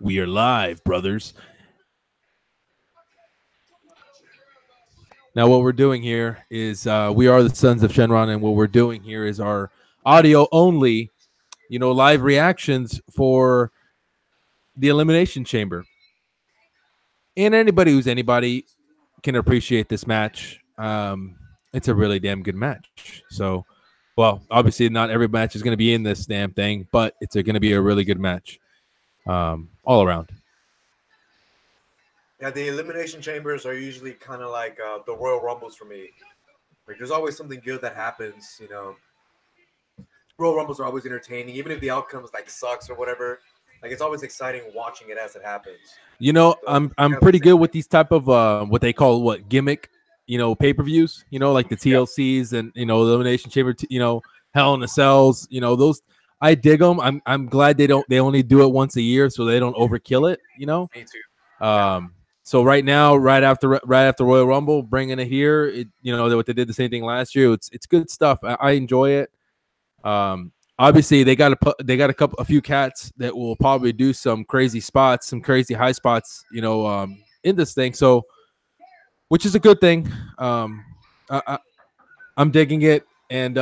We are live, brothers. Now, what we're doing here is we are the Sons of Shenron, and what we're doing here is our audio only, live reactions for the Elimination Chamber. And anybody who's anybody can appreciate this match. It's a really damn good match. So, well, obviously, not every match is going to be in this damn thing, but it's going to be a really good match all around. Yeah, the Elimination Chambers are usually kind of like the Royal Rumbles for me. Like, there's always something good that happens, Royal Rumbles are always entertaining, even if the outcomes like sucks or whatever. Like, it's always exciting watching it as it happens. I'm pretty good with these type of what they call gimmick, pay-per-views, like the TLCs and Elimination Chamber, Hell in the Cells, those I dig them. I'm glad they only do it once a year so they don't overkill it, Me too. So right now, right after Royal Rumble, bringing it here, what they did the same thing last year. It's good stuff. I enjoy it. Obviously they got a few cats that will probably do some crazy spots, some crazy high spots, in this thing. So, which is a good thing. I'm digging it, and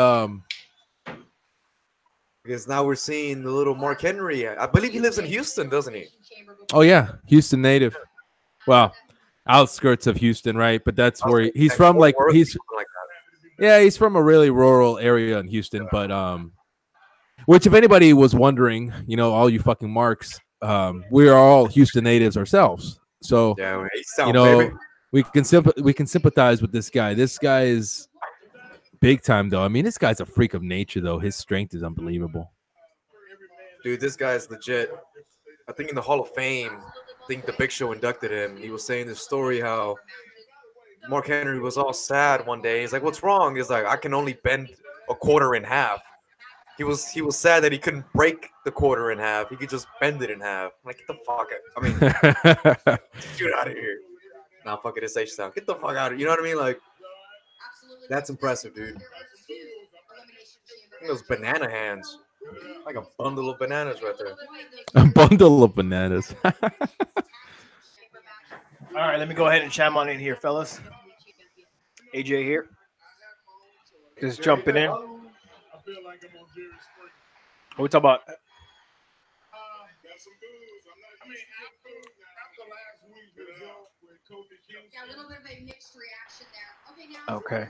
because now we're seeing the little Mark Henry. I believe he lives in Houston, doesn't he? Oh yeah, Houston native. Well, outskirts of Houston, right? But that's where he's from. He's from a really rural area in Houston. But which, if anybody was wondering, all you fucking marks, we are all Houston natives ourselves. So yeah, we can sympathize with this guy. This guy is big time, though. I mean, this guy's a freak of nature, though. His strength is unbelievable. Dude, this guy's legit. I think in the Hall of Fame, I think the Big Show inducted him. He was saying this story how Mark Henry was all sad one day. He's like, "What's wrong?" He's like, "I can only bend a quarter in half." He was sad that he couldn't break the quarter in half. He could just bend it in half. I'm like, get the fuck out. I mean, get out of here. Nah, fuck it, it's H-Town. Get the fuck out of here. You know what I mean? Like, that's impressive, dude. Those banana hands. Like a bundle of bananas right there. A bundle of bananas. All right, let me go ahead and chime on in here, fellas. AJ here. Just jumping in. What we talking about? Yeah, a little bit of a mixed reaction there. Okay.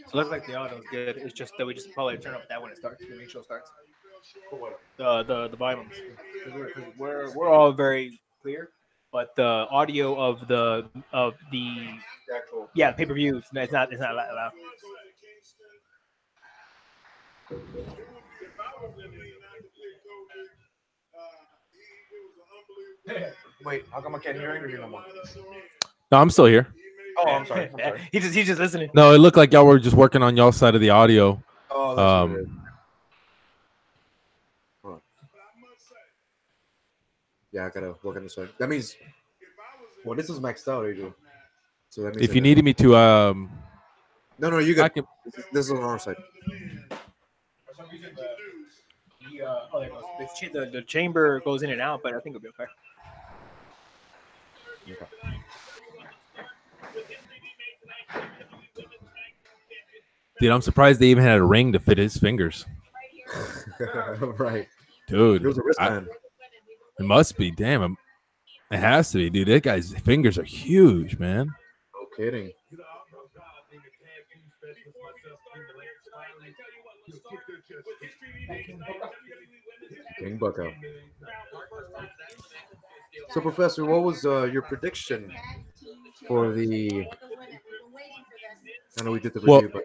So it looks like the audio's good. It's just that we just probably turn up that when it starts. The make show starts. The volume. We're all very clear, but the audio of the pay-per-view it's not loud. Wait, how come I can't hear you no more? No, I'm still here. Oh, I'm sorry. He's just listening. No, it looked like y'all were just working on y'all side of the audio. Oh, that's weird. Yeah, I gotta work on this side. That means, well, this is maxed out, AJ. So that means if you needed me to, no, you got. This is on our side. For some reason, there it goes. The chamber goes in and out, but I think it'll be okay. Dude, I'm surprised they even had a ring to fit his fingers. Right. Dude. It was a wristband. It must be. Damn. It has to be, dude. That guy's fingers are huge, man. No kidding. King Bucko. So, Professor, what was your prediction for the? I know we did the review, but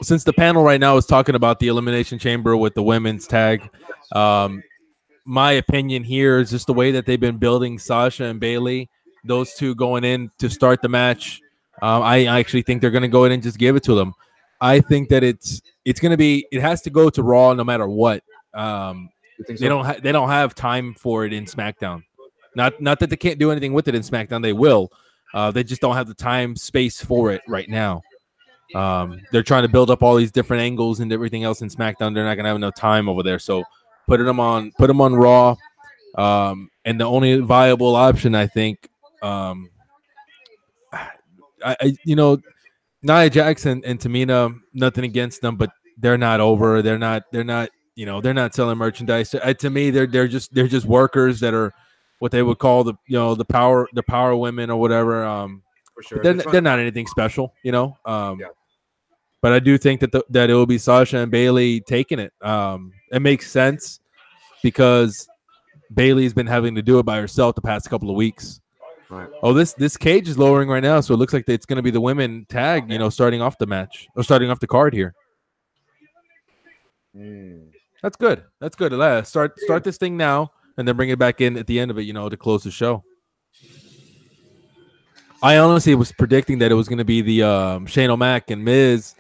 since the panel right now is talking about the Elimination Chamber with the women's tag, my opinion here is just the way that they've been building Sasha and Bayley, those two going in to start the match. I actually think they're going to go in and just give it to them. I think that it's going to be, it has to go to Raw no matter what. They don't have time for it in SmackDown. Not that they can't do anything with it in SmackDown. They will. They just don't have the time, space for it right now. They're trying to build up all these different angles and everything else in SmackDown. They're not going to have enough time over there. So put them on Raw. And the only viable option, I think, Nia Jackson and Tamina, nothing against them, but they're not over. They're not. They're not selling merchandise. To me, they're just workers that are what they would call the power women or whatever. For sure. But they're not anything special, Yeah. But I do think that it will be Sasha and Bailey taking it. It makes sense because Bailey's been having to do it by herself the past couple of weeks. Right. Oh, this cage is lowering right now, so it looks like it's going to be the women tag, starting off the match or starting off the card here. That's good. That's good. Start this thing now, and then bring it back in at the end of it, to close the show. I honestly was predicting that it was going to be the Shane O'Mac and Miz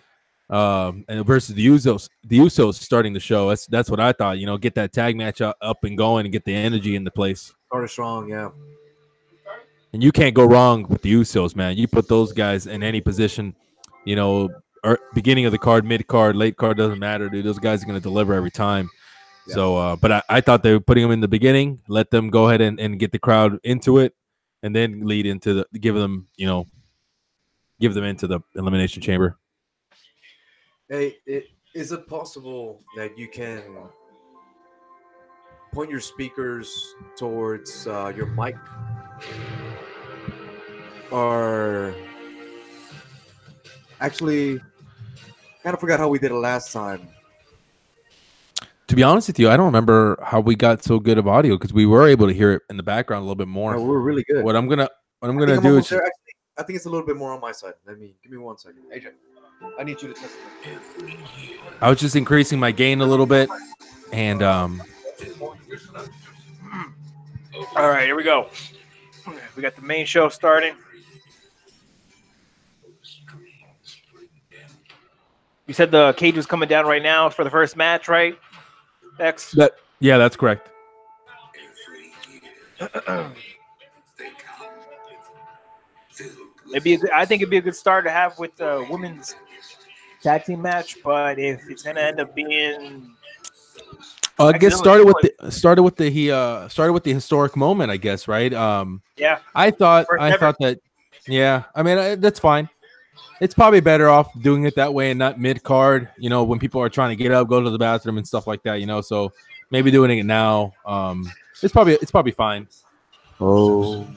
and versus the Usos starting the show. That's what I thought. Get that tag match up and going and get the energy in the place. Started strong, yeah. And you can't go wrong with the Usos, man. You put those guys in any position, beginning of the card, mid card, late card, doesn't matter, dude. Those guys are going to deliver every time. Yeah. So, but I thought they were putting them in the beginning, let them go ahead and get the crowd into it, and then lead into give them into the Elimination Chamber. Hey, is it possible that you can point your speakers towards your mic? Or actually, kind of forgot how we did it last time. To be honest with you, I don't remember how we got so good of audio because we were able to hear it in the background a little bit more. We were really good. What I'm gonna do is actually, I think it's a little bit more on my side. Give me 1 second, AJ. I need you to test it. I was just increasing my gain a little bit, and all right, here we go. We got the main show starting. You said the cage was coming down right now for the first match, right? X? Yeah, that's correct. I think it'd be a good start to have with the women's tag team match, but if it's gonna end up being, I guess started with the historic moment, I guess, right? Yeah. I thought that. Yeah, I mean that's fine. It's probably better off doing it that way and not mid card. When people are trying to get up, go to the bathroom, and stuff like that. So maybe doing it now. It's probably fine. Oh.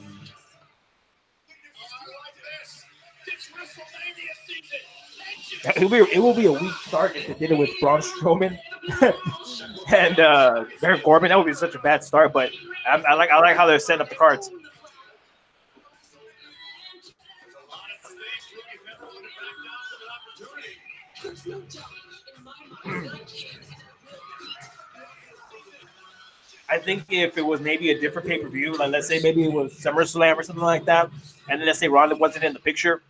It will be a weak start if they did it with Braun Strowman and Baron Corbin. That would be such a bad start, but I like how they're setting up the cards. I think if it was maybe a different pay-per-view, like let's say maybe it was SummerSlam or something like that, and then let's say Ronda wasn't in the picture,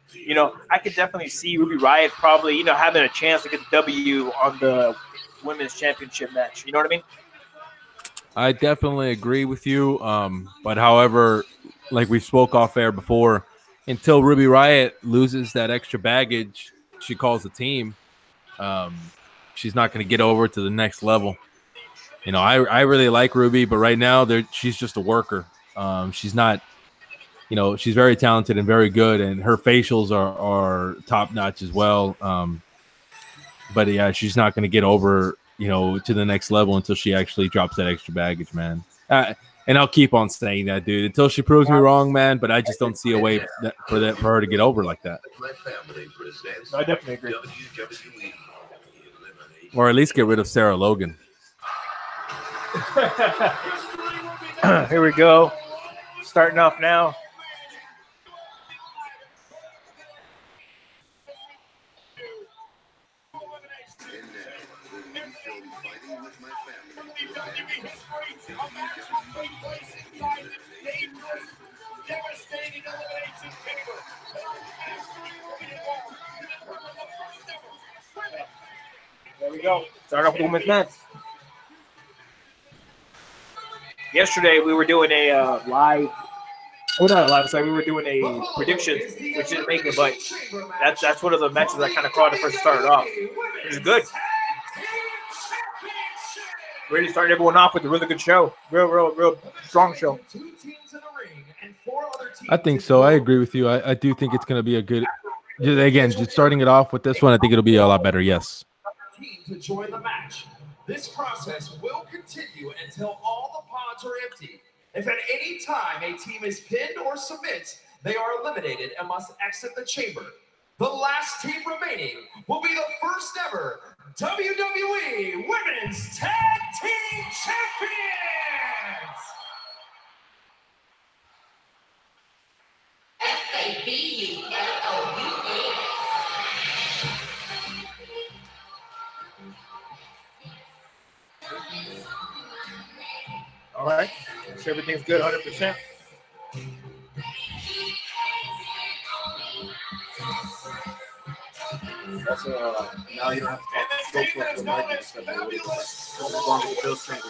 I could definitely see Ruby Riott probably, having a chance to get the W on the women's championship match. You know what I mean? I definitely agree with you. But however, like we spoke off air before, until Ruby Riott loses that extra baggage she calls the team, she's not going to get over to the next level. I really like Ruby, but right now she's just a worker. She's not, she's very talented and very good, and her facials are top notch as well. But yeah, she's not going to get over, to the next level until she actually drops that extra baggage, man. And I'll keep on saying that, dude, until she proves me wrong, man. But I just don't see a way for her to get over like that. I definitely agree. Or at least get rid of Sarah Logan. Here we go. Starting off now. There we go. Start off with the women's match. Yesterday we were doing a live. Oh, not a live. Sorry, we were doing a prediction, which didn't make it, but that's one of the matches I kind of called it first started off. It was good. Really starting everyone off with a really good show. Real strong show. I think so. I agree with you. I do think it's going to be a good. Again, just starting it off with this one, I think it'll be a lot better. Yes. To join the match. This process will continue until all the pods are empty. If at any time a team is pinned or submits, they are eliminated and must exit the chamber. The last team remaining will be the first ever WWE Women's Tag Team Champions! All right. So everything's good, 100%. Also, now you don't have to go for the market and stuff. As long as it feels strengthy.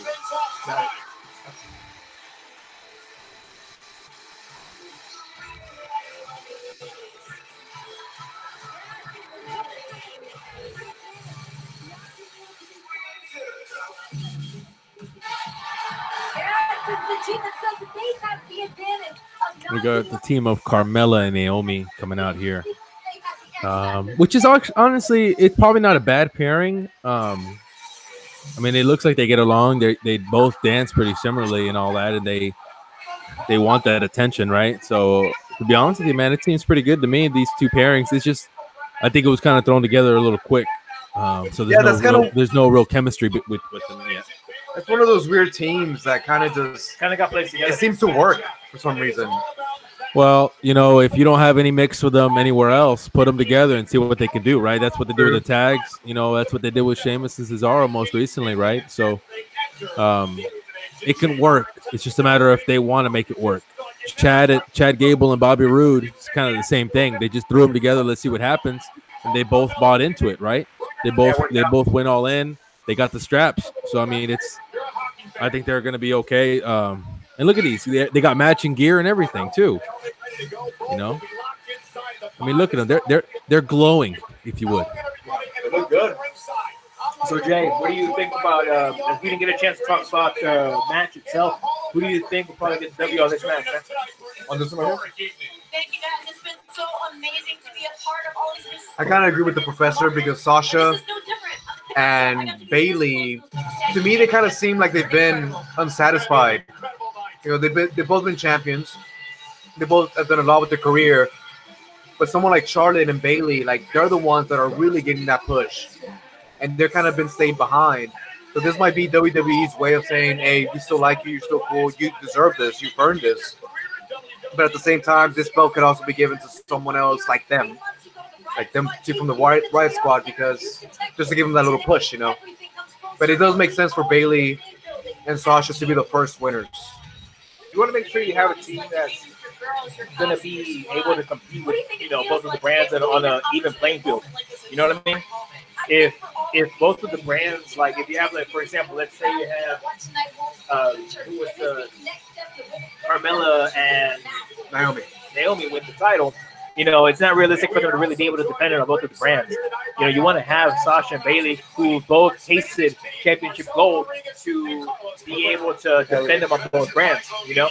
We got the team of Carmella and Naomi coming out here, which is honestly, it's probably not a bad pairing. I mean, it looks like they get along. They both dance pretty similarly and all that, and they want that attention, right? So to be honest with you, man, it seems pretty good to me. These two pairings, it's just, I think it was kind of thrown together a little quick. So there's no real chemistry with them yet. It's one of those weird teams that kind of got placed together. It seems to work for some reason. Well, if you don't have any mix with them anywhere else, put them together and see what they can do, right? That's what they do with the tags. That's what they did with Sheamus and Cesaro most recently, right? So it can work. It's just a matter of if they want to make it work. Chad Gable and Bobby Roode, it's kind of the same thing. They just threw them together. Let's see what happens. And they both bought into it, right? They both went all in. They got the straps. So, I mean, I think they're going to be okay. And look at these. They got matching gear and everything, too. I mean, look at them. They're glowing, if you would. They look good. So, Jay, what do you think about, if we didn't get a chance to talk about the match itself, who do you think will probably get the W on this match? On this one here? Thank you guys. It's been so amazing to be a part of all these. I kind of agree with the professor because Sasha and Bailey, to me, they kind of seem like they've been unsatisfied. They've both been champions. They both have done a lot with their career. But someone like Charlotte and Bailey, like, they're the ones that are really getting that push. And they're kind of been staying behind. So this might be WWE's way of saying, hey, we still like you, you're still cool, you deserve this, you've earned this. But at the same time, this belt could also be given to someone else like them from the Riot Squad, because just to give them that little push, But it does make sense for Bailey and Sasha to be the first winners. You want to make sure you have a team that's going to be able to compete with, both of the brands that are on an even playing field. You know what I mean? If both of the brands, like if you have, like, for example, let's say you have who was the Carmella and Naomi with the title, it's not realistic for them to really be able to depend on both of the brands. You want to have Sasha and Bailey, who both tasted championship gold, to be able to defend them on both brands. And you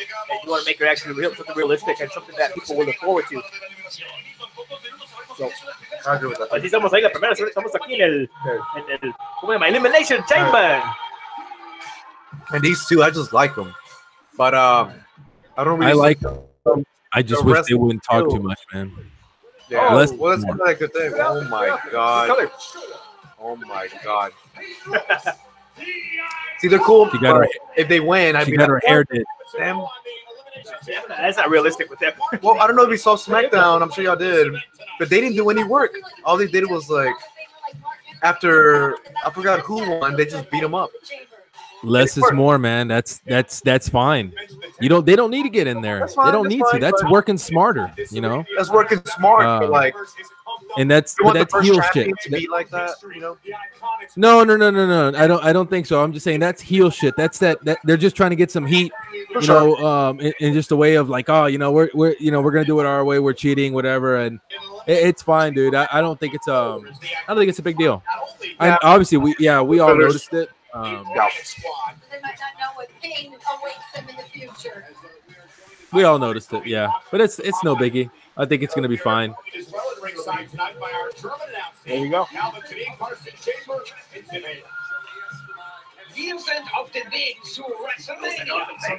want to make it actually something realistic and something that people will look forward to. So, I agree with that. Así estamos ahí la primera, estamos aquí en el Elimination Chamber. And these two, I just like them. But I don't really like them. I just wish they wouldn't talk too much, man. Yeah, well, that's kind of like a thing. Oh my god. Oh my god. See, they're cool. If they win, I'd be got her hair did. Damn. That's not realistic with them. Well, I don't know if you saw SmackDown. I'm sure y'all did, but they didn't do any work. All they did was, like, after I forgot who won, they just beat them up. Less is more, man. That's fine. They don't need to get in there. They don't need to. That's working smarter, That's working smart, like, and that's heel shit. To be like that, No. I don't think so. I'm just saying that's heel shit. That's that they're just trying to get some heat, in just a way of like, we're gonna do it our way. We're cheating, whatever, and it's fine, dude. I don't think it's a big deal. Yeah. Obviously we all noticed it. They might not know what pain awaits them in the future. We all noticed it, yeah. But it's no biggie. I think it's gonna be fine. There you go.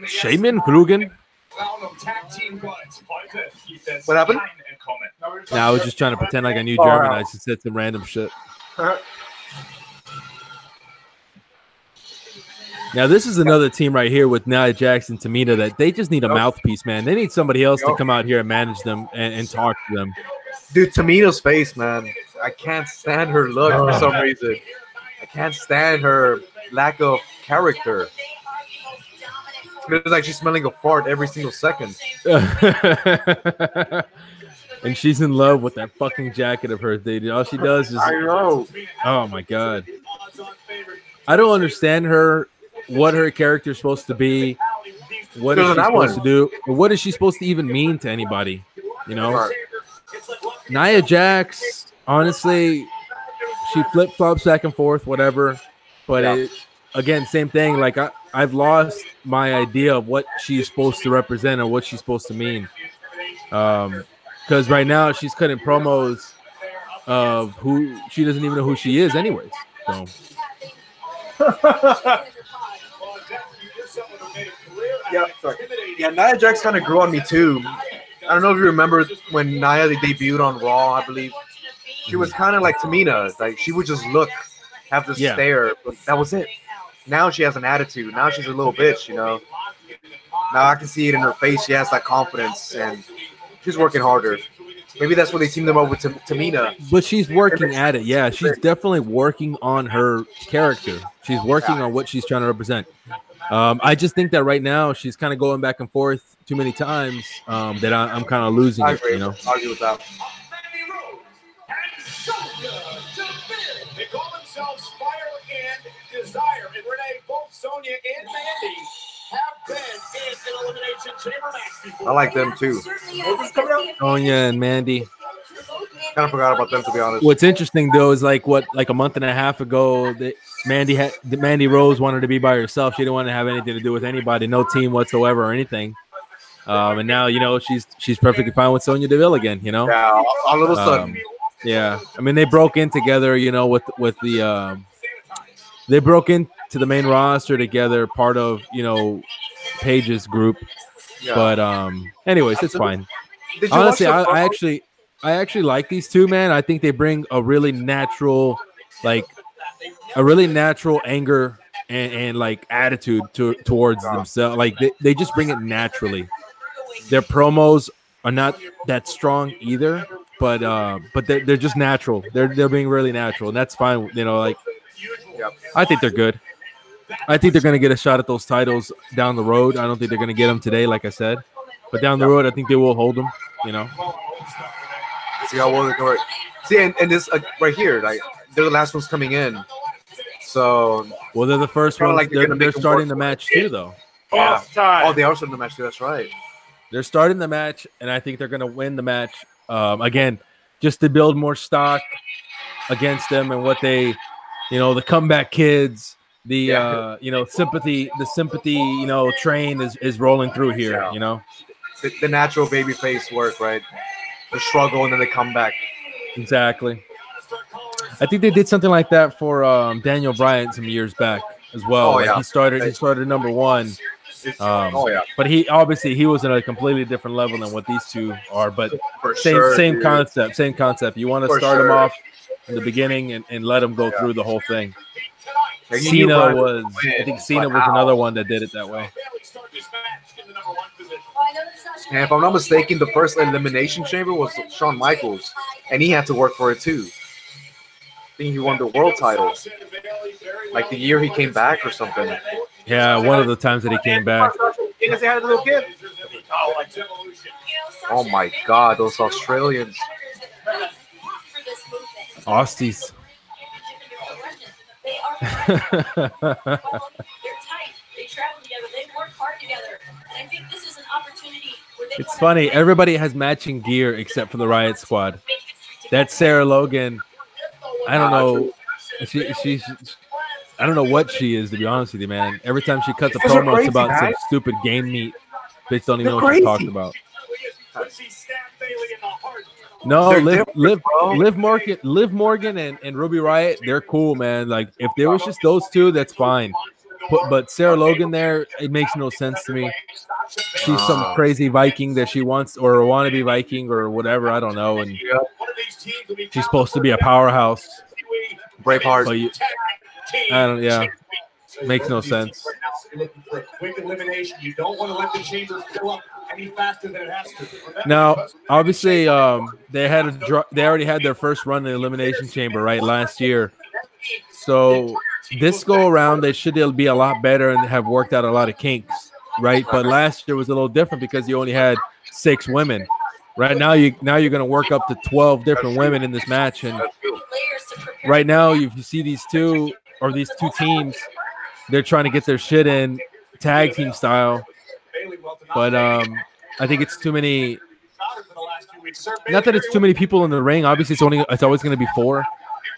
Shaman Krugen. What happened? Now I was just trying to pretend like I knew German. I just said some random shit. Now this is another team right here with Nia Jax and Tamina that they just need a mouthpiece, man. They need somebody else to come out here and manage them and talk to them. Dude, Tamina's face, man. I can't stand her look for some reason. I can't stand her lack of character. It's like she's smelling a fart every single second. And she's in love with that fucking jacket of hers, dude. All she does is, I know. Oh my god. I don't understand her, what her character is supposed to be, what is she supposed to do, or what is she supposed to even mean to anybody, you know? Nia Jax, honestly, she flip-flops back and forth, whatever, but again, same thing, like I've lost my idea of what she's supposed to represent or what she's supposed to mean, because right now she's cutting promos of who she doesn't even know who she is anyways, so. Yeah, Nia Jax kind of grew on me too. I don't know if you remember when Nia debuted on Raw, I believe. She was kind of like Tamina. Like, she would just look, have this stare, but that was it. Now she has an attitude. Now she's a little bitch, you know. Now I can see it in her face. She has that confidence, and she's working harder. Maybe that's what they teamed them up with Tamina. But she's working at it. Yeah, she's definitely working on her character. She's working on what she's trying to represent. I just think that right now she's kind of going back and forth too many times that I'm kind of losing it, you know. I agree with that. They call themselves Fire and Desire, and Renee, both Sonya and Mandy have been in an Elimination Chamber match before. I like them too. Sonya and Mandy. Kind of forgot about them, to be honest. What's interesting though is like a month and a half ago, Mandy Rose wanted to be by herself. She didn't want to have anything to do with anybody, no team whatsoever or anything. And now, you know, she's perfectly fine with Sonya Deville again, you know. Yeah, all of a sudden. Yeah, I mean, they broke in together, you know, with the they broke into the main roster together, part of, you know, Paige's group. Yeah. But anyways, it's fine. Honestly, I actually like these two, man. I think they bring a really natural anger and like attitude towards themselves. Like they just bring it naturally. Their promos are not that strong either, but they're just natural. They're being really natural, and that's fine. You know, like I think they're good. I think they're gonna get a shot at those titles down the road. I don't think they're gonna get them today, like I said, but down the road, I think they will hold them. You know. See how well they go. See, and this right here, like they're the last ones coming in. So well, they're the first ones. Like they're starting the match too, though. Yeah. Oh, they are starting the match too. That's right. They're starting the match, and I think they're going to win the match again, just to build more stock against them and what they, you know, the comeback kids, the you know, sympathy, you know, train is rolling through here. Yeah. You know, the natural babyface work, right? The struggle and then they come back. Exactly. I think they did something like that for Daniel Bryan some years back as well. Oh, like yeah. He started #1. But he was in a completely different level than what these two are. But same concept. You want to start them off in the beginning and let them go through the whole thing. I think Cena was another one that did it that way. And if I'm not mistaken, the first Elimination Chamber was Shawn Michaels, and he had to work for it too. I think he won the world title, like the year he came back or something. Yeah, one of the times that he came back. Oh my God, those Australians. Aussies. It's funny. Everybody has matching gear except for the Riot Squad. That's Sarah Logan. I don't know. I don't know what she is, to be honest with you, man. Every time she cuts a Those are promo, it's crazy, about some guys. stupid game meat. Bitch don't even They're know what she's crazy. talking about. She stabbed Bailey in the heart. No, They're Liv, different, Liv, bro. Liv Morgan and Ruby Riott, they're cool, man. Like if there was just those two, that's fine. But Sarah Logan there, it makes no sense to me. She's some crazy Viking that she wants, or a wannabe Viking, or whatever. I don't know. And she's supposed to be a powerhouse. Braveheart. But I don't. Yeah, makes no sense. You're looking for a quick elimination. You don't want to let the chamber fill up any faster than it has to. Now, obviously, they already had their first run in the Elimination Chamber right last year. So this go around, they should be a lot better and have worked out a lot of kinks, right? But last year was a little different because you only had 6 women. Right now, you're going to work up to 12 different women in this match, and right now, you see these two teams, they're trying to get their shit in tag team style, but I think it's too many. Not that it's too many people in the ring. Obviously, it's always going to be 4.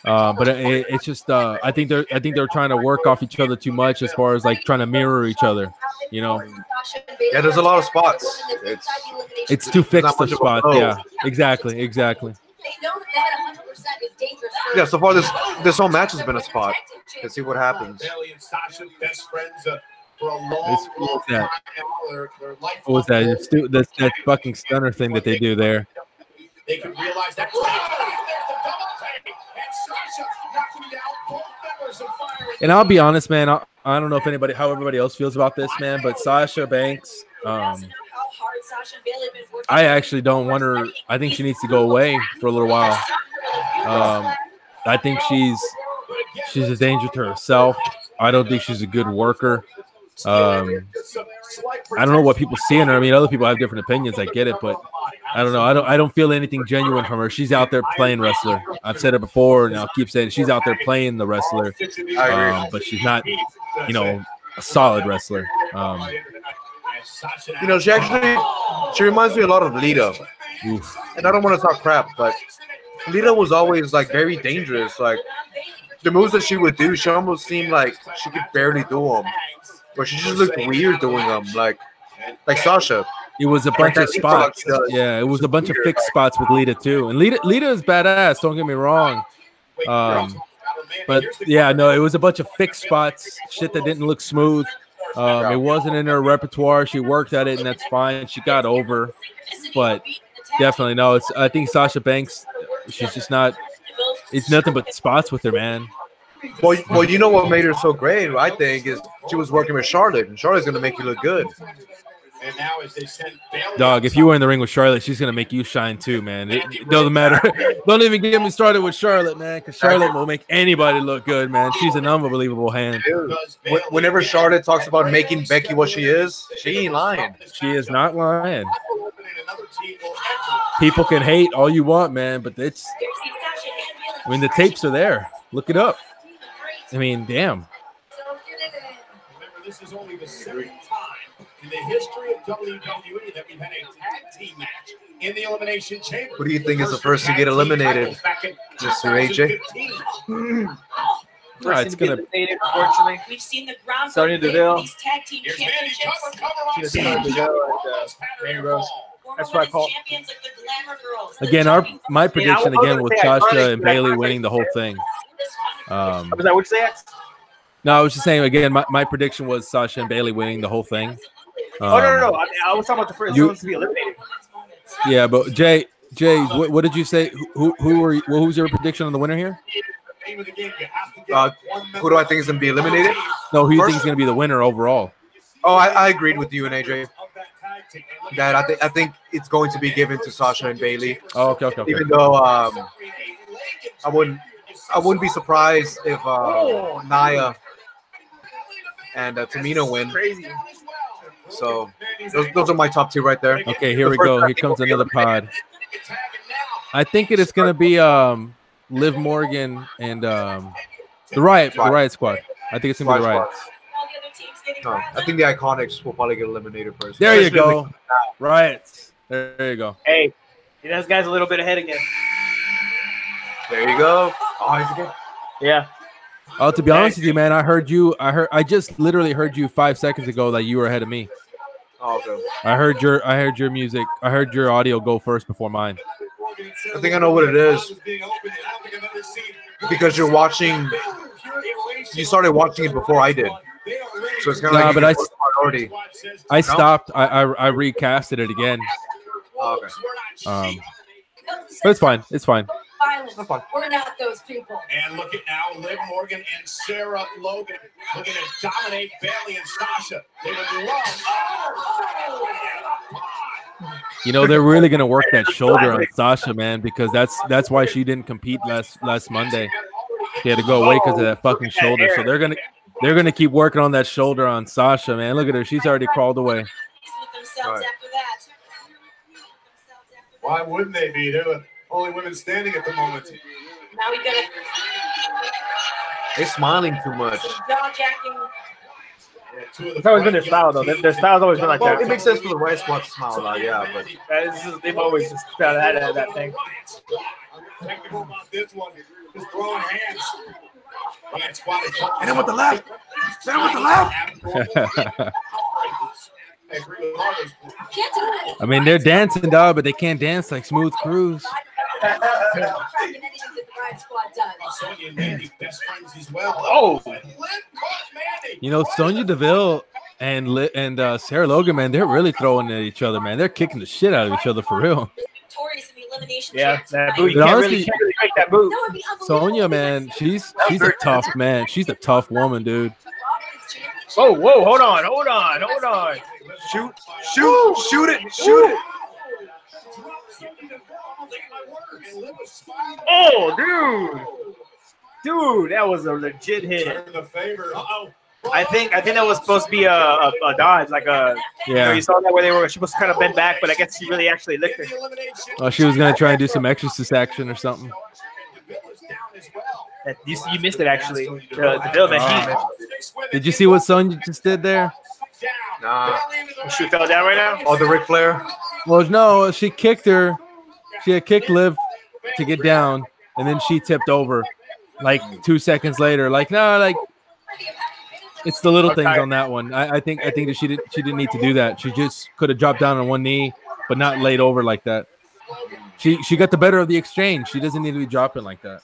But it's just I think they're trying to work off each other too much as far as like trying to mirror each other, you know. Yeah, there's a lot of spots. It's too fixed not of much of a spots. flow. Yeah, exactly. They know that 100% is dangerous. Yeah, so far this whole match has been a spot. Let's see what happens. Bailey and Sasha, best friends for a long, What was that? their life. What was that? That's that fucking stunner thing that they do there. They could realize that. There's the double take, and Sasha knocking down both members of Fire. And I'll be honest, man. I don't know if how everybody else feels about this, man. But Sasha Banks, I actually don't want her. I think she needs to go away for a little while. I think she's a danger to herself. I don't think she's a good worker. I don't know what people see in her. I mean, other people have different opinions. I get it, but I don't know. I don't feel anything genuine from her. She's out there playing wrestler. I've said it before, and I'll keep saying it. She's out there playing the wrestler, but she's not, a solid wrestler. She reminds me a lot of Lita. Oof. And I don't want to talk crap, but Lita was always like very dangerous. Like the moves that she would do, she almost seemed like she could barely do them, but she just looked weird doing them. Like Sasha. It was a bunch of spots. Yeah, it was a bunch of fixed spots with Lita too. And Lita is badass. Don't get me wrong. But yeah, no, it was a bunch of fixed spots. Shit that didn't look smooth. It wasn't in her repertoire. She worked at it, and that's fine. She got over, but definitely no. I think Sasha Banks, she's just not. It's nothing but spots with her, man. Well, you know what made her so great? I think is she was working with Charlotte, and Charlotte's gonna make you look good. And now as they send Bailey Dog, if you were in the ring with Charlotte, she's gonna make you shine too, man. It doesn't matter. Don't even get me started with Charlotte, man, because Charlotte will make anybody look good, man. She's an unbelievable hand. Whenever Charlotte talks about making Becky what she is, she ain't lying. She is not lying. People can hate all you want, man, but the tapes are there. Look it up. I mean, damn. Remember, this is only the second time in the history of WWE that we've had a tag team match in the Elimination Chamber. Who do you think is the first to get eliminated? Mr. AJ? No, it's gonna. Unfortunately, We've seen the ground Sonya Deville. these tag team Here's Mandy championships. cover on Tina Sasha. Deville and Mandy Rose. That's what I call. Champions like the Glamour Girls, the Again, my prediction I was again gonna was say iconic, Sasha and but Bailey iconic. winning the whole thing. Was that what you say? No, I was just saying again. My prediction was Sasha and Bailey winning the whole thing. Oh no! I mean, I was talking about the first ones to be eliminated. Yeah, but Jay, what did you say? Who's your prediction on the winner here? Who do I think is gonna be eliminated? No, who do you think is going to be the winner overall? Oh, I agreed with you and AJ. That I think it's going to be given to Sasha and Bailey. Oh, okay. Even though I wouldn't be surprised if Nia and Tamina win. Crazy. So those are my top 2 right there. Okay, here we go. Here comes another pod. I think it is going to be Liv Morgan and the Riot Squad. I think it's going to be the Riot. I think the Iconics will probably get eliminated first. There you go. Riots. There you go. Hey, this guy's a little bit ahead again. There you go. Oh, he's again. Yeah. Oh, to be honest with you, man, I just literally heard you 5 seconds ago that you were ahead of me. Oh, okay. I heard your music. I heard your audio go first before mine. I think I know what it is. Because you're watching. You started watching it before I did. So it's kind of Nah, like but priority. I stopped. I recasted it again. Oh, okay. But it's fine. It's fine. Violence. We're not those people. And look at now, Liv Morgan and Sarah Logan looking to dominate Bailey and Sasha. They would love. You know, they're really gonna work that shoulder on Sasha, man, because that's why she didn't compete last Monday. She had to go away because of that fucking shoulder. So they're gonna keep working on that shoulder on Sasha, man. Look at her; she's already crawled away. Right. Why wouldn't they be? They're the only women standing at the moment. Now we gotta. They're smiling too much. Jaw jacking. It's always been their style, though. Their style's always been like Well, that. it makes sense for the right spot to smile a lot, yeah, but They've always just had that thing. Technical about this one. Just throwing hands. Right squad is and then with the left. Then with the left. Can't do it. I mean, they're dancing, dog, but they can't dance like Smooth Cruise. Sonya and Mandy, best friends as well. Oh. You know, Sonya Deville and Sarah Logan, man, they're really throwing at each other, man. They're kicking the shit out of each other for real. Victorious in the Elimination Yeah, Chamber that boot. You But can't honestly- really make that boot. That would be unbelievable. Sonya, man, she's a tough man. She's a tough woman, dude. Whoa, hold on. Shoot it. Oh, dude, that was a legit hit. Turn the favor. I think that was supposed to be a dodge, like a. You know, Yeah. you saw that where they were supposed to kind of bend back, but I guess she really actually licked her. Oh, she was gonna try and do some exorcist action or something. You missed it actually. The bill that Did you see what Sonya just did there? Nah. she fell down right now. Oh, the Ric Flair. Well, no, she kicked her. She had kicked Liv to get down, and then she tipped over like 2 seconds later. Like, no, like it's the little things on that one. I think that she didn't need to do that. She just could have dropped down on one knee, but not laid over like that. She got the better of the exchange. She doesn't need to be dropping like that.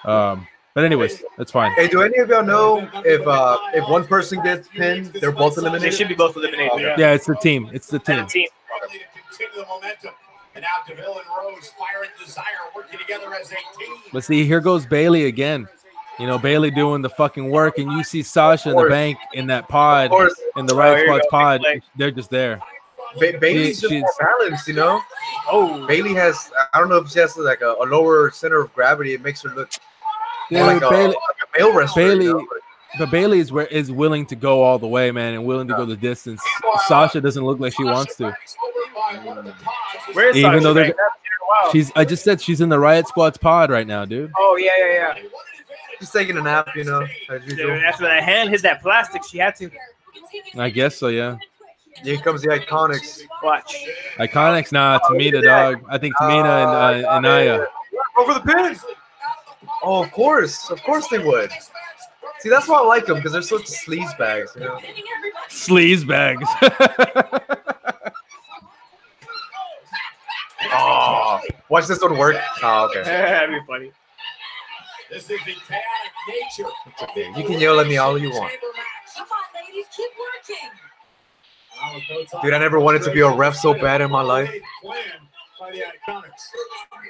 But anyways, that's fine. Hey, do any of y'all know if one person gets pinned, they're both They eliminated? should be both eliminated. Okay. Yeah, it's the team. It's the team. Team. Probably to continue the momentum. And now DeVille and Rose, Fire and Desire working together as a team. But see, here goes Bailey again. You know, Bailey doing the fucking work, and you see Sasha in the bank in that pod, Of course. in the Oh, right here you spots go. pod. Big They're just there. Bailey's just she's- more balanced, you know? Oh, Bailey has, I don't know if she has like a lower center of gravity. It makes her look Dude, more like a male wrestler. Bailey, you know? but Bailey is willing to go all the way, man, and willing to go the distance. Sasha doesn't look like she wants to. where's Even Sasha? though they're- Man? Wow. I just said she's in the Riot Squad's pod right now, dude. Oh yeah. She's taking a nap, you know, as usual. Dude, after that hand hit that plastic, she had to I guess so, yeah. Here comes the Iconics. watch. Iconics, nah, Tamina, dog. I think Tamina and Naya. Over the pin. Oh, of course they would. See, that's why I like them, because they're such sleaze bags, you know. Sleaze bags. Oh, watch this one work. Oh, okay. That'd be funny. This is the chaotic nature. You can yell at me all you want. Come on, ladies, keep working. Dude, I never wanted to be a ref so bad in my life. By the Iconics.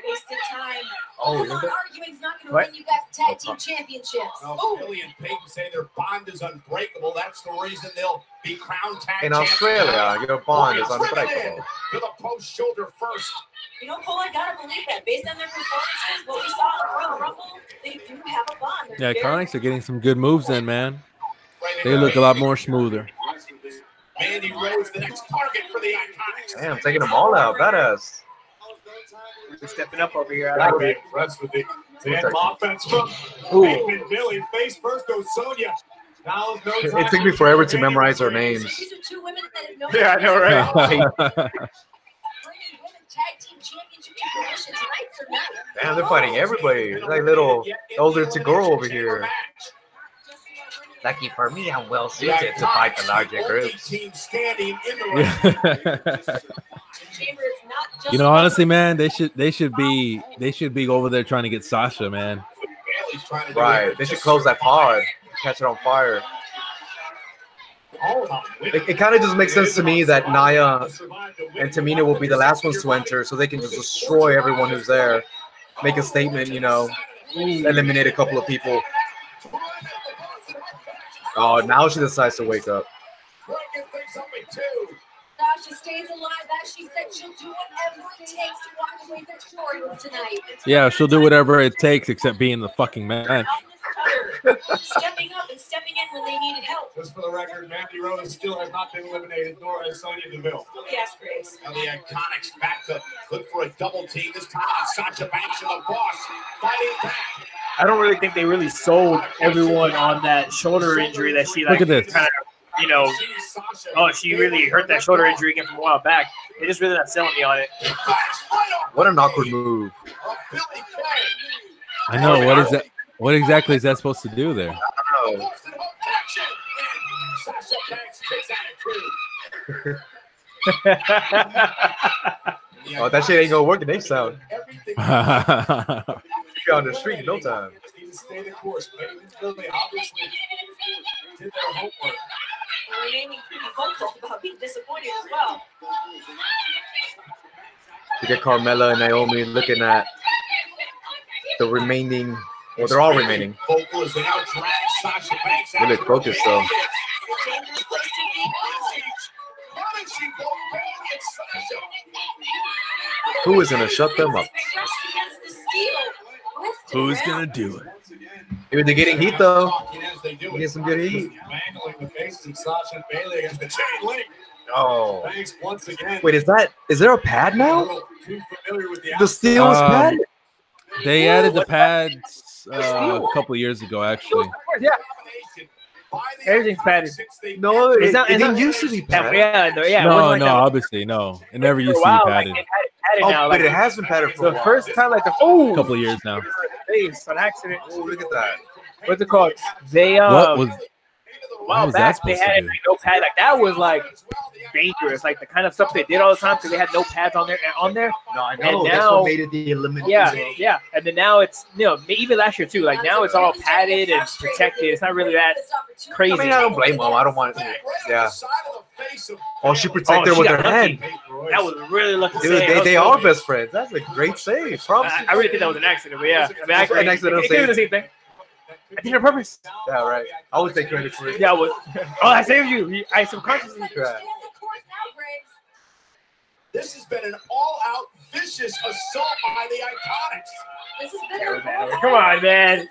Wasted time. Oh, Come look on, at- arguing's not going to What? win you guys tag team championships. Well, Billy and Peyton say their bond is unbreakable. That's the reason they'll be crowned tag In champs. Australia, your bond is Eliminated unbreakable. To the post shoulder first. You know, Cole, I gotta believe that based on their performances, what we saw in the Royal Rumble, they do have a bond. Yeah, Iconics are getting some good moves in, man. Right They look a lot more smoother. Mandy Rose, the next target for the Iconics. Damn, taking them all out. Badass. We're stepping up over here. I like that. Impressed with the offense from Ooh. Peyton and Billy. Face first goes Sonya. Now is no time It took me forever to memorize our names. These are two women that have known Yeah, I know, right? bringing women tag team championship to fruition tonight for Damn, they're fighting everybody. It's like little older Tagoro over here. Lucky for me, I'm well suited to fight the larger groups. You know, honestly, man, they should be over there trying to get Sasha, man. Right. They should close that pod, catch it on fire. It kind of just makes sense to me that Naya and Tamina will be the last ones to enter, so they can just destroy everyone who's there, make a statement, you know, eliminate a couple of people. Oh, now she decides to wake up. Sasha stays alive, as she said, she'll do whatever it takes to walk away that story tonight. Yeah, she'll do whatever it takes except be in the fucking match. Stepping up and stepping in when they needed help. Just for the record, Mandy Rose still has not been eliminated, nor has Sonya Deville. Yes, Grace. Now the Iconics back to look for a double team. This time on Sasha Banks and the Boss fighting back. I don't really think they really sold everyone on that shoulder injury that she Look at this. kind of, you know, oh, she really hurt that shoulder injury again from a while back. They're just really not selling me on it. What an awkward move. I know. What is that? What exactly is that supposed to do there? I don't know. Oh, that shit ain't gonna work in H Sound. Be on the street in no time. Stay the course, but Billy obviously did their homework. Remaining pretty vocal about being disappointed as well. You get Carmella and Naomi looking at the remaining. Well, they're all remaining. They look focused though. Who is gonna shut them up? Who's gonna do it? Dude, they're getting heat though. Get some good heat. Oh. Wait, is there a pad now? The steel is padded. They added the pads a couple of years ago, actually. Yeah. Everything's padded. No, it didn't used to be Yeah, padded. yeah. No, obviously, no. It never used to be padded. Oh, but it has been padded for a the while. first time, like A couple of years now. face on accident. Oh, look at that. What's it called? They What was that back they supposed to had do? like, no pad. Like that was like dangerous. Like the kind of stuff they did all the time because they had no pads on there. No, I know. And That's now- what made it the elimination. Yeah. And then now it's even last year too. Like now it's all padded and protected. It's not really that crazy. I mean, I don't blame them. I don't want it. Yeah. Oh, she protected her with her hand. That was really lucky. Dude, they are best friends. That's a great save. Props. I really think that was an accident, but yeah. I mean, An accidental it could be save. the same thing. I did it on purpose. Yeah, right. I would take credit for it. Yeah, I was. Oh, I saved you. I subconsciously. Yeah. This has been an all-out vicious assault by the Iconics. This has been Come on, man.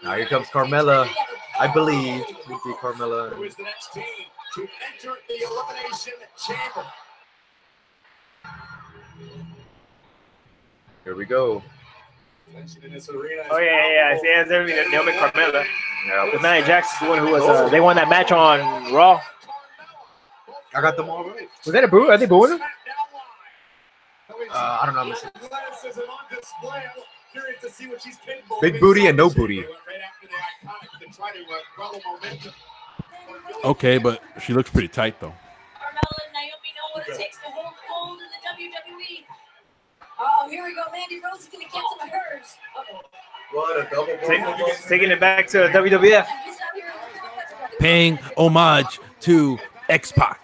Now here comes Carmella. I believe we see Carmella. Who is the next team to enter the Elimination Chamber? Here we go. In this arena Oh yeah. See, that's everything. Naomi Carmella. Yeah, But Nia Jax is the one who was. They won that match on Raw. I got them all right. Was that a boo? Are they booing him? I don't know. Listen. Glasses are on display. I'm curious to see what she's capable of. Big booty and no booty. Right after the Iconics to try to follow momentum. Okay, but she looks pretty tight though. Carmella and Naomi know what it takes to hold gold in the WWE. Oh, here we go. Mandy Rose is going to get some of hers. Uh-oh. What a double. Taking it back to WWF. Paying homage to X-Pac.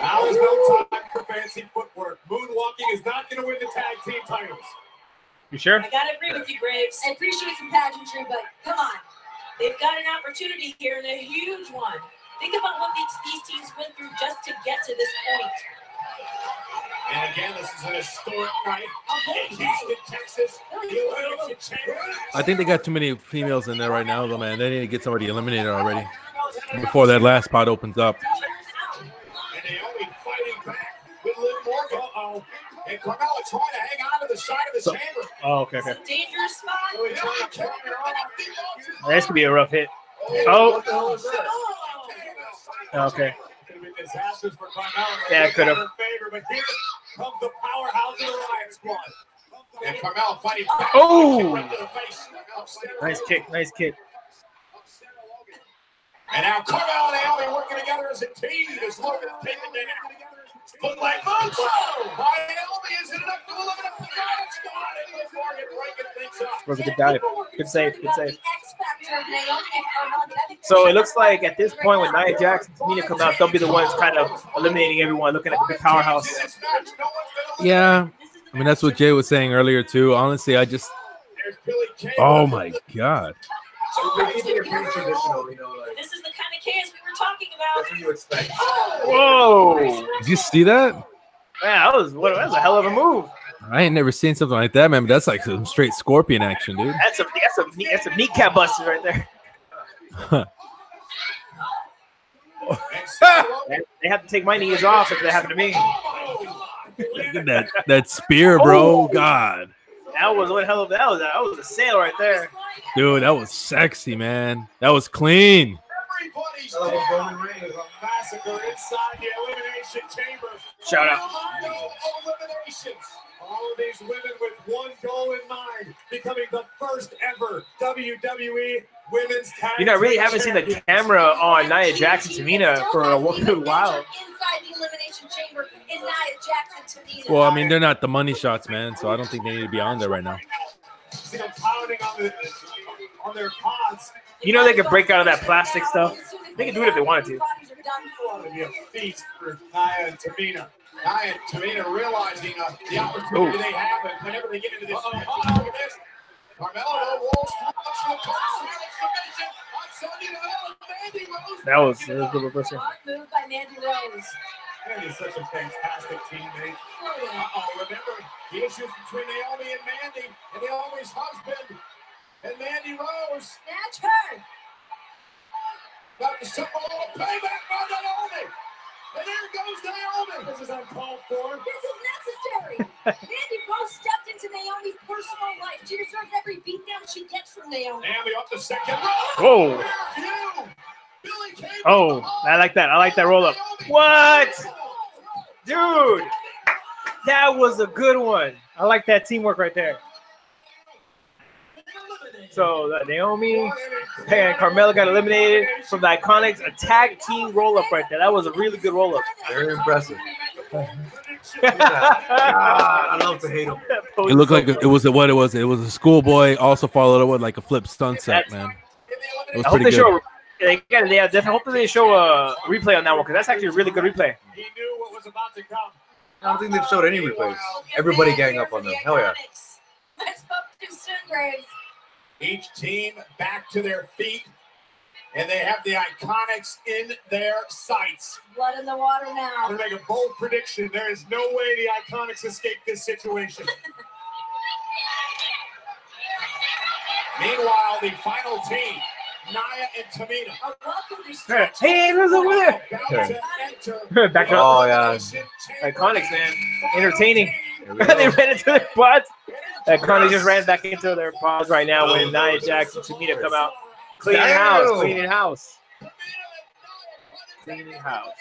Now is no time for fancy footwork. Moonwalking is not going to win the tag team titles. You sure? I got to agree with you, Graves. I appreciate some pageantry, but come on. They've got an opportunity here and a huge one. Think about what these teams went through just to get to this point. And again, this is an historic night in Houston, Texas. The Elimination Chamber. I think they got too many females in there right now, though, man. They need to get somebody eliminated already before that last spot opens up. And Naomi fighting back with Liv Morgan. Uh-oh. And Carmella trying to hang on to the side of the chamber. Oh, okay. Dangerous spot. This could be a rough hit. Oh. What the hell is this? Okay. disastrous for Carmella. Yeah, it could have. But here comes the powerhouse of the Riot Squad. And Carmella fighting back. Oh! Right to the face. Nice kick. Nice kick. And now Carmella and Naomi working together as a team. As Logan is taken down. Foot leg moves. By Naomi, is it enough to eliminate the Riot Squad? And Liv Morgan breaking things up. Was a good dive. Good save. Good save. So it looks like at this point, when Nia Jax and Tamina come out, they'll be the ones kind of eliminating everyone, looking at the big powerhouse. Yeah, I mean that's what Jay was saying earlier too. Honestly, I just, oh my god, So they're keeping it pretty traditional, you know, like This is the kind of chaos we were talking about. that's what you expect. Whoa! did you see that? Man, that was a hell of a move. I ain't never seen something like that, man. But that's like some straight scorpion action, dude. That's a kneecap buster right there. They have to take my knees off if that happened to me. Look at that spear, bro. Oh. God, That was what hell of that was a sail right there. dude, that was sexy, man. That was clean. Everybody's down. A massacre inside the Elimination Chamber. Shout out. No eliminations. All of these women with one goal in mind, becoming the first ever WWE Women's Tag You know, I really Team haven't seen the Champions. camera on Nia Jax and Tamina for a while. Inside the Elimination Chamber in Nia Jax and Tamina. Well, I mean, they're not the money shots, man. So I don't think they need to be on there right now. See them pounding on their pods. You know they could break out of that plastic stuff. They can do it if they wanted to. It'll be a feast for Nia and Tamina. Nia and Tamina realizing the opportunity they have, and whenever they get into this, look at this. Carmella rolls through the submission on Sonya Deville and Mandy Rose. That was a good reversal. Move by Mandy Rose. Mandy's such a fantastic teammate. Remember the issues between Naomi and Mandy, and Naomi's husband and Mandy Rose. Snatch her. Got the symbol of payback by Naomi. And there goes Naomi. This is uncalled for. This is necessary. Mandy Rose stepped into Naomi's personal life. She deserves every beatdown she gets from Naomi. Naomi up the second. Whoa. Rear view. Billy came Oh, I like that. I like that roll up. What? Dude, that was a good one. I like that teamwork right there. So Naomi and Carmella got eliminated from the Iconics. A tag team roll up right there. That was a really good roll up. Very impressive. I love to hate them. It looked like it was what it was. It was a schoolboy. Also followed up with like a flip sunset, man. It was I hope pretty they good. show. They definitely hope that they show a replay on that one because that's actually a really good replay. He knew what was about to come. I don't think they've showed any replays. Everybody gang up on them. Hell yeah. Let's hope to Sungraves. Each team back to their feet, and they have the Iconics in their sights. Blood in the water I'm now. going to make a bold prediction. There is no way the Iconics escape this situation. Meanwhile, the final team, Nia and Tamina. Hey, who's over there? About to enter Back up. Oh, yeah. Iconics, man. Entertaining. They ran into their pods. Iconics just ran back into their pods right now when Nia Jax and Tamina come out. Cleaning house. Cleaning house. Cleaning house.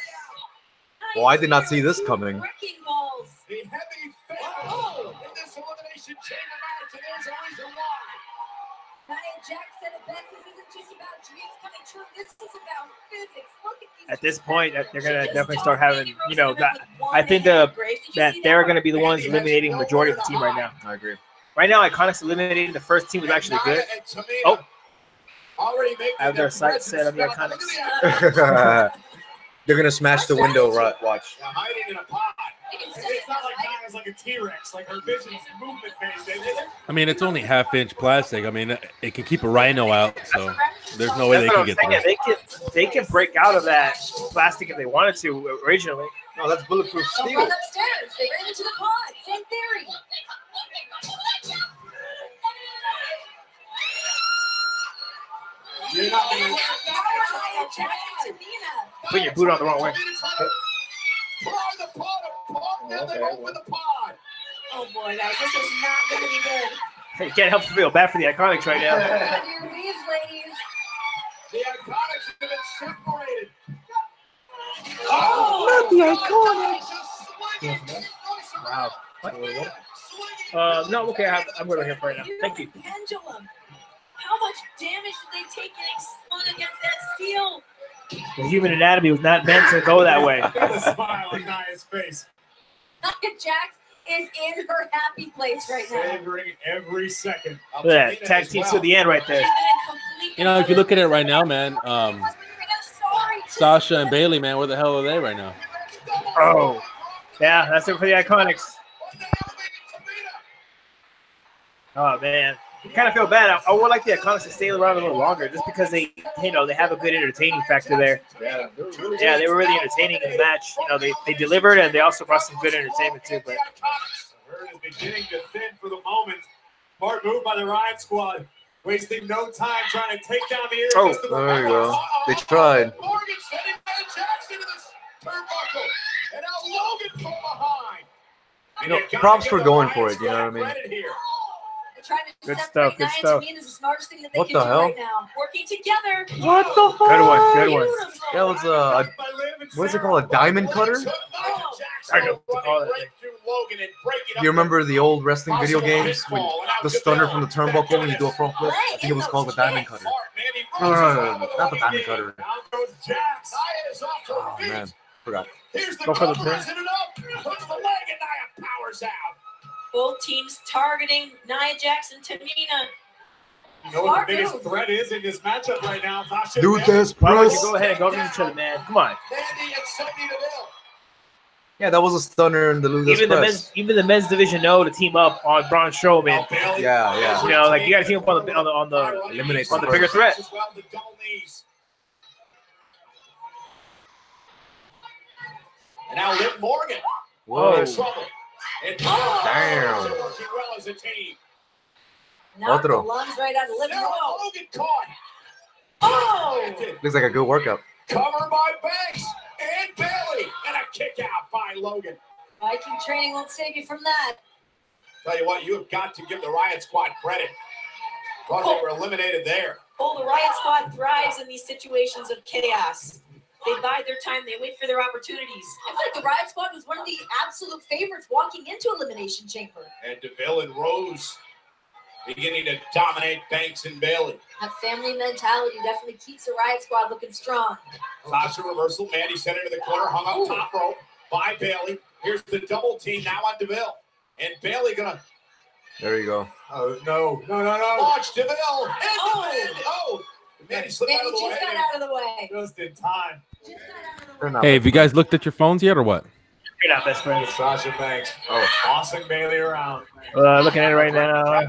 Well, I did not see this coming. Wrecking balls. The heavy favorite in this Elimination Chamber match, and there's a reason why. Nia Jax said it best. This isn't just about dreams coming true. This is about physics. Look at these. At this point, they're gonna definitely start having, you know, that. I think that they're gonna be the ones eliminating the majority of the team right now. I agree. Right now, Iconics eliminating the first team was actually good. Oh. I have their sights set on the Iconics. They're gonna smash the window. Watch. Hiding in a pod. It's not like Nia's like a T-Rex. Like her vision's movement based. I mean, it's only half-inch plastic. I mean, it can keep a rhino out, so there's no way they can get through. They can break out of that plastic if they wanted to originally. No, that's bulletproof They steel. run upstairs. They ran into the pod. Same theory. You're not gonna Nia Jax and Tamina. Put your boot on the wrong way. Open the pod. Oh boy, guys, this is not going to be good. Hey, you can't help but feel bad for the Iconics right now. On your knees, ladies. The Iconics have been separated. Not the iconic. Wow. What? No, okay. I'm going to here right now. Thank you. Pendulum. How much damage did they take getting slung against that steel? The human anatomy was not meant to go that way. Look at the smile on Nia's face. Nia Jax is in her happy place right now. Savoring every second. Look at that. Tag team to the end right there. You know, if you look at it right now, man, Sasha and Bailey, man, where the hell are they right now? Oh. Yeah, that's it for the Iconics. Oh, man. I kind of feel bad. I would like the Iconics to stay around a little longer just because they have a good entertaining factor there. Yeah, they were really entertaining in the match. You know, they delivered and they also brought some good entertainment too. But Herd is beginning to thin for the moment. Smart move by the Riot Squad. Wasting no time trying to take down the air. Oh, there you go. They tried. Morgan sending Nia Jax into this turnbuckle. And now Logan from behind. You know, props for going for it, you know what I mean? Good stuff, good stuff. What the hell? Right now. Working together. What the fuck? Good one, good one. That was what is it called? A diamond cutter? I know what to call it. You remember the old wrestling video games with the stunner from the turnbuckle when you do a front flip? I think it was called the diamond cutter. No, not the diamond cutter. Oh man, forgot. Go for the pin. Both teams targeting Nia Jax and Tamina. You know what the biggest threat is in this matchup right now? Dude, this Why don't you press. go ahead and go against each other, man? Come on. Yeah, that was a stunner in the Lucas press. Even the men's division know to team up on Braun Strowman. Yeah. You know, like you got to team up on the Eliminate on the bigger threat. And now Liv Morgan. Whoa. Trouble. And Damn. working well as a team. Knocked the Otro. lungs right out of Liv Now Morgan. Logan caught. Oh! Looks like a good workout. Cover by Banks and Bailey. And a kick out by Logan. Viking training won't save you from that. Tell you what, you have got to give the Riot Squad credit. But they were eliminated there. Oh, the Riot Squad thrives in these situations of chaos. They bide their time. They wait for their opportunities. I feel like the Riot Squad was one of the absolute favorites walking into Elimination Chamber. And DeVille and Rose beginning to dominate Banks and Bailey. That family mentality definitely keeps the Riot Squad looking strong. Sasha reversal. Mandy sent it to the corner, hung up top rope by Bailey. Here's the double team now on DeVille. And Bailey gonna. There you go. Oh, no. Launch DeVille. And Mandy slipped out of the way. just got out of the way. Just in time. Hey, have you guys looked at your phones yet or what? You're not best friends. Sasha Banks. Tossing Bailey around. Looking at it right now. How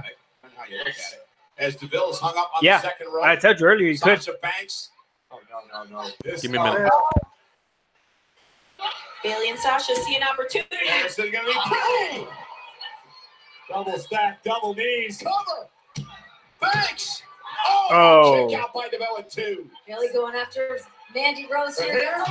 you look at it. As DeVille's hung up on the second rope. I told you earlier you could. Sasha Banks. Oh, no. Give me a minute. Bailey and Sasha see an opportunity. This is going to be pretty. Double stack, double knees. Cover. Banks. Oh. Check out by DeVille at 2. Bailey going after Mandy Rose here.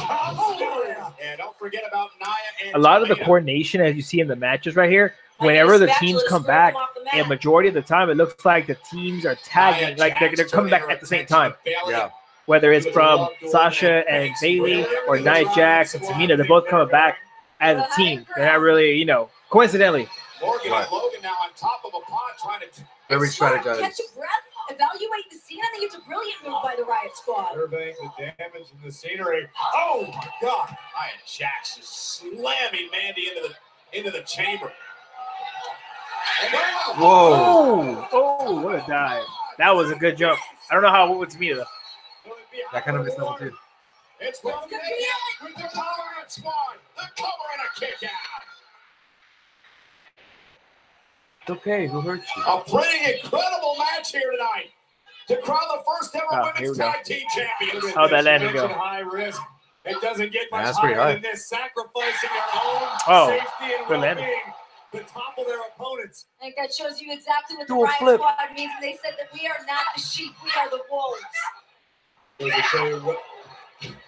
And don't forget about Nia and A lot of the Tamina. coordination, as you see in the matches right here, whenever the teams come back, and majority of the time, it looks like the teams are tagging, like they're coming back at the same time. Yeah. Whether it's from Sasha and Bailey or Nia Jax and Tamina, they're both coming back as a team. They're not really, coincidentally. Morgan and Logan now on top of a pod trying to Very Catch strategized. a breath, evaluate the scene. I think it's a brilliant move by the Riot Squad. surveying the damage in the scenery. Oh my God! Nia Jax is slamming Mandy into the chamber. And now, Whoa. Oh, what a dive. That was a good jump. I don't know how it went to me, though. That kind of missed level too. It's Logan with the Riot Squad, the cover and a kick out. It's okay. Who hurt you? A pretty incredible match here tonight to crown the first ever here women's we go. tag team champions. How'd that landing go? High risk. It doesn't get much That's pretty higher high. than this, sacrificing their own Oh, safety and good landing. well-being to topple their opponents. I think that shows you exactly what the Do a Riot flip. Squad means. They said that we are not the sheep, we are the wolves.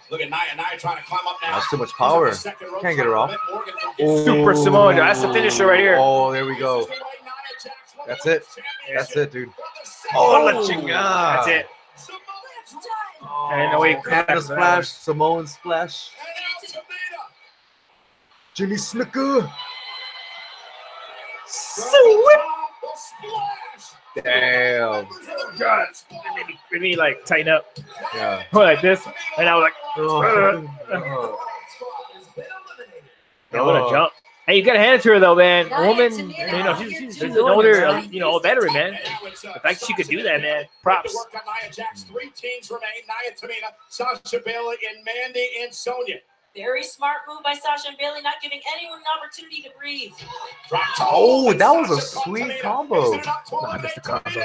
Look at Nia trying to climb up now. That's too much power. Can't get her off. Super Samoa. That's the finisher right here. Oh, there we go. That's it. That's it, dude. Oh, la chingada. That's it. It's time. And no way. Canada splash, Samoan splash. Jimmy Snuka. Damn. God, made me like tighten up. Yeah. Or like this, and I was like, yeah, what a jump. Hey, you got to hand it to her though, man. A woman, she's an older, old veteran, man. The fact that she could do that, man, props. Three teams remain: Nia Tamina, Sasha Bailey, and Mandy and Sonya. Very smart move by Sasha and Bailey, not giving anyone an opportunity to breathe. Oh, that was a sweet combo. Nah, that's the combo.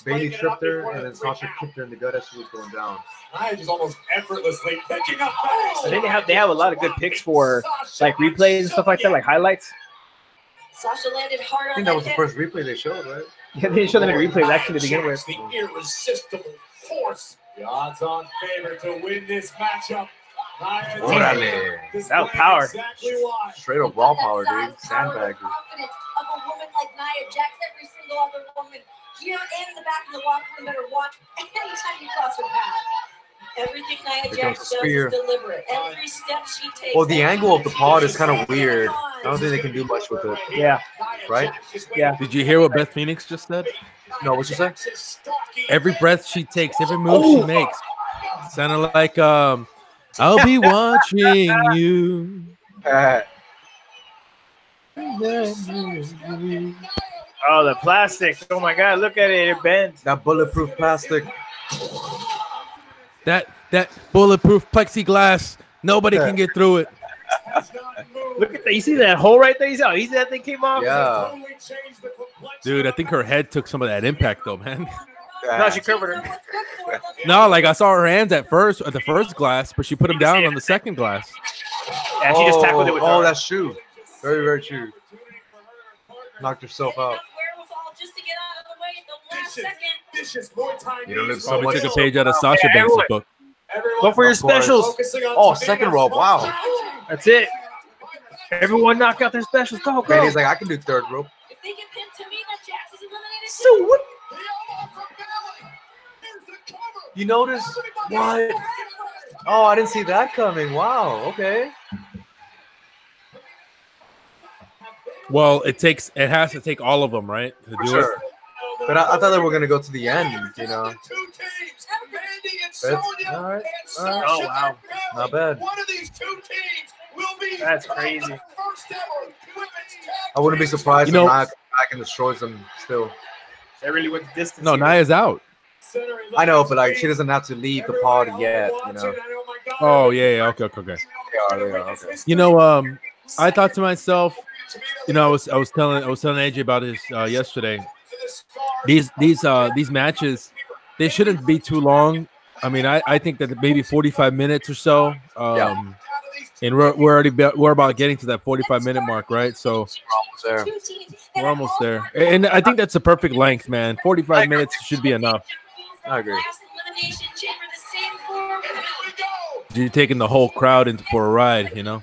Bailey tripped her, and then Sasha kicked her in the gut as she was going down. Nia just almost effortlessly picking up. I think they have a lot of good picks for like replays and stuff like that, like highlights. Sasha landed hard on I think that that was the hip. first replay they showed, right? Yeah, they didn't show them in replays actually to begin with. The irresistible force. The odds-on favorite to win this matchup. Órale. That was power. Exactly why. Straight up raw That power, size, dude. power, Sandbagger. and confidence of a woman like Nia Jax. Every single other woman here and in the back of the locker room better watch anytime you cross her path. Everything Nia Here Jax comes does the spear. is deliberate. Every step she takes. Well, the angle of the pod is kind of weird. I don't think they can do much with it, Yeah, right? yeah. Did you hear what Beth Phoenix just said? No, what you say? Every breath she takes, every move she makes, sounded like I'll be watching you. Oh, the plastic. Oh my God, look at it. It bends. That bulletproof plastic. That bulletproof plexiglass, nobody can get through it. Look at that. You see that hole right there? You see how easy that thing came off? Yeah. Dude, I think her head took some of that impact though, man. No, she covered her. No, like I saw her hands at the first glass, but she put them down on the second glass. Yeah, she just tackled it with her. that's true. Very, very true. Knocked herself out. Enough wherewithal just to get out of the way at the last second. You don't look so Probably much. took a page out of Sasha Banks' everyone. book. Go for your Of course. specials. Oh, second rope. Wow. That's it. Everyone knock out their specials. Go, go. Bailey's like, I can do third rope. If they can pin Tamina, Jax is eliminated. So what? You notice? What? Oh, I didn't see that coming. Wow. Okay. Well, it has to take all of them, right? To do Sure. But I thought they were gonna go to the end. You know. But, all right. Oh, wow. Not bad. One of these two teams will be That's crazy. first ever women's tag I wouldn't be surprised You know- if Nia comes back and destroys them still. They really went the distance. No, here. Nia's out. I know, but like she doesn't have to leave the pod yet. You know. Oh yeah. Okay. They are. Okay. You know, I thought to myself, you know, I was telling AJ about this yesterday. These matches, they shouldn't be too long. I mean, I think that maybe 45 minutes or so. And we're about getting to that 45-minute mark, right? So There. we're almost there, and I think that's the perfect length, man. 45 minutes should be enough. I agree. Last Elimination Chamber, the same format. You're taking the whole crowd in for a ride, you know.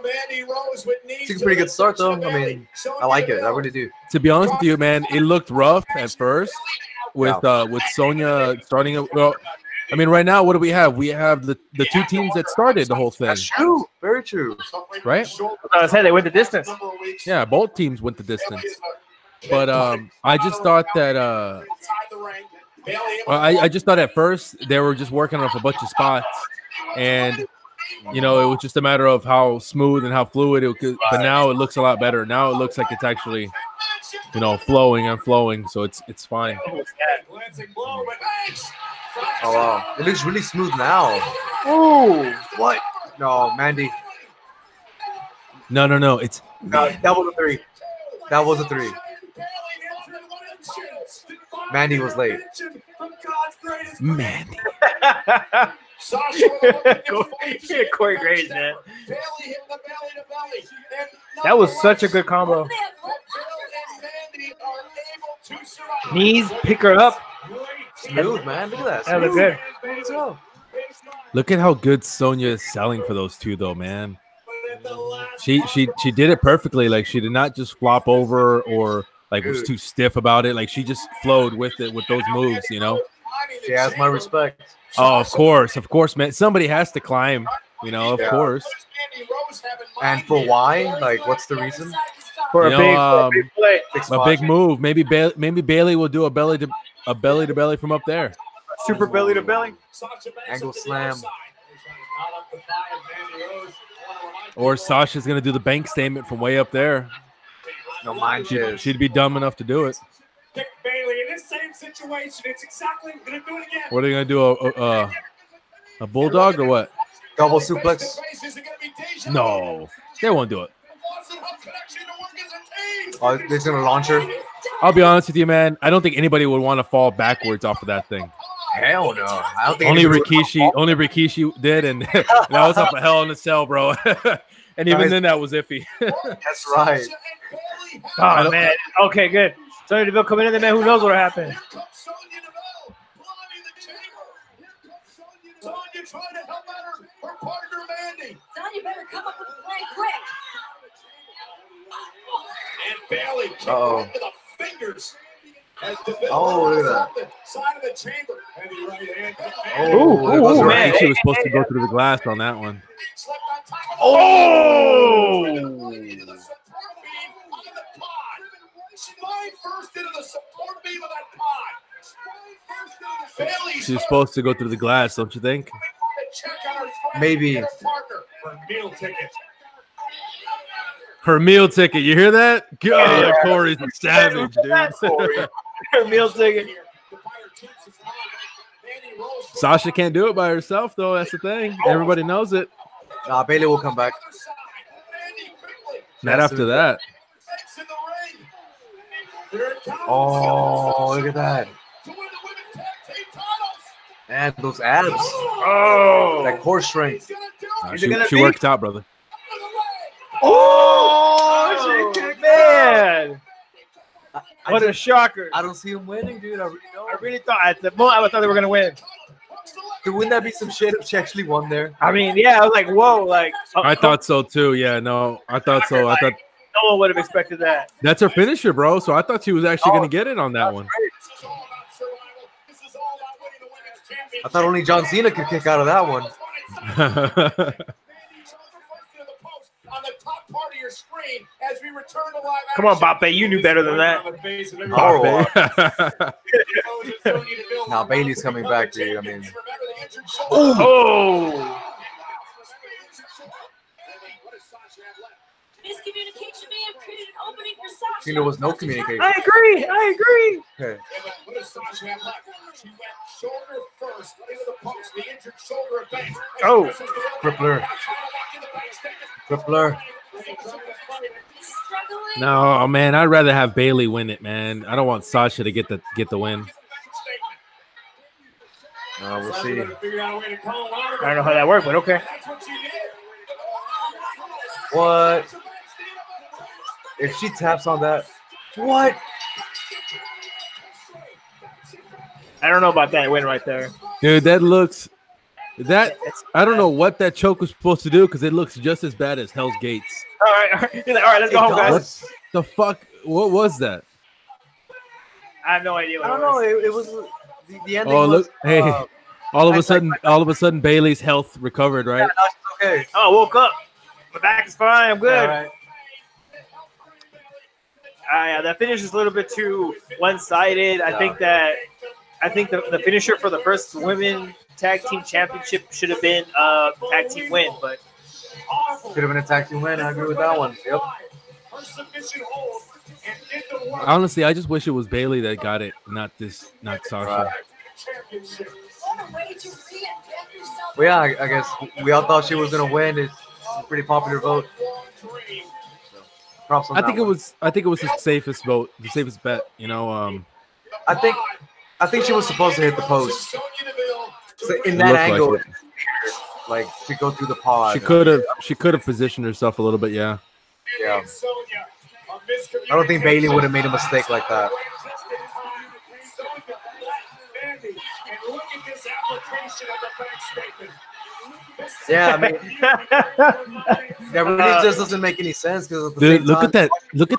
It's a pretty good start, though. I mean, I like it. I really do. To be honest with you, man, it looked rough at first with Sonya starting it. Well, I mean, right now, what do we have? We have the two teams that started the whole thing, That's true. Very true. right? I said they went the distance. Yeah, both teams went the distance. But I just thought that I just thought at first they were just working off a bunch of spots, and you know, it was just a matter of how smooth and how fluid it could. But now it looks a lot better. Now it looks like it's actually, you know, flowing and flowing. So it's fine. Oh wow, it looks really smooth now. Ooh. What? No, Mandy. No. It's No, that was a 3. That was a 3. Mandy was late. Mandy. Corey Graves, man. That was such a good combo. Knees, pick her up. Smooth, man. Look at that. That looked good. Let's go. Look at how good Sonya is selling for those two, though, man. She did it perfectly. Like she did not just flop over or like was too stiff about it. Like she just flowed with it with those moves, you know. She has my respect. Oh, of course, man. Somebody has to climb. You know, of Yeah. course. And for why? Like, what's the reason? For You a know, big play. a big move. Maybe Bailey will do a belly to belly from up there. Super belly to belly. Angle slam. Or Sasha's gonna do the bank statement from way up there. No mind shiz. She'd be dumb enough to do it. Bailey in this same situation, it's exactly gonna do it again. What are they gonna do? A bulldog or what? Double suplex. No, they won't do it. Oh, they're gonna launch her. I'll be honest with you, man. I don't think anybody would want to fall backwards off of that thing. Hell no. I don't think Only anybody would- Rikishi did, and that was up a hell in a cell, bro. And even then, that was iffy. That's right. Oh man. Okay, good. Sonya Deville coming in there, man. Who knows what'll happen? Sonya trying to help out her partner Mandy. Sonya better come up with a plan quick. And Bailey kicked Uh-oh. into the fingers. As Deville Oh, look at that. off the side of the chamber. Heavy right hand. Oh, that Ooh, was I right. think she was supposed to go through the glass on that one. Slipped on top of Oh! into the support beam on the pod. Slide first into the support beam of that pod. Bailey's She was supposed to go through the glass, don't you think? check on her friend Maybe. and her partner for meal ticket. Her meal ticket. You hear that? God, Corey's a savage, dude. Her meal ticket. Sasha can't do it by herself, though. That's the thing. Everybody knows it. Nah, Bailey will come back. Not after that. Oh, look at that. And those abs. Oh. That core strength. She worked out, brother. Oh, man. What a shocker. I don't see him winning, dude. I really I don't. really thought at the moment I thought they were gonna win. Dude, wouldn't that be some shit if she actually won there? I mean, yeah, I was like, whoa, like I thought so, too. Yeah, no. I thought so. I thought no one would have expected that. that's her finisher, bro. So I thought she was actually going to get it on that one. I thought only John Cena could kick out of that one. On the top part of your screen as we return to live Come on, action. Bape, you knew better than that. Now Bailey's coming back, dude. I mean, Oh. Miscommunication may have created an opening for Sasha. there was no communication. I agree. Okay. What does Sasha have left? She went shoulder first into the post. The injured shoulder advanced. Oh. Crippler. Crippler. Struggling. No, man. I'd rather have Bailey win it, man. I don't want Sasha to get the win. We'll see. I don't know how that worked, but okay. What? If she taps on that, what? I don't know about that win right there. Dude, that looks that I don't know what that choke was supposed to do because it looks just as bad as Hell's Gates. All right, He's like, all right, let's go home, guys. does. The fuck? What was that? I have no idea. What I don't know. It was the ending. Oh, was, look! Hey, all of I- a sudden, Bailey's health recovered, yeah, right? no, it's okay. Oh, I woke up. My back is fine. I'm good. All right. Yeah, that finish is a little bit too one-sided. I think the finisher for the first women tag team championship should have been a tag team win, but Could have been a tag team win. I agree with that one. Yep. Honestly, I just wish it was Bailey that got it, not Sasha. Right. What a way to reinvent yourself. Well, yeah, I guess we all thought she was gonna win. It's a pretty popular vote. Props on I that think one. it was the safest vote, the safest bet. You know, I think she was supposed to hit the post. So in it that looked angle, like it. like to go through the pod. She could have positioned herself a little bit. Yeah. Yeah. I don't think Bailey would have made a mistake like that. Yeah, I mean, that really just doesn't make any sense because Dude, look at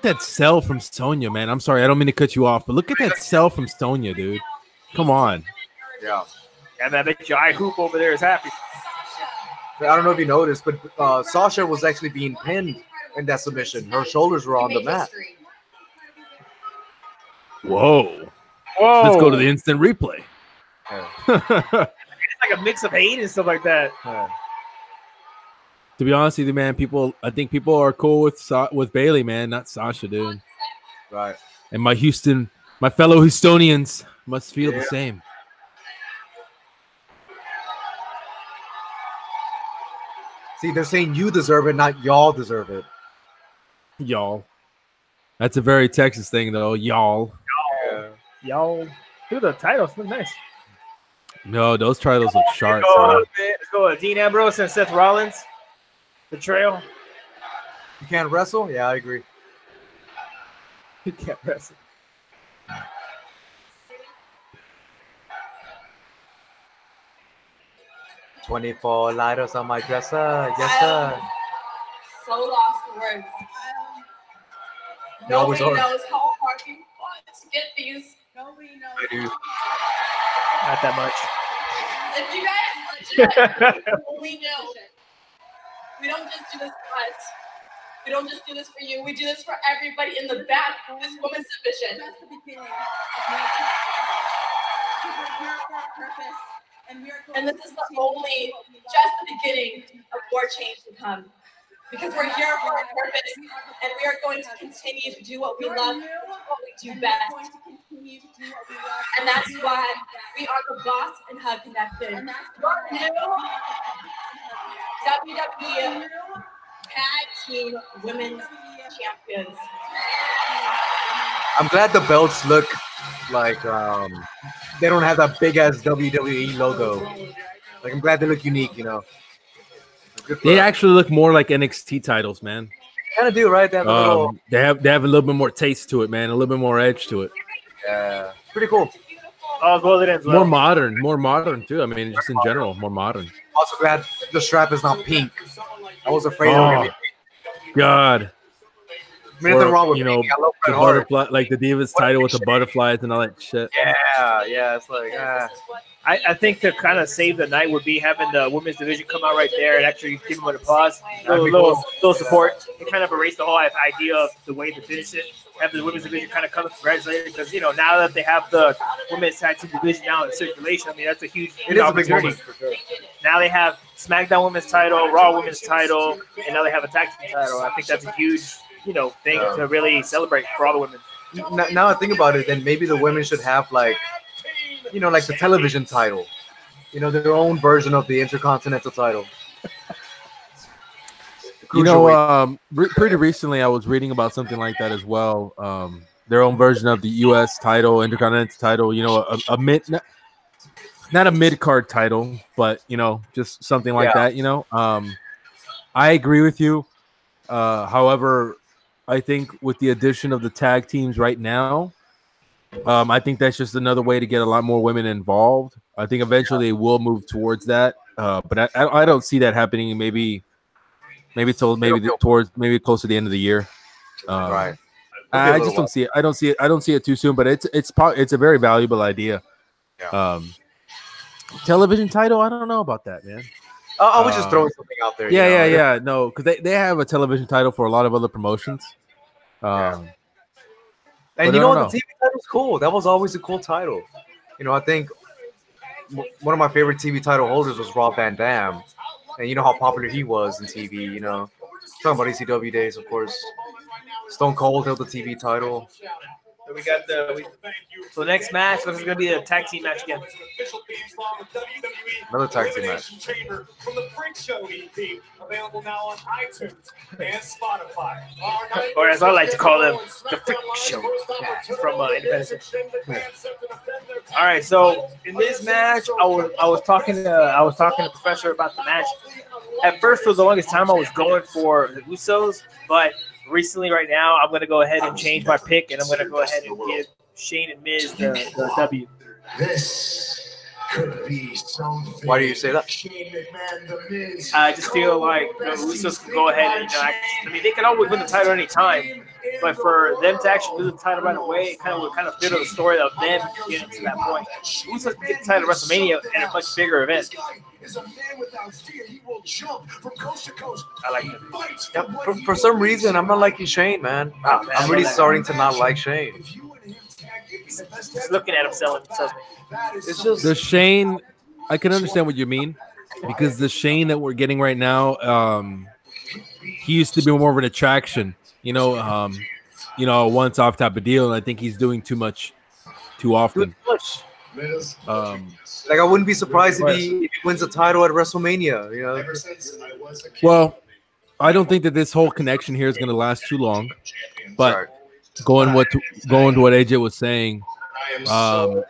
that sell from Sonya, man. I'm sorry, I don't mean to cut you off, but look at that sell from Sonya, dude. Come on. Yeah. and I bet your eye hoop over there is happy. I don't know if you noticed, but Sasha was actually being pinned in that submission. Her shoulders were on the mat. Whoa. Whoa. Let's go to the instant replay. It's like a mix of hate and stuff like that. To be honest with you, man, I think people are cool with Bailey, man, not Sasha, dude. Right. And my fellow Houstonians must feel the same. See, they're saying you deserve it, not y'all deserve it. Y'all. That's a very Texas thing, though. Y'all. Y'all. Dude, the titles look nice. No, those titles look sharp. Let's go. Dean Ambrose and Seth Rollins. Betrayal. You can't wrestle? Yeah, I agree. You can't wrestle. $24 lighters on my dresser. Yes, sir. So lost for words. You always Nobody are. knows how hard we fought to get these. Nobody knows. I do. Not that much. If you guys only know, we don't just do this for us. We don't just do this for you. We do this for everybody in the back of this women's division. That's the beginning of your we're here for a purpose, and we are going And this is just the beginning of more change to come. Because we're here for a purpose, and we are going to continue to do what we love, what we do best. And that's why we are the Boss and Hug Connected. Your new WWE Tag Team Women's Champions. I'm glad the belts look like they don't have that big ass WWE logo. Like, I'm glad they look unique, you know. They actually look more like NXT titles, man. Kind of do, right? They have a little. They have a little bit more taste to it, man. A little bit more edge to it. Yeah, pretty cool. More modern too. I mean, just in general, more modern. Also glad the strap is not pink. I was afraid Oh, of it. God. Nothing wrong with you know, pink. I love the Bret Hart. butterfly, like the Divas title with the butterflies and all that shit. Yeah, it's like. I think to kind of save the night would be having the women's division come out right there and actually give them an applause, little support, and kind of erase the whole idea of the way to finish it. Have the women's division kind of come and congratulate it, because now that they have the women's tag team division now in circulation, I mean that's a huge opportunity. For sure. Now they have SmackDown women's title, Raw women's title, and now they have a tag team title. I think that's a huge thing to really celebrate for all the women. Now I think about it, then maybe the women should have like the television title, their own version of the Intercontinental title. Pretty recently I was reading about something like that as well. Their own version of the U.S. title, Intercontinental title. Not a mid-card title, but just something like that. I agree with you. However, I think with the addition of the tag teams right now, I think that's just another way to get a lot more women involved. I think eventually they will move towards that, but I don't see that happening. Maybe towards close to the end of the year. Right. I just don't see it. I don't see it too soon. But it's a very valuable idea. Yeah. Television title. I don't know about that, man. I was just throwing something out there. Yeah. No, because they have a television title for a lot of other promotions. And the TV title's cool. That was always a cool title. I think one of my favorite TV title holders was Rob Van Dam. And you know how popular he was in TV, Talking about ECW days, of course. Stone Cold held the TV title. So we got the next match. This is going to be a tag team match again. Another tag team match. From the Freak Show EP, available now on iTunes and Spotify. Or as I like to call them, the Freak Show from Independence. All right, so in this match, I was talking to Professor about the match. At first, for the longest time, I was going for the Usos, but recently, right now, I'm going to go ahead and change my pick, and I'm going to go ahead and give Shane and Miz the W. This could be something. Why do you say that? Shane McMahon, The Miz. I just feel like the Usos can go ahead and I mean, they can always win the title any time, but for them to actually lose the title right away, it kind of would fit the story of them getting to that point. Usos can get the title at WrestleMania in a much bigger event. Is a man without fear. He will jump from coast to coast. I like it. Yeah, for some reason, I'm not liking Shane, man. Oh, man, I'm really starting to not like Shane. Just looking at him selling me. It's just The Shane, I can understand what you mean, because the Shane that we're getting right now, he used to be more of an attraction, a once-off type of deal, and I think he's doing too much, too often. like I wouldn't be surprised if he wins a title at WrestleMania. You know. Well, I don't think that this whole connection here is going to last too long, but going to what AJ was saying, I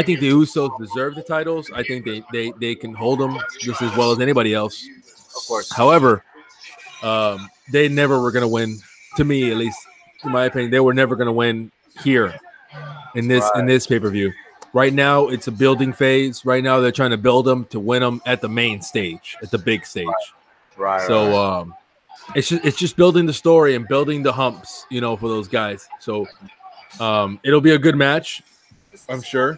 think the Usos deserve the titles. I think they can hold them just as well as anybody else. Of course. However, they never were going to win. To me, at least, in my opinion, they were never going to win here in this pay-per-view. Right now, it's a building phase. Right now, they're trying to build them to win them at the main stage, at the big stage. Right. So it's just building the story and building the humps, for those guys. So it'll be a good match, I'm sure.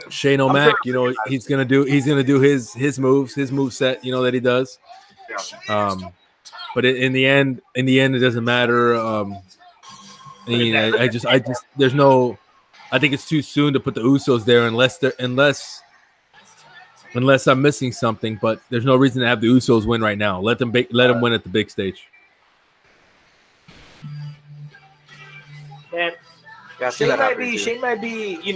Shane O'Mac, he's gonna do his moves, his move set, that he does. But in the end, it doesn't matter. There's no. I think it's too soon to put the Usos there unless I'm missing something. But there's no reason to have the Usos win right now. Let them win at the big stage. Man, Shane might be,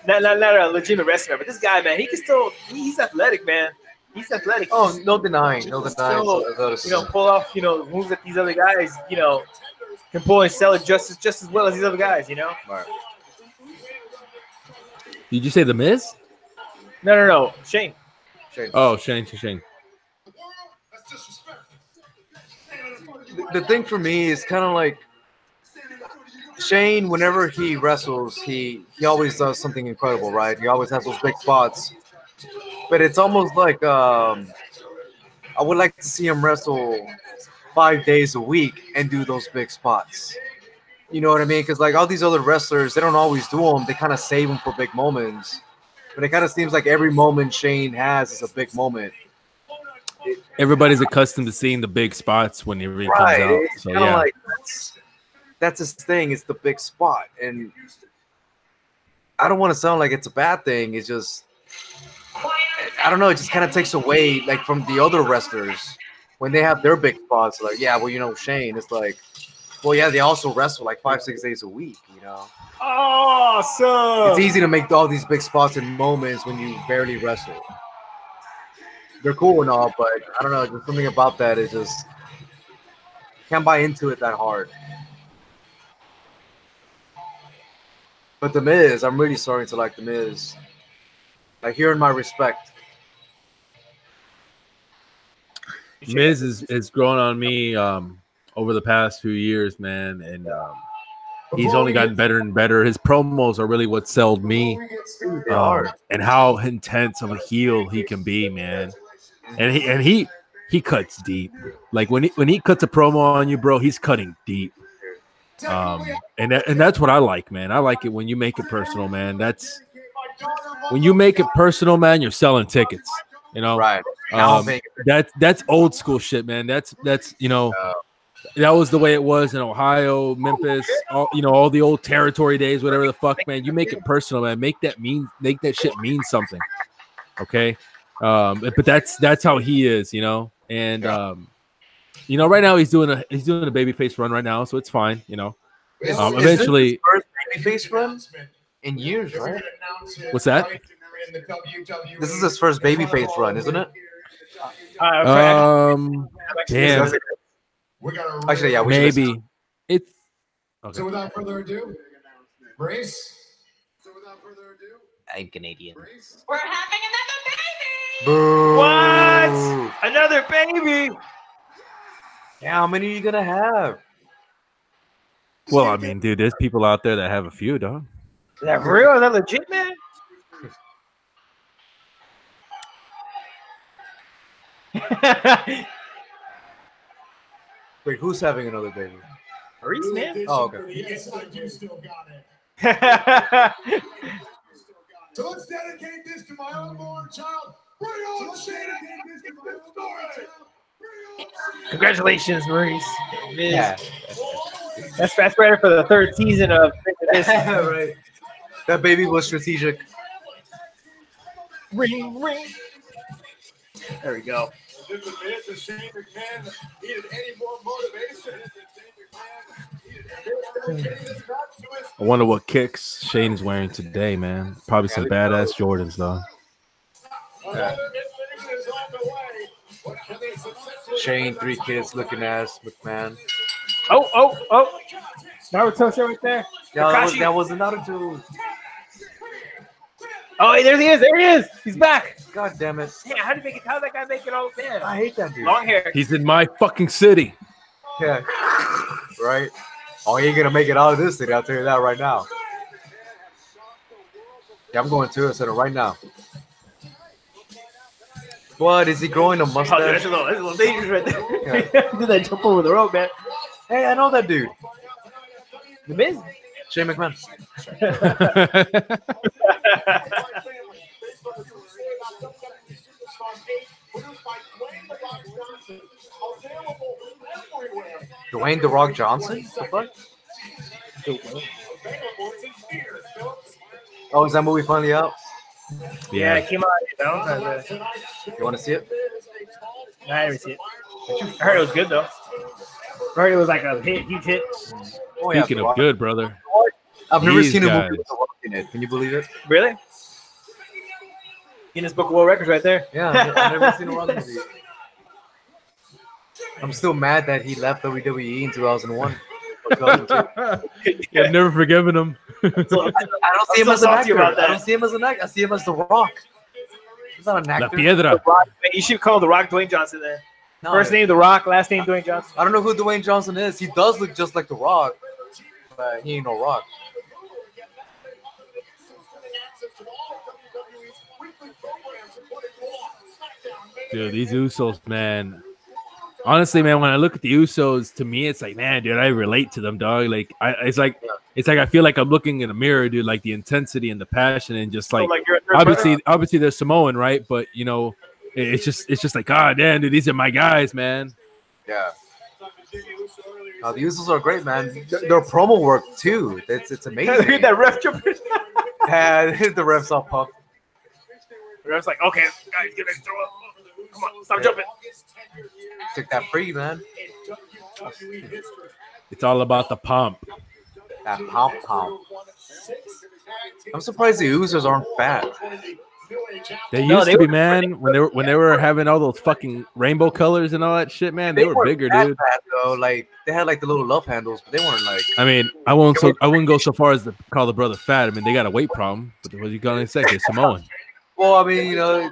not a legitimate wrestler, but this guy, man, he's athletic, man. He's athletic. Oh, no denying. Still, pull off, moves that these other guys, can pull and sell it just as well as these other guys, Right. Did you say The Miz? No, Shane. Oh, Shane. The thing for me is kind of like Shane, whenever he wrestles, he always does something incredible, right? He always has those big spots. But it's almost like I would like to see him wrestle 5 days a week and do those big spots. You know what I mean? Because like all these other wrestlers, they don't always do them. They kind of save them for big moments. But it kind of seems like every moment Shane has is a big moment. Everybody's accustomed to seeing the big spots when he really comes out. It's So kind of yeah. like that's his thing. It's the big spot, and I don't want to sound like it's a bad thing. It's just I don't know. It just kind of takes away like from the other wrestlers when they have their big spots. Like Shane. It's like, well, yeah, they also wrestle like 5-6 days a week. Awesome. It's easy to make all these big spots in moments when you barely wrestle. They're cool and all, but I don't know. Just something about that is just can't buy into it that hard. But The Miz, I'm really starting to like The Miz. Like, hearing my respect. Miz is growing on me over the past few years, man, and he's only gotten better and better. His promos are really what sold me, and how intense of a heel he can be, man. And he cuts deep. Like when he cuts a promo on you, bro, he's cutting deep. And that's what I like, man. I like it when you make it personal, man. When you make it personal, man, you're selling tickets. Right. That's old school shit, man. That's that was the way it was in Ohio, Memphis, all the old territory days, whatever the fuck, man. You make it personal, man. Make that shit mean something. Okay. But that's how he is, and right now he's doing a babyface run right now, so it's fine, eventually. Is this his first babyface run in years, right? What's that? This is his first babyface run, isn't it? Damn. Actually, yeah, maybe it's okay. So without further ado, Brace. I'm Canadian. We're having another baby. Boo. What? Another baby? Yeah, how many are you gonna have? Well, I mean, dude, there's people out there that have a few, dog. Is that for real? Is that legit, man? Wait, who's having another baby? Reese, man. Oh, okay. Yes, I do still got it. So let's dedicate this to my unborn child. Bring on Shane. Congratulations, Maurice. Yeah. That's better for the third season of this. Right. That baby was strategic. Ring, ring. There we go. This is it. The Shane McMahon needed any more motivation. I wonder what kicks Shane's wearing today, man. Probably some badass Jordans, though. Shane, 3 kids, looking ass, McMahon. Oh. Naruto show right there. Yeah, that was Naruto. Oh, hey, there he is. There he is. He's back. God damn it. Yeah, how did that guy make it all there? I hate that dude. Long hair. He's in my fucking city. Yeah. Right? Oh, he ain't gonna make it out of this city, I'll tell you that right now. Yeah, I'm going to it right now. What? Is he growing a Oh, dude, mustache? that's a little dangerous right there. Yeah. Did that jump over the rope, man? Hey, I know that dude. The Miz? Shane McMahon. Dwayne The Rock Johnson? The fuck? Oh, is that movie finally out? Yeah, it came out Valentine's Day. You want to see it? I didn't see it. I heard it was good, though. I heard it was like a huge hit. Oh, yeah, Speaking The of Rock. good, brother. I've never These seen a guys. movie with The Rock in it. Can you believe it? Really? Guinness Book of World Records right there. Yeah, I've never seen a Rock movie. I'm still mad that he left WWE in 2001. or 2002. Yeah, I've never forgiven him. I don't see him I'm as so an salty actor. about that. I don't see him as an actor. I see him as The Rock. He's not an La actor. Piedra. The Rock. You should call The Rock Dwayne Johnson then. No, First name The Rock, last name Dwayne Johnson. I don't know who Dwayne Johnson is. He does look just like The Rock, but he ain't no Rock. Dude, these Usos, man. Honestly, man, when I look at the Usos, to me, it's like, man, dude, I relate to them, dog. Like, it's like I feel like I'm looking in a mirror, dude. Like the intensity and the passion, and just like, you're a third brother. obviously they're Samoan, right? But you know, it's just like, God damn, dude, these are my guys, man. Yeah. The Usos are great, man. Their promo work too. It's amazing. Look at that ref jumping. Yeah, the refs all pumped. The ref's like, okay, guys, get ready to throw up. Come on, stop jumping. Took that free, man. It's all about the pump. That pump. I'm surprised the Usos aren't fat. They No, used they to be, were man. When they were having all those fucking rainbow colors and all that shit, man. They were weren't bigger, that dude. fat, though. Like they had like the little love handles, but they weren't like. I mean, I wouldn't go so far as to call the brother fat. I mean, they got a weight problem. But what are you gonna say? They're Samoan. Well, I mean, you know,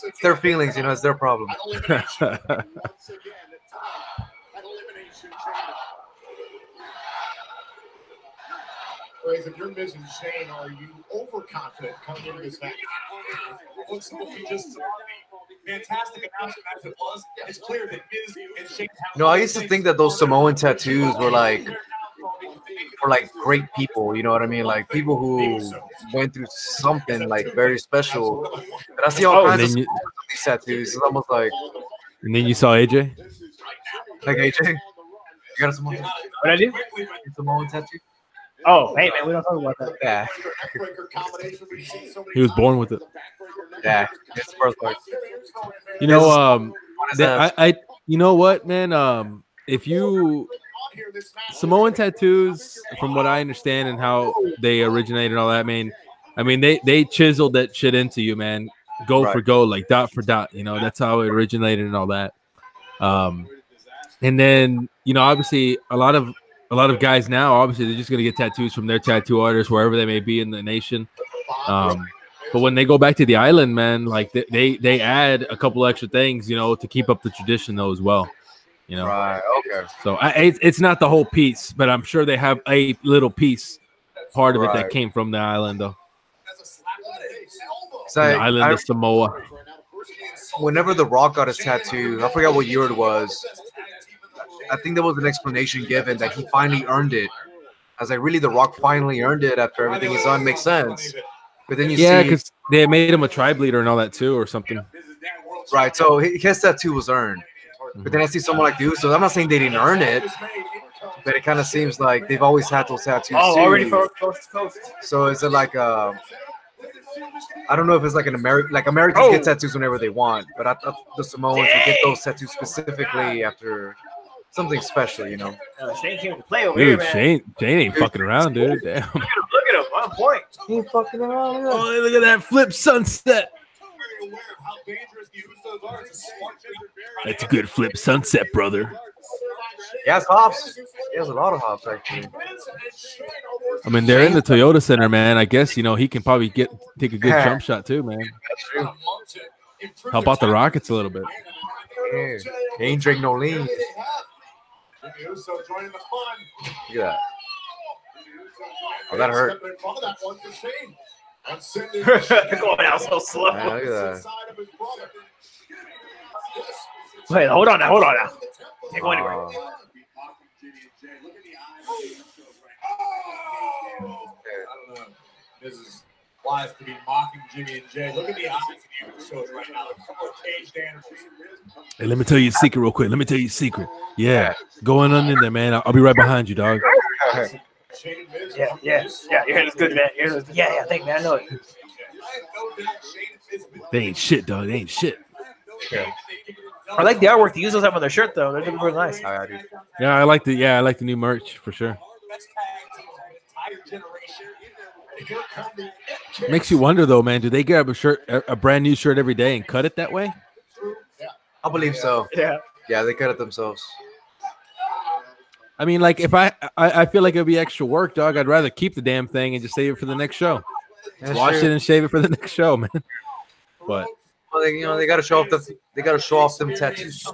it's their feelings. You know, it's their problem. Whereas if you're missing Shane, are you overconfident coming into this match? Looks like he just fantastic announcement as it was. It's clear that Miz and Shane. No, I used to think that those Samoan tattoos were like great people. You know what I mean? Like people who went through something like very special. But I see all kinds of then Samoans with these tattoos. It's almost like And then you saw AJ. AJ. You got a Samoan tattoo? What I do? A Samoan tattoo? Oh, hey, man, we don't talk about that. Yeah. He was born with it. Yeah. It's birthmark. You know, What is that? I you know what, man? If you Samoan tattoos, from what I understand and how they originated and all that, I mean they chiseled that shit into you, man. Go for go, like dot for dot. You know, that's how it originated and all that. And then, you know, obviously a lot of guys now, obviously they're just gonna get tattoos from their tattoo artists wherever they may be in the nation. But when they go back to the island, man, like they add a couple extra things, you know, to keep up the tradition though as well. You know, Right. Okay. so it's not the whole piece, but I'm sure they have a little piece part of it that Right. came from the island, though. So The island of Samoa. whenever The Rock got his tattoo, I forgot what year it was. I think there was an explanation given that he finally earned it. I was like, really, The Rock finally earned it after everything he's done? Makes sense. But then you Yeah, see, because they made him a tribe leader and all that too, or something. right? So his tattoo was earned. But then I see someone like the Usos. I'm not saying they didn't earn it, but it kind of seems like they've always had those tattoos Oh, too. already for coast to coast. So is it like I don't know if it's like an American, like Americans Oh. get tattoos whenever they want, but I thought the Samoans would get those tattoos specifically after something special, you know? Shane came to play over here, Dude, man. Shane ain't fucking around, dude. Damn. Look at him, on point. He ain't fucking around. Oh, look at that flip sunset. That's a good flip sunset, brother. He has hops. He has a lot of hops, actually. I mean, they're in the Toyota Center, man. I guess, you know, he can probably take a good jump shot too, man. Help out the Rockets a little bit. Yeah. He ain't drink no lean. Look at that. Oh, that hurt. Going out so slow. Man, look at that. Wait, hold on now. Can't go anywhere. This is wise to be mocking Jimmy and Jay. Look at the eyes of the shows right now. Caged energy. Hey, let me tell you a secret real quick. Let me tell you a secret. Yeah, going on in there, man. I'll be right behind you, dog. Yeah. Your head is good, man. Yeah, thank you, man. I know it. They ain't shit, dog. They ain't shit. I like the artwork the Usos have on their shirt, though. They're looking really nice. Yeah, I like the new merch for sure. Makes you wonder though, man. Do they grab a brand new shirt every day and cut it that way? I believe so. Yeah. Yeah, they cut it themselves. I mean, like if I feel like it'd be extra work, dog. I'd rather keep the damn thing and just save it for the next show. Wash it and shave it for the next show, man. But well, they gotta show off them tattoos.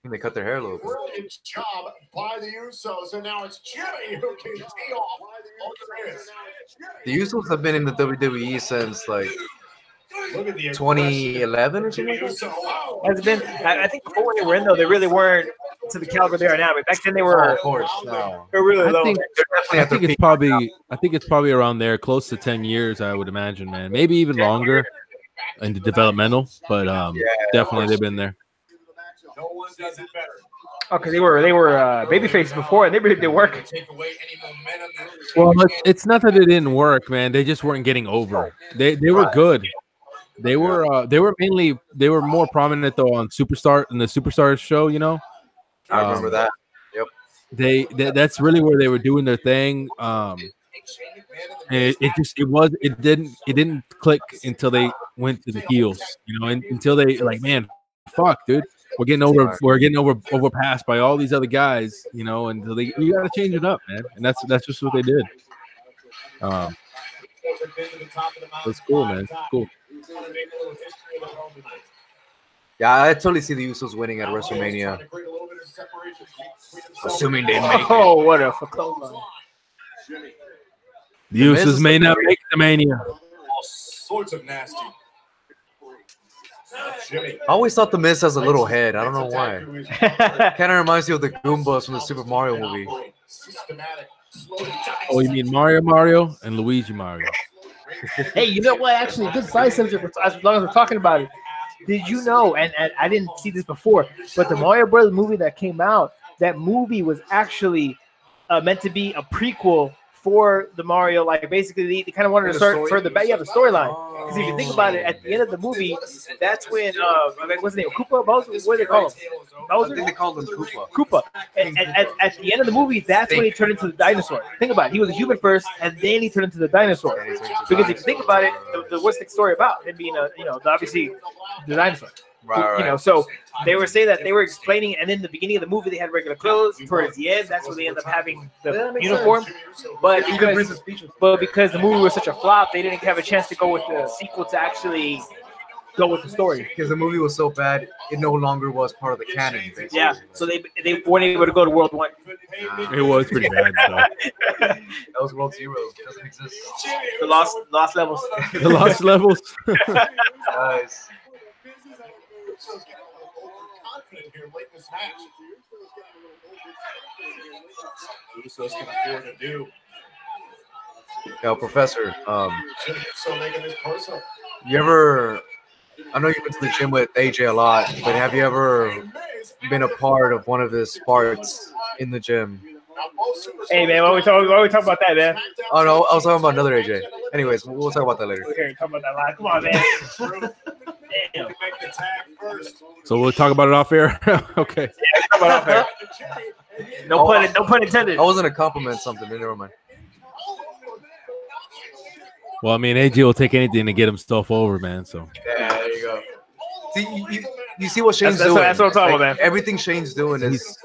And they cut their hair a little bit. Brilliant job by the Usos, and now it's Jimmy who can tee off on the wrist. The Usos have been in the WWE since like Look at the 2011 or something like that. Has it been? I think before when they were in, though, they really weren't to the caliber they are now. But back then they were. Of course, no. They're really low. I think it's probably around there, close to 10 years, I would imagine, man. Maybe even longer in the developmental, but definitely they've been there. No one does it better. Oh, because they were babyface before, and they really did work. Take away any momentum. Well, it's not that it didn't work, man. They just weren't getting over. They were good. They were more prominent though on the Superstars show, you know. I remember that. Yep. That's really where they were doing their thing. It didn't click until they went to the heels, you know, until they like, man, fuck, dude. We're getting overpassed by all these other guys, you know, and you got to change it up, man. And that's just what they did. It's cool, man. It's cool. Yeah, I totally see the Usos winning at WrestleMania. Assuming they make it. Oh, what a close line. The Usos may not make the Mania. All sorts of nasty. I always thought the Miz has a little head. I don't know why. Kind of reminds you of the Goombas from the Super Mario movie. Oh, you mean Mario and Luigi Mario? Hey, you know what? Actually, good side subject. As long as we're talking about it, did you know? And I didn't see this before, but the Mario Brothers movie that came out, that movie was actually meant to be a prequel for the Mario. Like basically, they kind of wanted to start further back. Yeah, the storyline. Because if you think about it, at the end of the movie, that's when what's his name? Koopa? Bowser? What do they call him? Bowser? I think they called him Koopa. Koopa. And at the end of the movie, that's when he turned into the dinosaur. Think about it. He was a human first, and then he turned into the dinosaur. Because if you think about it, what's the story about? Him being obviously the dinosaur. Right. You know, so they were saying that they were explaining, and in the beginning of the movie they had regular clothes. Towards the end, that's where they end up having the uniform. But because the movie was such a flop, they didn't have a chance to go with the sequel to actually go with the story. Because the movie was so bad, it no longer was part of the canon. Basically. Yeah, so they weren't able to go to World 1. It was pretty bad. So. That was World Zero. It doesn't exist. The lost levels. The lost levels. Nice. Confident here late in this match. Usos can afford to do. Yo, Professor. So making this personal. You ever? I know you went to the gym with AJ a lot, but have you ever been a part of one of his parts in the gym? Hey man, why we talk about that, man? Oh no, I was talking about another AJ. Anyways, we'll talk about that later. We're here talk about that live. Come on, man. Damn. So we'll talk about it off air. Okay. Yeah, talk about off air. No pun intended. I wasn't a compliment something. Never mind. Well, I mean, AJ will take anything to get himself over, man. So Yeah, there you go. See, you see what Shane's doing? That's what I'm talking about, man. Everything Shane's doing is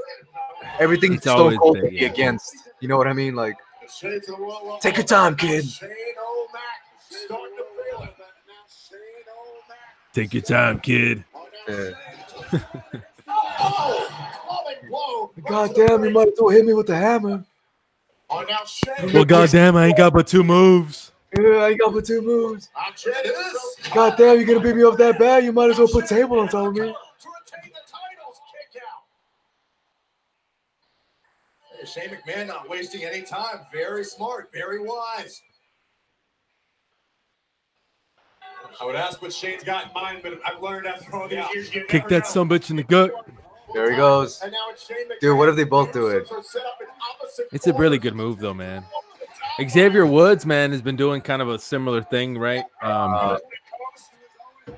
everything It's Stone always Cold big, would be yeah. against. You know what I mean? Like, take your time, kid. take your time, kid. Yeah. God damn, you might as well hit me with the hammer. Well, goddamn, I ain't got but 2 moves. Yeah, I ain't got but 2 moves. God damn, you're gonna beat me up that bad? You might as well put table on top of me. Shane McMahon not wasting any time. Very smart, very wise. I would ask what Shane's got in mind, but I've learned after all these years. You Kick never that know. sumbitch in the gut. There he goes. And now it's Shane McMahon. Dude, what if they both do it? So set up in opposite It's a really good move, though, man. Xavier Woods, man, has been doing kind of a similar thing, right? About to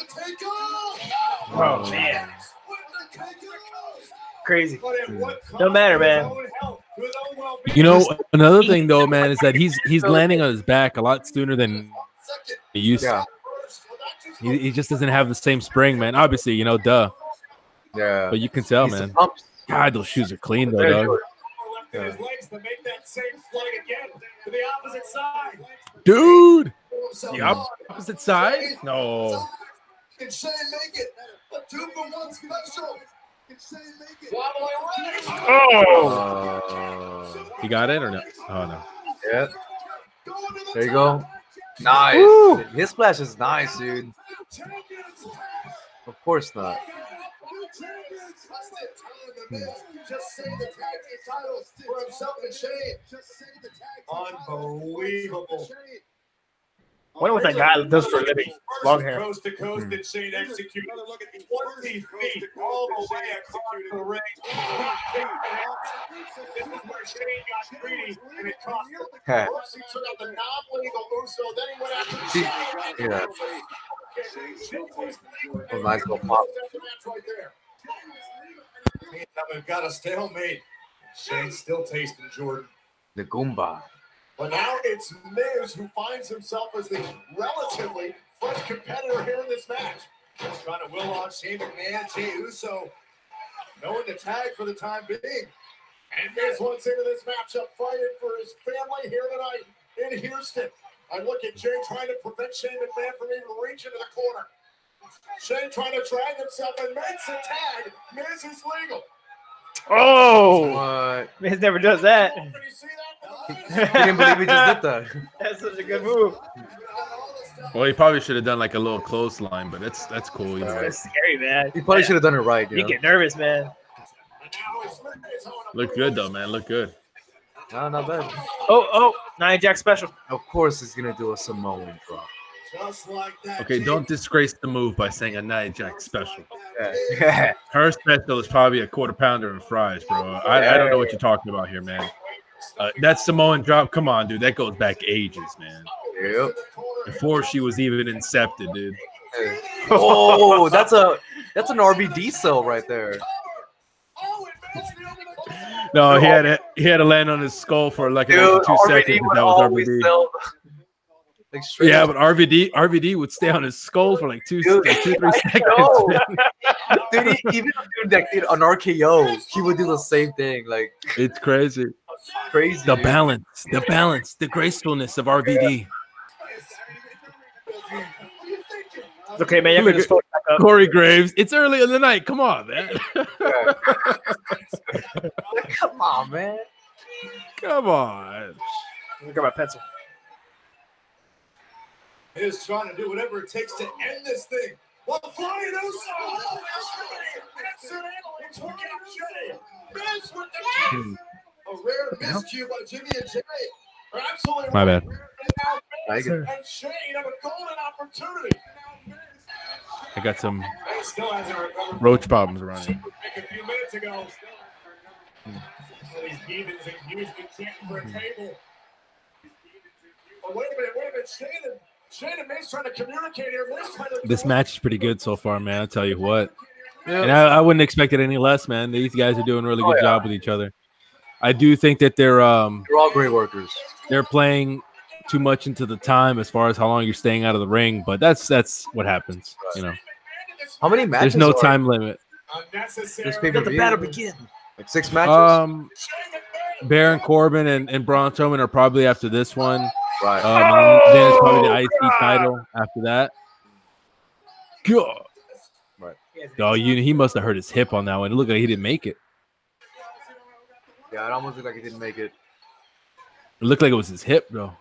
take off. Oh man, crazy. Don't matter, man. You know, another thing, though, man, is that he's landing on his back a lot sooner than he used to. Yeah. He just doesn't have the same spring, man. Obviously, you know, duh. Yeah. But you can tell, He's man. pumped. God, those shoes are clean, though, Very dog. good. His legs to make that same flight again to the opposite side. Dude, the opposite side? No. Can Shane make it? A 2-for-1 special. Can Shane make it? Wobbly Oh, You got it or no? Oh, no. Yeah. There you go. Nice. Woo. His splash is nice, dude. Of course not. Just save the tag team titles for himself and Shane. Unbelievable. I wonder what that guy does for a living. Long hair. Coast to coast, and Shane executed 20 feet all the way across the ring. This is where Shane got greedy, and it cost him. Yeah. First, he took out the non-legal Uso, then he went after See, yeah. A nice little pop. right there. We've got a stalemate. Shane's still tasting Jordan. The Goomba. But now it's Miz who finds himself as the relatively fresh competitor here in this match. Just trying to will on Shane McMahon, Jey Uso, knowing the tag for the time being. And Miz wants into this matchup, fighting for his family here tonight in Houston. I look at Jey trying to prevent Shane McMahon from even reaching to the corner. Shane trying to drag himself and makes a tag. Miz is legal. Oh, What? Miz never does that. Did you see that? He didn't believe he just did that. That's such a good move. Well, he probably should have done like a little clothesline, but that's cool. You know. It's scary, man. He probably should have done it right. You You know? get nervous, man. Look good, though, man. Look good. No, not bad. Oh, Nia Jax special. Of course, he's gonna do a Samoan drop. Just like that. Okay, don't disgrace the move by saying a Nia Jax special. Yeah. Her special is probably a quarter pounder and fries, bro. I don't know what you're talking about here, man. That Samoan drop, come on, dude. That goes back ages, man. Yep. Before she was even incepted, dude. Oh, that's an RVD cell right there. No, he had to land on his skull for like another 2 seconds. That was RVD. Like straight Yeah, up. but RVD would stay on his skull for like 2, 3 seconds. know. man. Dude, even a dude that did an RKO, he would do the same thing. Like It's crazy. crazy. The dude. balance, the gracefulness of RVD. Okay, man. You're Look gonna just back up. Corey Graves. It's early in the night. Come on, man. Come on, man. Come on. Let me grab my pencil. Is trying to do whatever it takes to end this thing. While flying Uso. Miz with the kick. A rare miscue by Jimmy and Jay. Are absolutely My bad. And Shane have a golden opportunity. I got some He still hasn't recovered. roach problems around here. A few minutes ago. These heathens in Houston chanting for a table. Oh, wait a minute. Shane and Miz trying to communicate here. This match is pretty good so far, man. I'll tell you what. And I wouldn't expect it any less, man. These guys are doing a really good job with each other. I do think that they're all great workers. They're playing too much into the time as far as how long you're staying out of the ring, but that's what happens, you know. How many matches? There's no time limit. This pay-per-view? Battle begin. Like 6 matches. Baron Corbin and Braun Strowman are probably after this one. Right. Then it's probably the IC title after that. God. Right. Oh, he must have hurt his hip on that one. It looked like he didn't make it. Yeah, it almost looked like he didn't make it. It looked like it was his hip, though.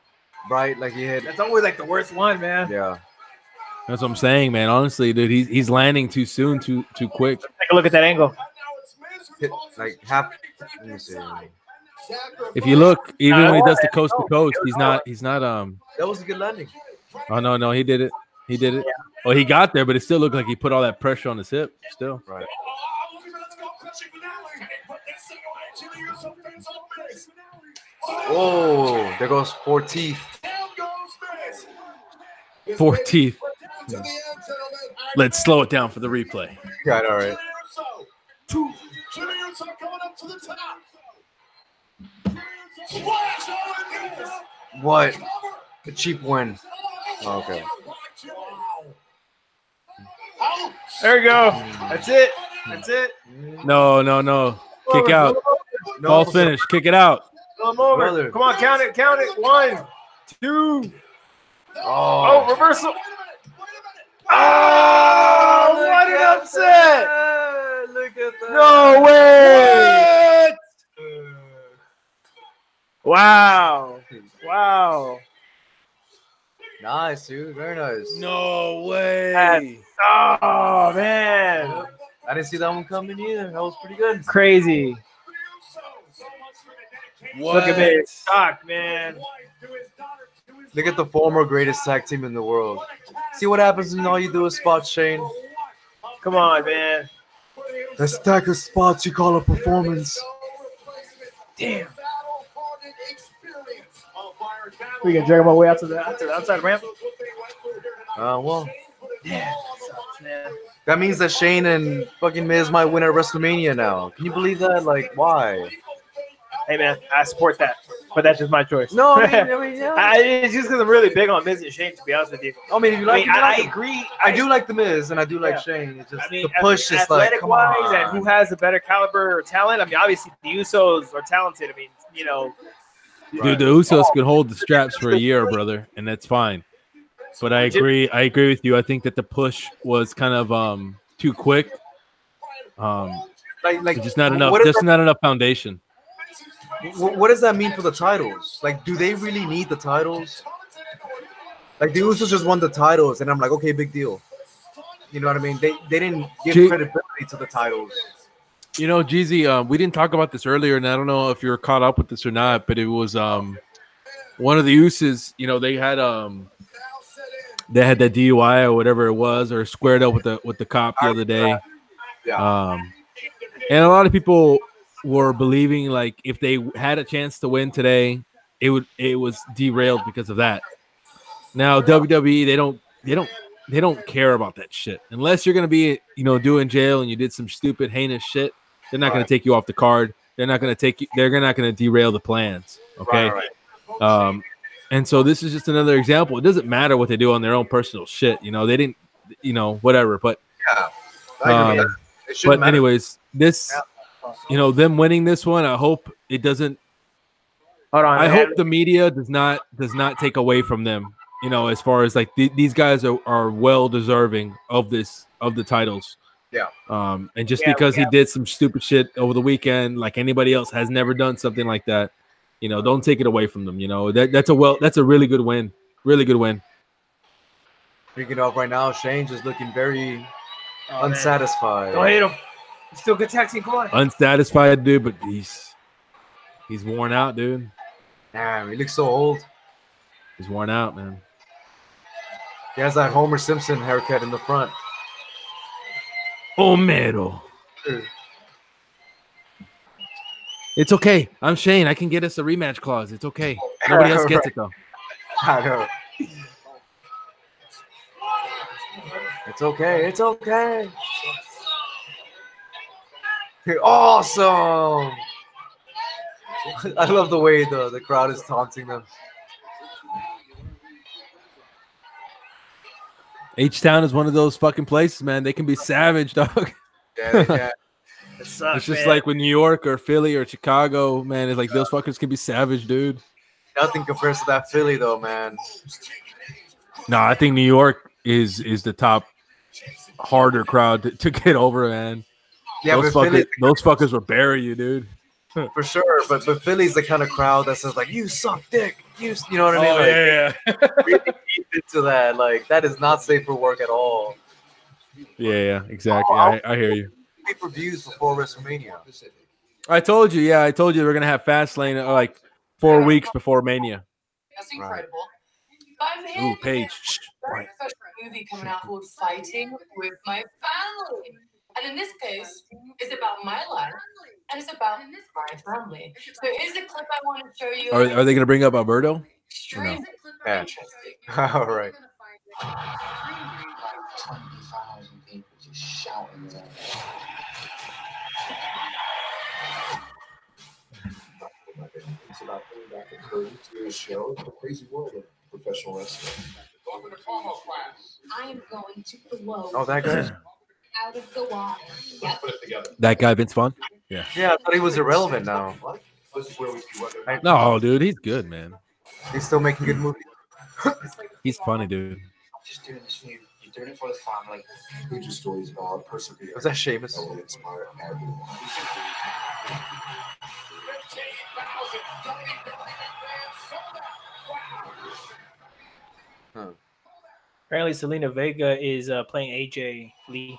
Right, like he had. That's always like the worst one, man. Yeah. That's what I'm saying, man. Honestly, dude, he's landing too soon, too quick. Take a look at that angle. Hit, like half. Let me see. If you look, even when he does the coast to coast, he's not. That was a good landing. Oh no, he did it. He did it. Well, he got there, but it still looked like he put all that pressure on his hip. Still. Right. Oh, there goes 4 teeth. 4 teeth. Let's slow it down for the replay. Got it, all right. What? A cheap win. Oh, okay. There you go. That's it. That's it. No. Kick out. No, All finished. Kick it out. Pull him over. Brother. Come on, count it. 1, 2. Oh, Reversal. Oh, what an upset. Look at that. No way. Wow. Nice, dude. Very nice. No way. Oh, man. I didn't see that one coming either. That was pretty good. Crazy. What? Look at me. Shock, man. Look at the former greatest tag team in the world. See what happens when all you do is spot Shane. Come on, man. The stack of spots you call a performance. Damn. We can drag my way out to the outside ramp. Well, Yeah. Sucks, man. that means that Shane and fucking Miz might win at WrestleMania now. Can you believe that? Like, why? Hey, man, I support that, but that's just my choice. No, I mean, yeah. It's just because I'm really big on Miz and Shane, to be honest with you. I mean, if you like, I agree. I do like the Miz and I do like Yeah. Shane. It's just I mean, the push is like, come athletic-wise, on. and who has a better caliber or talent? I mean, obviously the Usos are talented. I mean, you know, Dude, the Usos can hold the straps for a year, brother, and that's fine. But I agree with you. I think that the push was kind of too quick. Like Just not enough. What, is Just not enough foundation. what does that mean for the titles? Like, do they really need the titles? Like, the Usos just won the titles, and I'm like, okay, big deal. You know what I mean? They didn't give credibility to the titles. You know, Jeezy, we didn't talk about this earlier, and I don't know if you're caught up with this or not, but it was one of the Usos. You know, they had that DUI or whatever it was, or squared up with the cop the other day. Yeah. And a lot of people were believing like if they had a chance to win today, it was derailed because of that. Now WWE, they don't care about that shit unless you're gonna be doing jail and you did some stupid heinous shit. They're not gonna take you off the card. They're not gonna take you. They're not gonna derail the plans. Okay. Right. And so this is just another example. It doesn't matter what they do on their own personal shit. They didn't. Whatever. But I agree. It shouldn't matter. anyways, this. Them winning this one, I hope it doesn't. hold on. I hope the media does not take away from them you know, as far as like these guys are well deserving of the titles. Yeah. And just because he did some stupid shit over the weekend, like anybody else has never done something like that, you know, don't take it away from them. You know, that's a really good win. Really good win. Speaking of right now, Shane's just looking very unsatisfied. Don't hate him. He's still a good tag team. Come on. Unsatisfied, dude, but he's worn out, dude. Damn, he looks so old. He's worn out, man. He has that Homer Simpson haircut in the front. Homero. It's okay. I'm Shane. I can get us a rematch clause. It's okay. Nobody else gets it though. I know. It's okay. It's okay. Awesome. I love the way the crowd is taunting them. H-Town is one of those fucking places, man. They can be savage, dog. Yeah. It sucks, It's just man. like with New York or Philly or Chicago, man. It's like those fuckers can be savage, dude. Nothing compares to that Philly, though, man. No, I think New York is the top harder crowd to get over, man. Yeah, those but Philly, fuckers will bury you, dude. for sure. But Philly's the kind of crowd that says like, "You suck dick." You know what I mean? Like, yeah. really deep into that. Like, that is not safe for work at all. Yeah, exactly. I hear you. Pay-per-views before WrestleMania. I told you we're gonna have Fastlane like 4 weeks before Mania. That's incredible. But I'm Ooh, Paige. Shh. Right. A movie coming out called Fighting with My Family. And in this case, it's about my life and it's about my family. So here's a clip I want to show you. Are they gonna bring up Alberto? Extremely Yeah. interesting. All right. It's about putting back a curtain to a show, the crazy world of professional wrestling. Welcome to promo class. I am going to blow Oh, that guy. out of the water. Yep. Put it together. That guy Vince Vaughn? Yeah. Yeah, I thought he was irrelevant now. This is where we see whether No, dude, he's good, man. He's still making good movies. He's funny, dude. just doing this for you. You're doing it for the family. Read your stories about perseverance. Was that Sheamus? That will inspire everyone. Apparently, Selena Vega is playing AJ Lee.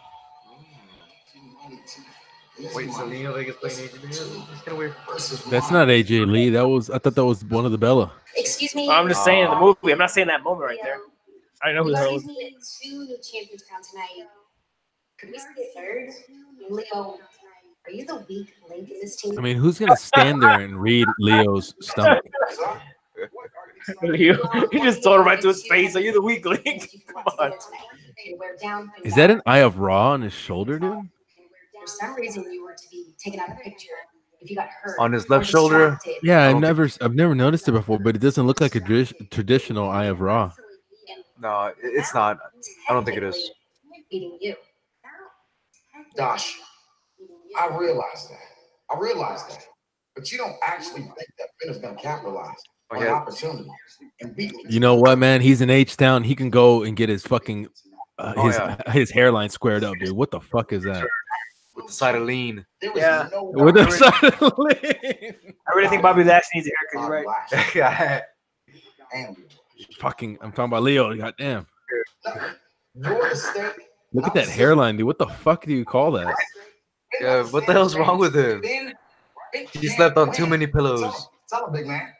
Wait, Selena Vega's playing AJ Lee? It's kind of weird. That's not AJ Lee. I thought that was one of the Bella. Excuse me. I'm just saying the movie. I'm not saying that moment right there. I know who the hell it Excuse was. me, 2 new champions crowned tonight. Could we see a third? Leo, are you the weak link in this team? I mean, who's gonna stand there and read Leo's stomach? You just told him right to his face. Are you the weak link? Come on. Is that an Eye of Ra on his shoulder, dude? For some reason, you were to be taken out of the picture. If you got hurt On his or left shoulder? distracted. Yeah, don't I've never noticed it before, but it doesn't look like a traditional Eye of Ra. No, it's not. I don't think it is. Beating you. Dosh, I realize that. But you don't actually think that Finn is going to capitalize on Okay. an opportunity and beat me. You know what, man? He's in H-Town. He can go and get his fucking his hairline squared up, dude. What the fuck is that? With the side of lean. There was Yeah. no With the doubt. side of lean. I really think Bobby Lashley needs a haircut. You're right. Yeah. And Fucking, I'm talking about Leo. Goddamn. your mistake. Look at that hairline, dude. What the fuck do you call that? Yeah, what the hell's wrong with him? He slept on too many pillows. Tell him, big man.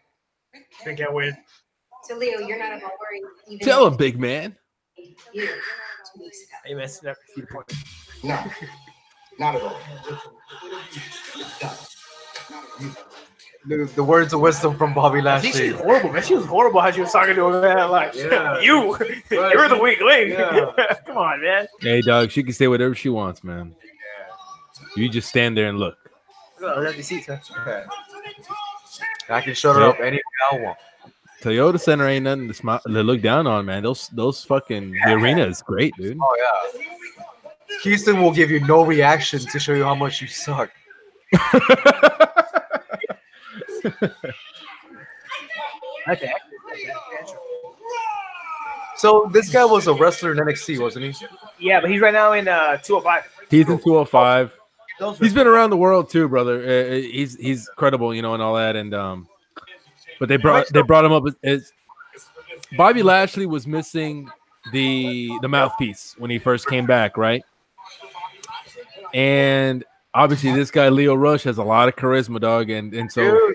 I can't win. So, Leo, you're not about worrying. Even Tell him, big man. you 2 weeks ago. Hey, man, snap your feet apart. No, not at all. The words of wisdom from Bobby I think Lashley. she's horrible, man. She was horrible how she was talking to him, man. Like, Yeah. you're the weak link. Yeah. Come on, man. Hey, dog. She can say whatever she wants, man. You just stand there and look. Look at those empty seats, man. I can shut her up any way I want. Toyota Center ain't nothing to look down on, man. Those fucking the arena is great, dude. Oh yeah. Houston will give you no reaction to show you how much you suck. Okay. So this guy was a wrestler in NXT, wasn't he? Yeah, but he's right now in 205. He's in 205. Those He's been around the world too, brother. He's credible, you know, and all that. And but they brought him up as Bobby Lashley was missing the mouthpiece when he first came back, right? And obviously, this guy Leo Rush has a lot of charisma, dog, and so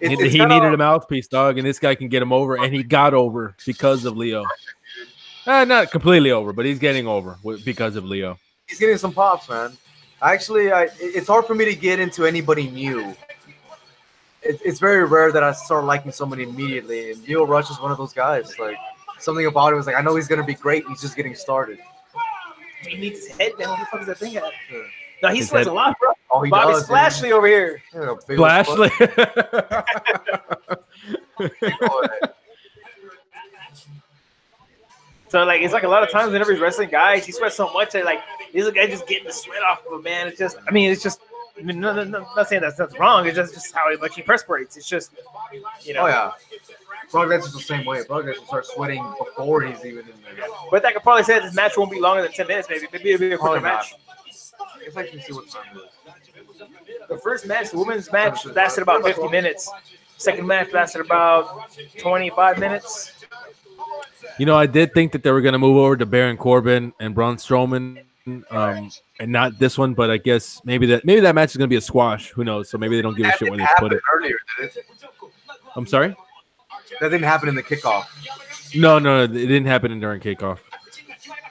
Dude, he needed a mouthpiece, dog, and this guy can get him over, and he got over because of Leo. Not completely over, but he's getting over because of Leo. He's getting some pops, man. Actually, it's hard for me to get into anybody new. It's very rare that I start liking somebody immediately. And Leo Rush is one of those guys. Like something about it was like, I know he's gonna be great. He's just getting started. He needs his head down. What the fuck is that thing at? No, he His sweats head- a lot, bro. Oh, he Bobby does. Splashley over here. Yeah, big old Lashley. butt. So like it's like a lot of times whenever he's wrestling guys, he sweats so much that like this guy just getting the sweat off of him, man. It's just, I mean, no, not saying that's wrong. It's just how much he perspirates. It's just, you know. Oh yeah. Brock Lesnar's the same way. Brock Lesnar starts sweating before he's even in there. But I could probably say this match won't be longer than 10 minutes, maybe. Maybe it'll be a quicker Probably not. match. I guess I can see what time it is. The first match, the women's match, lasted about 50 minutes. Second match lasted about 25 minutes. You know, I did think that they were going to move over to Baron Corbin and Braun Strowman, and not this one. But I guess maybe that match is going to be a squash. Who knows? So maybe they don't give a shit where they put it. Earlier, did it? I'm sorry. That didn't happen in the kickoff. No, it didn't happen during kickoff.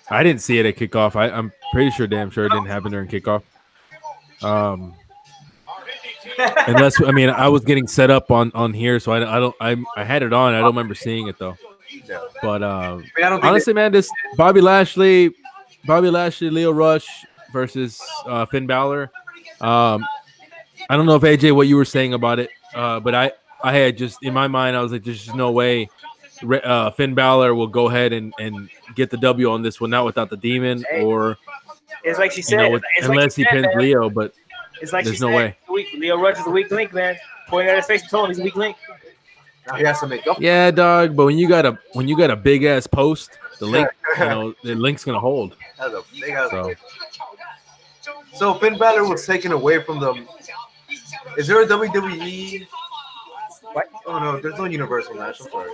I didn't see it at kickoff. I'm pretty sure, damn sure, it didn't happen during kickoff. Unless, I mean, I was getting set up on here, so I had it on. I don't remember seeing it though. But I don't think honestly, man, this Bobby Lashley, Leo Rush versus Finn Balor. I don't know if AJ what you were saying about it, but I had just in my mind I was like, there's just no way Finn Balor will go ahead and get the W on this one, not without the Demon or It's like she said, unless he pins man. Leo, but It's like there's she no said, way. Leo Rush is a weak link, man. Pointing at his face and told him he's a weak link. Now he has to make up. Yeah, dog. But when you got a big ass post, the link, the link's gonna hold. That's a big ass So. link. So Finn Balor was taken away from them. Is there a WWE? What? Oh no, there's no Universal match. I'm sorry.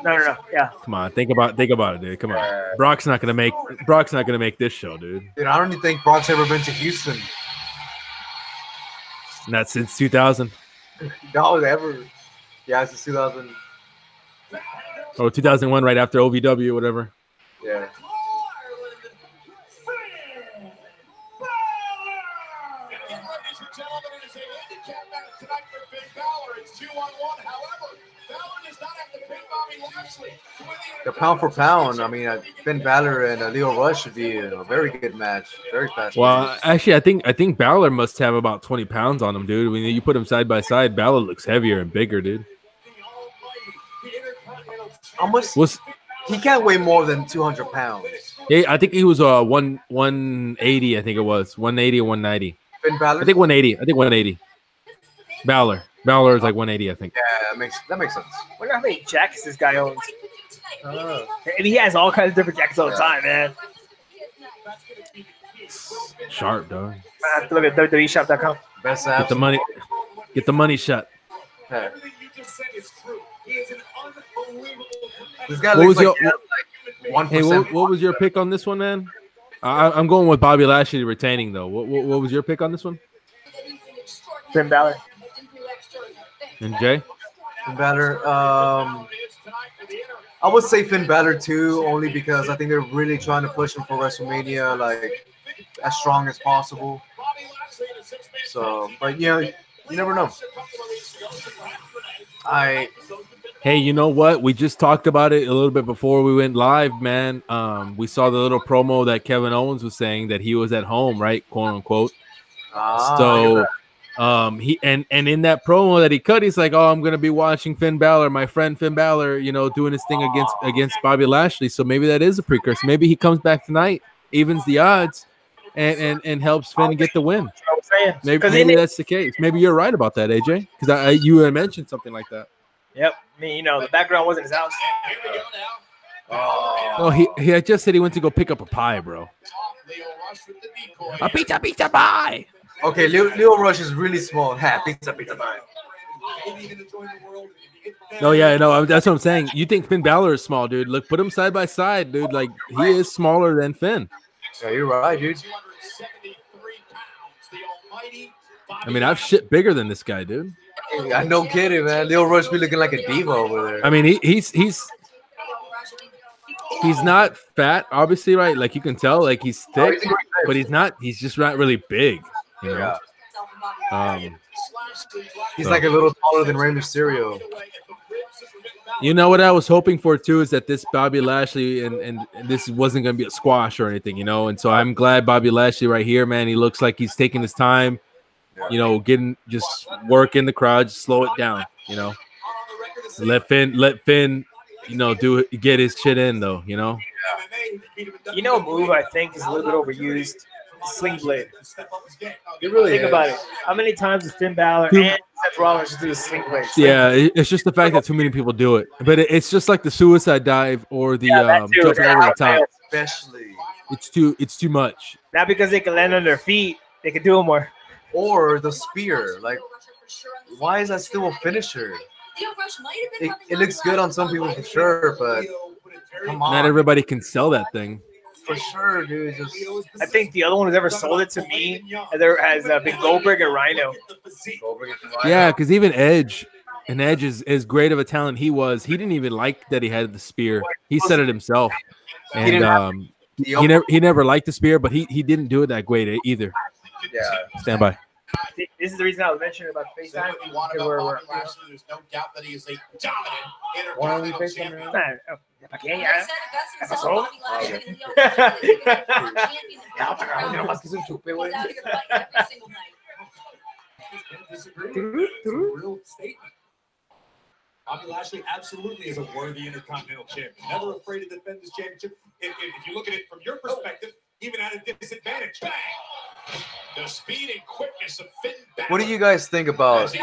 No. Yeah. Come on, think about it, dude. Come on. Brock's not gonna make this show, dude. Dude, I don't even think Brock's ever been to Houston. Not since 2000 No, ever. Yeah, it's 2000. or 2001, right after OVW, whatever. Yeah. The pound for pound, I mean, Finn Balor and Leo Rush should be a very good match. Very fast. Well, actually, I think Balor must have about 20 pounds on him, dude. When you put him side by side, Balor looks heavier and bigger, dude. How much? He can't weigh more than 200 pounds. Yeah, I think he was 180. I think it was 180 or 190. Finn Balor. I think 180. Balor is like 180. I think. Yeah, that makes sense. I wonder how many jackets this guy owns. And he has all kinds of different jackets all the time, man. Sharp, dog. I have to look at WWEshop.com. Best Get apps. the money. Get the money shot. Hey. This guy What looks was like, your- he has like 1%. Hey, what was your pick on this one, man? I'm going with Bobby Lashley retaining, though. What was your pick on this one? Finn Balor. And Jay? Finn Balor. I would say Finn Balor too, only because I think they're really trying to push him for WrestleMania, like as strong as possible. So, but you never know. Hey, you know what? We just talked about it a little bit before we went live, man. We saw the little promo that Kevin Owens was saying that he was at home, right, quote unquote. So, he and in that promo that he cut, he's like, "Oh, I'm gonna be watching Finn Balor, my friend Finn Balor, doing his thing against Bobby Lashley." So maybe that is a precursor. Maybe he comes back tonight, evens the odds, and helps Finn get the win. Maybe that's the case. Maybe you're right about that, AJ, because you had mentioned something like that. Yep. I mean, the background wasn't his house. No, he had just said he went to go pick up a pie, bro. A pizza pie. Okay, Leo Rush is really small. Ha, pizza pie. No, yeah, no, that's what I'm saying. You think Finn Balor is small, dude? Look, put him side by side, dude. Like he is smaller than Finn. Yeah, you're right, dude. I mean, I've shit bigger than this guy, dude. I no kidding, man. Leo Rush be looking like a diva over there. I mean, he's not fat, obviously, right? Like you can tell, like he's thick, but he's not. He's just not really big, you know. He's like a little taller than Rey Mysterio. You know what I was hoping for too is that this Bobby Lashley and this wasn't gonna be a squash or anything, you know. And so I'm glad Bobby Lashley right here, man. He looks like he's taking his time, you know, getting just work in the crowd, just slow it down, you know. Let Finn, you know, get his shit in though, you know. You know, a move I think is a little bit overused. Sling blade. You really think about it. How many times does Finn Balor and Seth Rollins do the sling blade? Yeah, it's just the fact that too many people do it. But it's just like the suicide dive or the jumping over the top. Especially, it's too much. Not because they can land on their feet, they can do it more. Or the spear. Like, why is that still a finisher? It looks good on some people for sure, but come on. Not everybody can sell that thing. For sure, dude. I think the other one who's ever sold it to me there has been Goldberg and Rhino. Yeah, because even Edge, and Edge is as great of a talent he didn't even like that he had the spear. He said it himself, and he never liked the spear, but he didn't do it that great either. Yeah, stand by. This is the reason I was mentioning about FaceTime. There's no doubt that he is a dominant Intercontinental champion. Okay, yeah. Bobby Lashley absolutely is a worthy Intercontinental champion. Never afraid to defend this championship. If you look at it from your perspective, even at a disadvantage. Bang! The speed and quickness of Finn Balor. What do you guys think about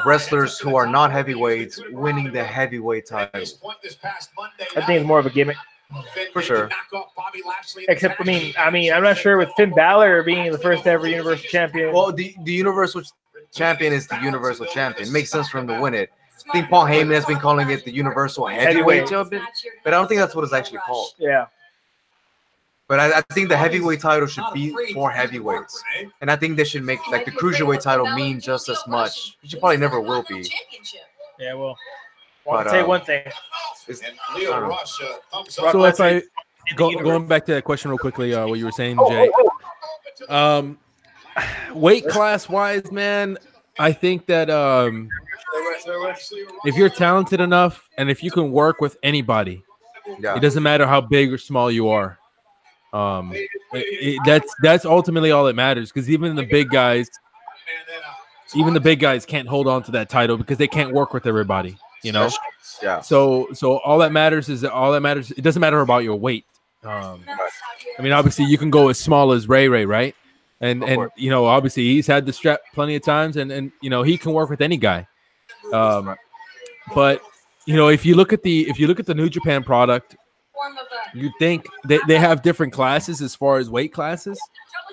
wrestlers who are not heavyweights winning the heavyweight title? I think it's more of a gimmick. For sure. Except, I mean, I'm not sure with Finn Balor being the first ever Universal Champion. Well, the Universal Champion is the Universal Champion. Makes sense for him to win it. I think Paul Heyman has been calling it the Universal Heavyweight Champion, but I don't think that's what it's actually called. Yeah. But I think the heavyweight title should be for heavyweights. And I think they should make like the cruiserweight title mean just as much. Which it probably never will be. Yeah, well, I'll tell you one thing. So if I going back to that question real quickly, what you were saying, Jay. Weight class wise, man, I think that if you're talented enough and if you can work with anybody, it doesn't matter how big or small you are. That's ultimately all that matters, because even the big guys can't hold on to that title because they can't work with everybody, you know. Yeah. So all that matters is it doesn't matter about your weight. I mean, obviously you can go as small as Ray, right? And you know, obviously he's had the strap plenty of times, and you know, he can work with any guy. But you know, if you look at the New Japan product, you think they have different classes as far as weight classes.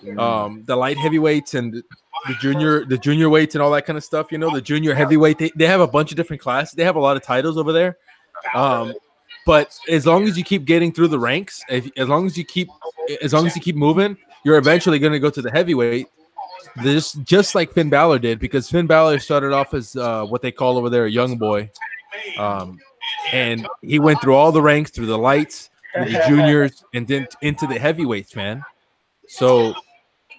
The light heavyweights and the junior weights and all that kind of stuff. You know, the junior heavyweight, they have a bunch of different classes. They have a lot of titles over there. But as long as you keep getting through the ranks, as long as you keep moving, you're eventually going to go to the heavyweight. Just like Finn Balor did, because Finn Balor started off as what they call over there a young boy. And he went through all the ranks, through the lights, through the juniors, and then into the heavyweights, man. So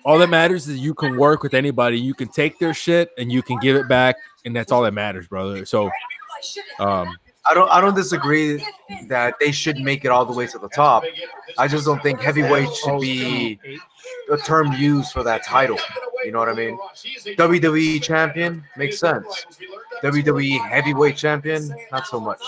all that matters is you can work with anybody. You can take their shit and you can give it back, and that's all that matters, brother. So I don't disagree that they should make it all the way to the top. I just don't think heavyweight should be a term used for that title. You know what I mean? WWE champion makes sense. WWE heavyweight champion, not so much.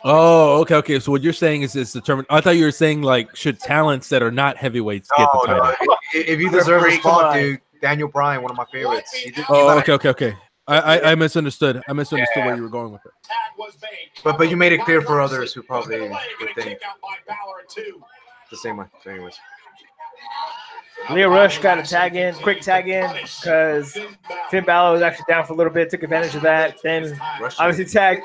Oh, okay. So what you're saying is the term. I thought you were saying like should talents that are not heavyweights get the title? No. If you deserve a spot, dude, Daniel Bryan, one of my favorites. Okay. I misunderstood. I misunderstood where you were going with it. But you made it clear for others who probably would think the same way. So anyways. Leo Rush got a tag in, quick tag in, because Finn Balor was actually down for a little bit, took advantage of that. Then obviously tag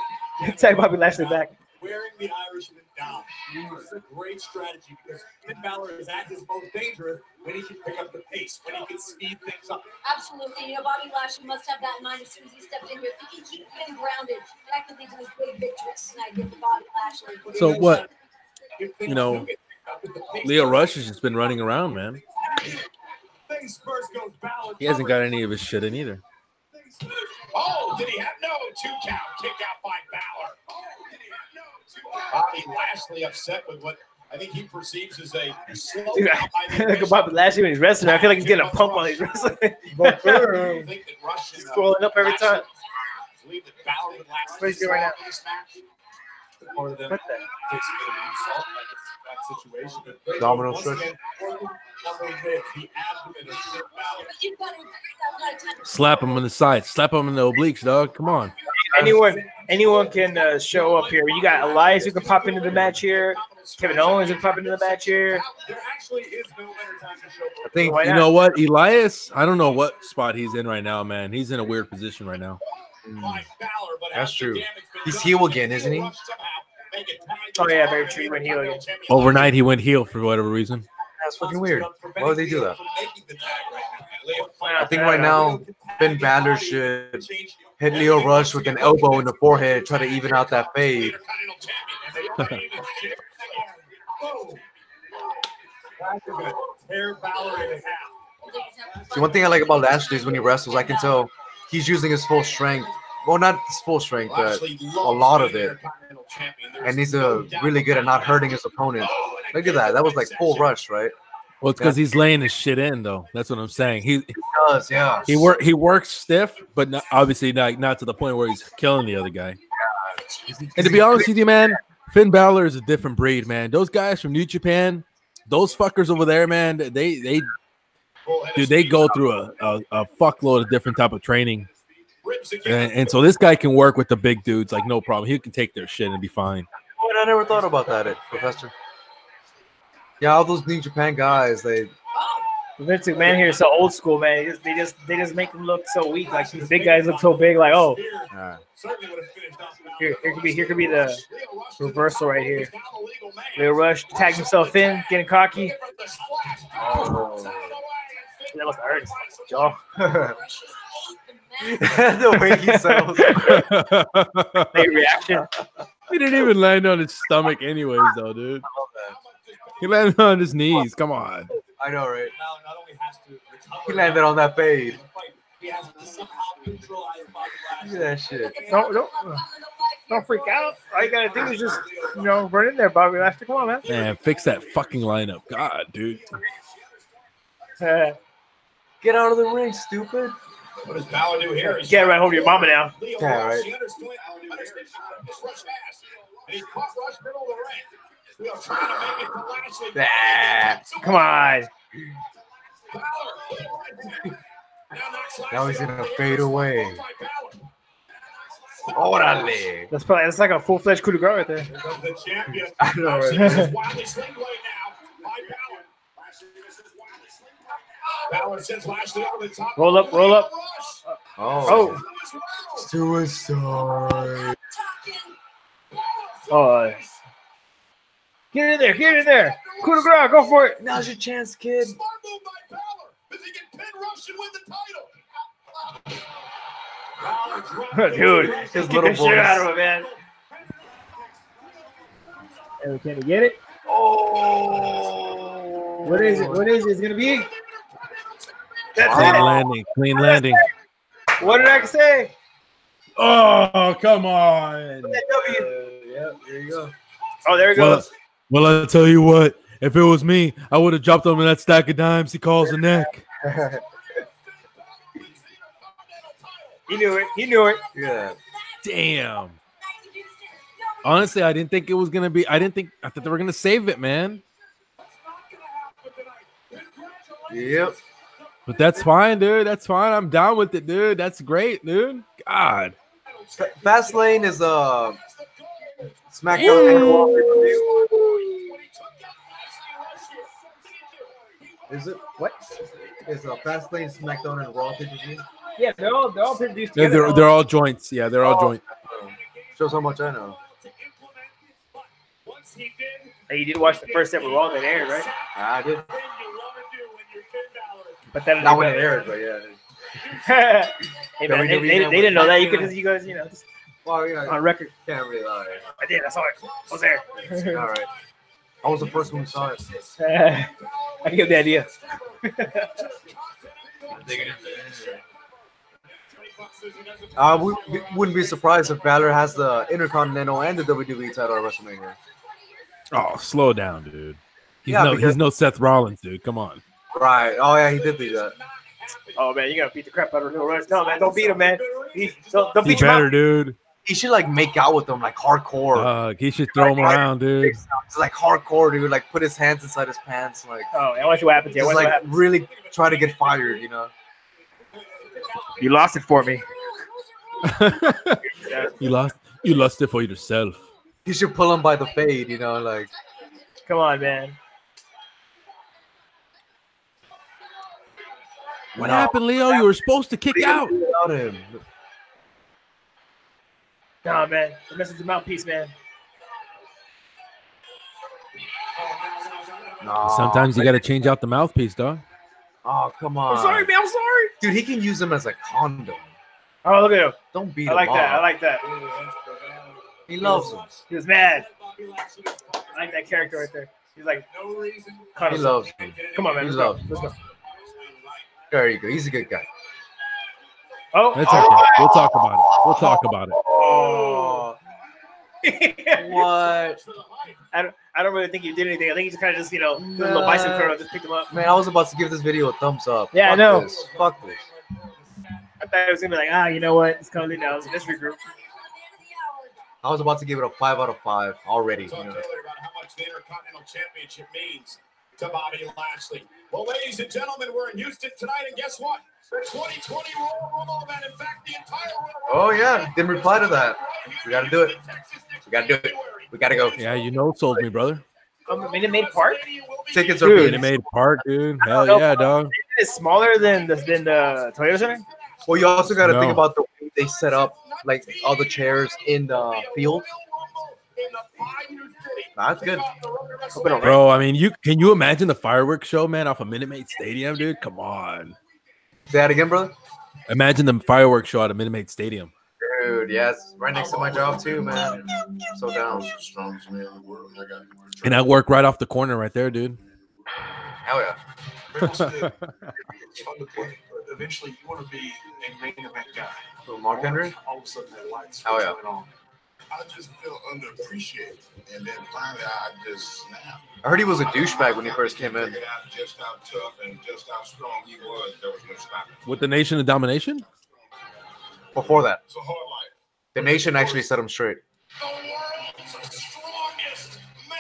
Bobby Lashley back. Wearing the Irishman down is a great strategy because Finn Balor is at his most dangerous when he can pick up the pace, when he can speed things up. Absolutely. You know, Bobby Lashley must have that in mind as soon as he stepped in here. If he can keep him grounded, that could lead to his big victory tonight here for Bobby Lashley. So what? You know, Leo Rush has just been running around, man. He hasn't got any of his shit in either. Oh, did he have no 2 count kick out by Balor? Bobby Lashley upset with what I think he perceives as a slow. Look at Bobby Lashley when he's wrestling. I feel like he's getting a pump while he's wrestling. He's scrolling up every time. Believe that Balor would last What is he doing right or them What the? that situation. But Domino once stretch. again, the abdomen of Finn Balor. Slap him on the side. Slap him in the obliques, dog. Come on. Anyone can show up here. You got Elias who can pop into the match here. Kevin Owens who can pop into the match here. There actually is no better time to show I think, Why you not? know what? Elias, I don't know what spot he's in right now, man. He's in a weird position right now. That's true. He's heel again, isn't he? Oh yeah, very true. When heel again. Overnight, he went heel for whatever reason. That's fucking weird. Why would they do that? I think right now, Finn Balor should hit Leo Rush with an elbow in the forehead, try to even out that fade. See, one thing I like about Lashley is when he wrestles, I can tell he's using his full strength. Well, not his full strength, but a lot of it. And he's really good at not hurting his opponent. Look at that. That was like full rush, right? Well, it's because he's laying his shit in, though. That's what I'm saying. He does, yeah. He works stiff, but not, obviously not to the point where he's killing the other guy. And to be honest with you, man, Finn Balor is a different breed, man. Those guys from New Japan, those fuckers over there, man, they go through a fuckload of different type of training. And so this guy can work with the big dudes like no problem. He can take their shit and be fine. But I never thought about that, Professor. Yeah, all those New Japan guys, Vince McMahon here is so old school, man. They just make them look so weak. Like these big guys look so big. Like, oh, here could be the reversal right here. Leo Rush tags himself in, getting cocky. Oh, that must hurt. Jaw. The way he sounds. Late reaction. He didn't even land on his stomach, anyways, though, dude. He landed on his knees. Come on. I know, right? He landed on that fade. Look at that shit. Don't freak out. All you gotta do is just, run in there, Bobby Lashley. Come on, man. Man, fix that fucking lineup. God, dude. Get out of the ring, stupid. What does Balor do here? Get right home to your mama now. Yeah, right. Come on. Now he's gonna fade away. Orale. That's like a full-fledged coup de grace right there. I know, right? Roll up. Oh. Suicide. Oh. Get in there. Coup de grace, go for it. Now's your chance, kid. Dude, his kick little the shit boys. out of him, man. Hey, can he get it? Oh. What is it? It's gonna be. That's Clean it. landing. Clean landing. What did I say? Oh, come on. Yeah, there you go. Oh, there he goes. Well, I'll tell you what. If it was me, I would have dropped him in that stack of dimes he calls a neck. He knew it. Yeah. Damn. Honestly, I didn't think it was gonna be. I thought they were gonna save it, man. Yep. But that's fine, dude. That's fine. I'm down with it, dude. That's great, dude. God. Fastlane is SmackDown and Raw pay-per-view. Is it? What? Is Fastlane, SmackDown, and Raw pay-per-view? Yeah, they're all produced Yeah, together. they're all joints. Yeah, they're all joint. Shows how much I know. Hey, you did watch the first ever Raw that aired, right? I did. But that Not when it aired, but yeah. Hey man, they didn't know that. You guys, just Well, yeah, on record. can't really lie. I did. I saw it. I was there. All right. I was the first one who saw it. I get the idea. We wouldn't be surprised if Balor has the Intercontinental and the WWE title at WrestleMania. Oh, slow down, dude. Yeah, He's no Seth Rollins, dude. Come on. Right. Oh, yeah, he did do that. Oh man, you gotta beat the crap out of Lil Rush. No man, don't beat him, man. Don't He beat him better, out. dude. He should, like, make out with them, like, hardcore. He should throw him around, dude. It's like hardcore, dude. Like, put his hands inside his pants. Like, Oh, I want to see what happens here. I just, want to see what like, happens. really try to get fired, you know? You lost it for me. You lost it for yourself. He should pull him by the fade, you know? Like, Come on, man. What happened, Leo? You were supposed to kick out. without him. Nah, man. The message is mouthpiece, man. No. Sometimes you got to change out the mouthpiece, dog. Oh, come on. I'm sorry, man. I'm sorry. Dude, he can use him as a condom. Oh, look at him. Don't beat I like him that. I up. like that. He loves him. He was mad. I like that character right there. He's like, He loves him. come on, man. He Let's go. loves him. Let's go. There you go. He's a good guy. Oh, That's okay. We'll talk about it. We'll talk about it. Oh. What? I don't really think you did anything. I think you just kind of just, did a little bicep curl, just picked him up. Man, I was about to give this video a thumbs up. Yeah, I Fuck know. This. Fuck this. I thought it was gonna be like, you know what? It's coming down. Let's regroup. I was about to give it a 5 out of 5 already. You know. About how much the Intercontinental Championship means to Bobby Lashley. Well, ladies and gentlemen, we're in Houston tonight, and guess what? The 2020 Royal Rumble event. In fact, the entire Royal Oh, yeah. Didn't reply to that. We got to do it. We got to do it. We got to go. Yeah, you know, sold me, brother. Minute Maid Park? Tickets are Dude. being Minute Maid Park, dude. Hell yeah, dog. It's smaller than the Toyota Center? Well, you also got to think No. about the way they set up, like, all the chairs in the field. That's good. Bro, I mean, can you imagine the fireworks show, man, off a Minute Maid Stadium, dude? Come on. Say that again, brother? Imagine the fireworks show at a Minute Maid Stadium. Dude, yes. Right next to my job, too, man. So down. And I work right off the corner right there, dude. Hell yeah. Eventually, you want to be a main event guy. So Mark Henry? All of a sudden, that lights Oh, yeah. going on. I just feel underappreciated, and then finally, I just snapped. I heard he was a douchebag when he first came in. Figured out just how tough and just how strong he was. There was no stopping. With the Nation of Domination? Before that, It's a hard life. the nation actually set him straight. The world's strongest man,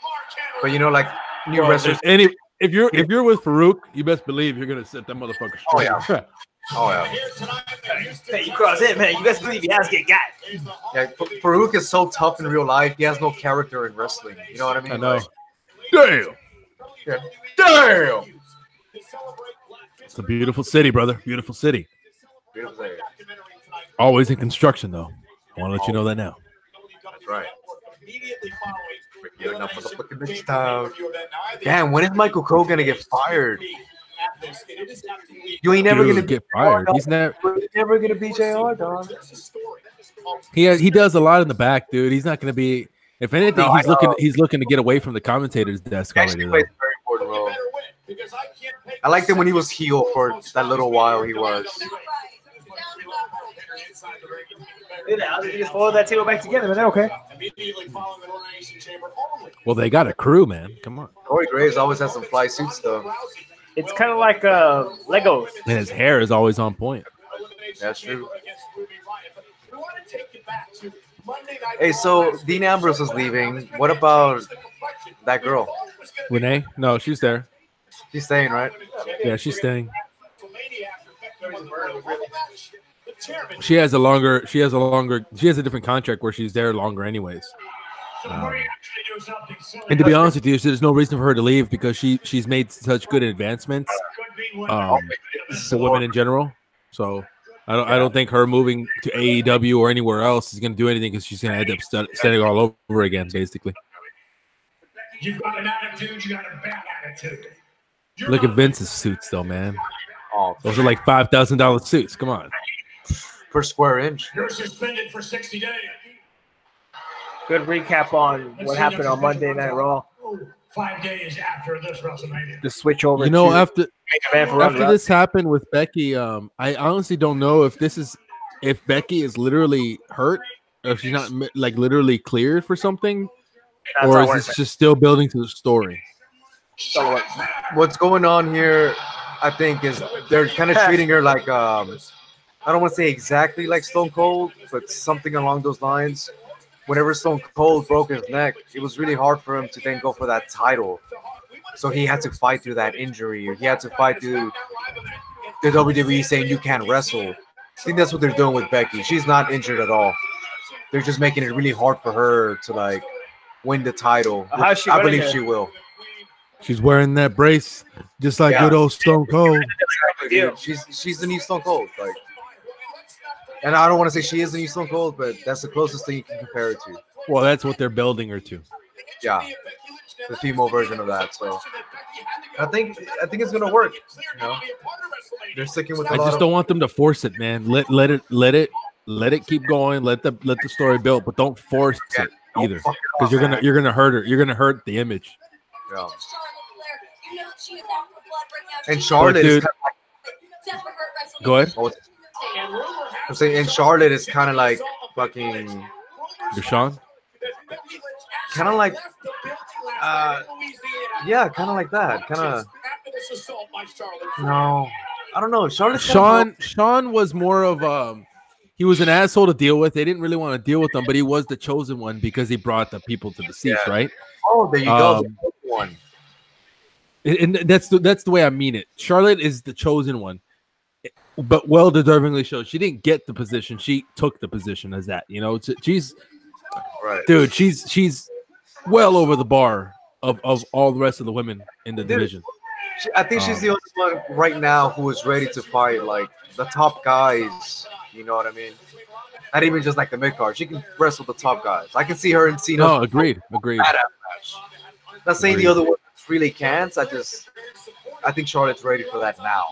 Mark Henry. But you know, like new Bro, wrestlers. if you're with Farouk, you best believe you're gonna set that motherfucker straight. Oh, yeah. Oh yeah. Here tonight in Houston, Hey, you cross it, man. You best believe your ass get got. Yeah. Farouk is so tough in real life. He has no character in wrestling. You know what I mean? I know. Like, Damn. yeah. Damn. It's a beautiful city, brother. Beautiful city. Beautiful day. Always in construction, though. I want to let you know that now. That's right. Gearing up for the fucking next time. Damn, when is Michael Cole gonna get fired? You ain't never Dude, gonna get fired. He's never. He's never gonna be JR, dog. He does a lot in the back, dude. He's not gonna be. If anything, No, I he's looking to get away from the commentator's desk He actually already. plays a very important role. I liked him when he was heel for that little while he was. Look at that. They just folded that table back together, but they're okay. Well, they got a crew, man. Come on. Corey Graves always has some fly suits though. It's kind of like Legos. And his hair is always on point. That's true. Hey, so Dean Ambrose is leaving. What about that girl? Renee? No, she's there. She's staying, right? Yeah, she's staying. She has a different contract where she's there longer anyways. And to be honest with you, there's no reason for her to leave because she's made such good advancements for women in general. So I don't think her moving to AEW or anywhere else is going to do anything because she's going to end up standing all over again, basically. You've got an attitude, you got a bad attitude. Look at Vince's suits, though, man. Oh, Those are like $5,000 suits. Come on. per square inch. You're suspended for 60 days. Good recap on what happened on Monday Night Raw. 5 days after this WrestleMania. The switch over. You know, to after Ronda this happened with Becky, I honestly don't know if Becky is literally hurt or if she's not like literally cleared for something, or is this just still building to the story? What's going on here, I think, is they're kind of treating her like I don't want to say exactly like Stone Cold, but something along those lines. Whenever Stone Cold broke his neck, it was really hard for him to then go for that title. So he had to fight through that injury, or he had to fight through the WWE saying you can't wrestle. I think that's what they're doing with Becky. She's not injured at all. They're just making it really hard for her to like win the title. I believe she will. She's wearing that brace just like good old Stone Cold. She's the new Stone Cold, like. And I don't want to say she is the new Stone Cold, but that's the closest thing you can compare it to. Well, that's what they're building her to. Yeah, the female version of that. So I think it's gonna work. You know, they're sticking with. I just don't want them to force it, man. Let it keep going. Let the story build, but don't force it either, because you're gonna hurt her. You're gonna hurt the image. Yeah. And Charlotte is go ahead. I'm saying, and Charlotte is kind of like fucking Deshaun. Kind of like, yeah, kind of like that. Kind of. No, I don't know. Sean was more of he was an asshole to deal with. They didn't really want to deal with him, but he was the chosen one because he brought the people to the seats, right? Oh, there you go. One. And that's the way I mean it. Charlotte is the chosen one, but well deservingly so. She didn't get the position; she took the position as that. You know, she's right, dude. She's well over the bar of all the rest of the women in the division. I think she's the only one right now who is ready to fight like the top guys. You know what I mean? Not even just like the mid card. She can wrestle the top guys. I can see her in Cena. No, agreed. Not saying the other one really can't. I think Charlotte's ready for that now.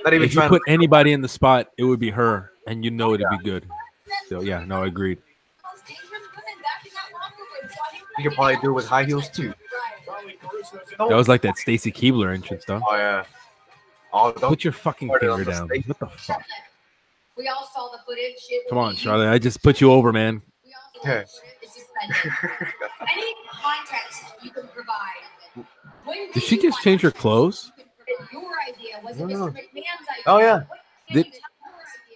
If you put anybody in the spot, it would be her, and you know it'd be good. So yeah, no, agreed. You could probably do it with high heels too. That was like that Stacy Keibler entrance, though. Oh yeah. Oh, put your fucking finger down. What the fuck? We all saw the footage. Come on, Charlotte. I just put you over, man. Okay. Any context you can provide. Did she just change her clothes? Your idea was it Mr. McMahon's idea? Oh yeah.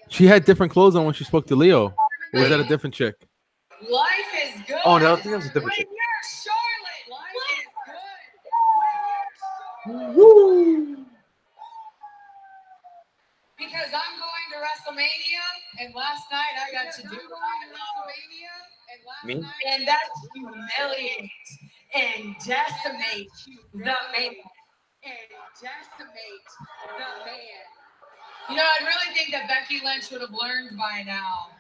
She had different clothes on when she spoke to Leo. Or was that a different chick? Life is good. Oh no, I think that was a different chick. Charlotte, life is good. Woo! Because I'm going to WrestleMania, and last night I got to do WrestleMania, and that's humiliate and decimate the man. You know, I really think that Becky Lynch would have learned by now.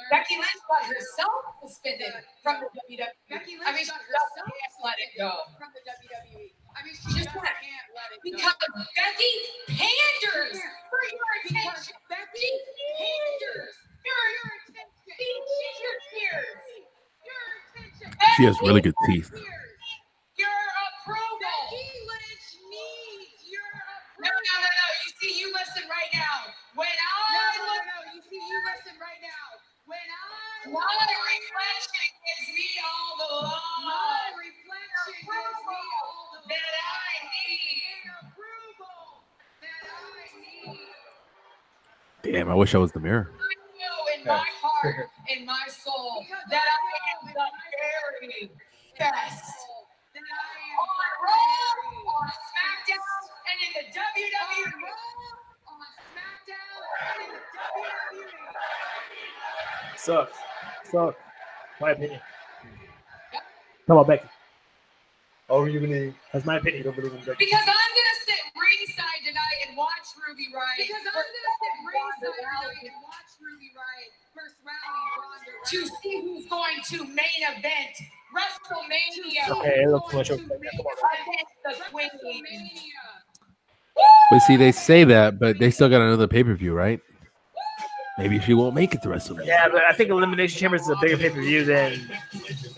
Becky Lynch got herself suspended from the WWE. I mean, she just can't let it go. She just can't let it go. Because Becky panders for your attention. Becky panders for your attention. She's your tears. Your attention. She has really good teeth. Your approval. Becky Lynch needs your approval. No. You see, you listen right now. My reflection gives me all the love. That I need. Damn, I wish I was the mirror. I know in my heart, in my soul, that I am the very best. On Raw, on SmackDown, and in the the WWE, on SmackDown, and in the WWE. Sucks. My opinion. How about Becky? Oh, you believe? That's my opinion. You don't believe in Becky? Because I'm gonna sit ringside tonight and watch Ruby Riott. Because I'm gonna sit ringside tonight and watch Ruby Riott versus Ronda Rousey to see who's going to main event WrestleMania. Okay, it looks too much. But see, they say that, but they still got another pay-per-view, right? Maybe she won't make it to WrestleMania. Yeah, but I think Elimination Chamber is a bigger pay-per-view than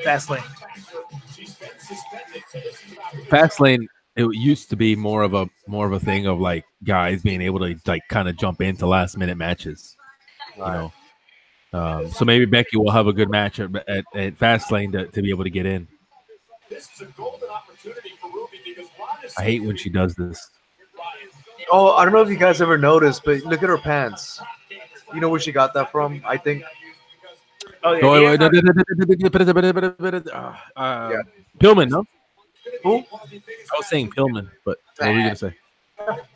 Fastlane. Fastlane, it used to be more of a thing of like guys being able to like kind of jump into last-minute matches, you know. So maybe Becky will have a good match at Fastlane to be able to get in. I hate when she does this. Oh, I don't know if you guys ever noticed, but look at her pants. You know where she got that from? I think. Oh, yeah. Pillman, no? Who? I was saying Pillman, but what were you gonna say? What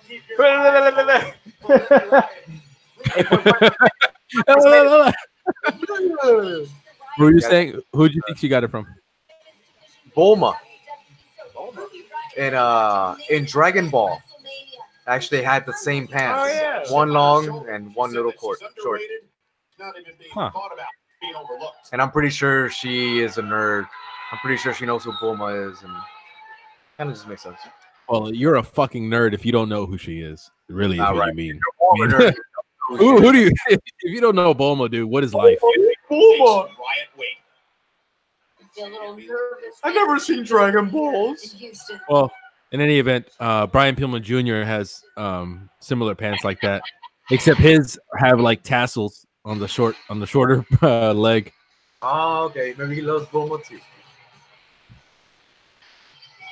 were you saying? Who do you think she got it from? Bulma. In Dragon Ball, actually had the same pants. Oh, yeah. One long and one little short. Huh. And I'm pretty sure she is a nerd. I'm pretty sure she knows who Bulma is, and kind of just makes sense. Well, you're a fucking nerd if you don't know who she is. It really is what Right. you mean. You're more of a nerd. Who do you? If you don't know Bulma, dude, what is life? Bulma. A little nervous. I've never seen Dragon Balls. In Houston. Well, in any event, Brian Pillman Jr. has similar pants like that, except his have like tassels on the shorter leg. Oh, okay. Maybe he loves Bulma too.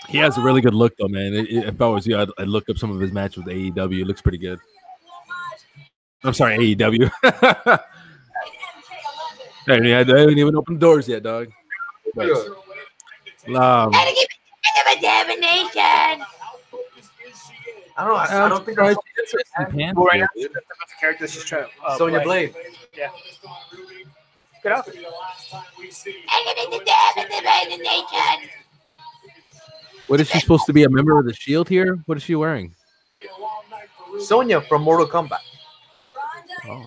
He has a really good look, though, man. If I was you, I'd look up some of his matches with AEW. It looks pretty good. I'm sorry, AEW. I haven't even opened doors yet, dog. But, I don't know. I don't think I Character she's trying to Sonya play. Blade. Yeah. Get out. what is she supposed to be? A member of the Shield here? What is she wearing? Sonya from Mortal Kombat. Oh.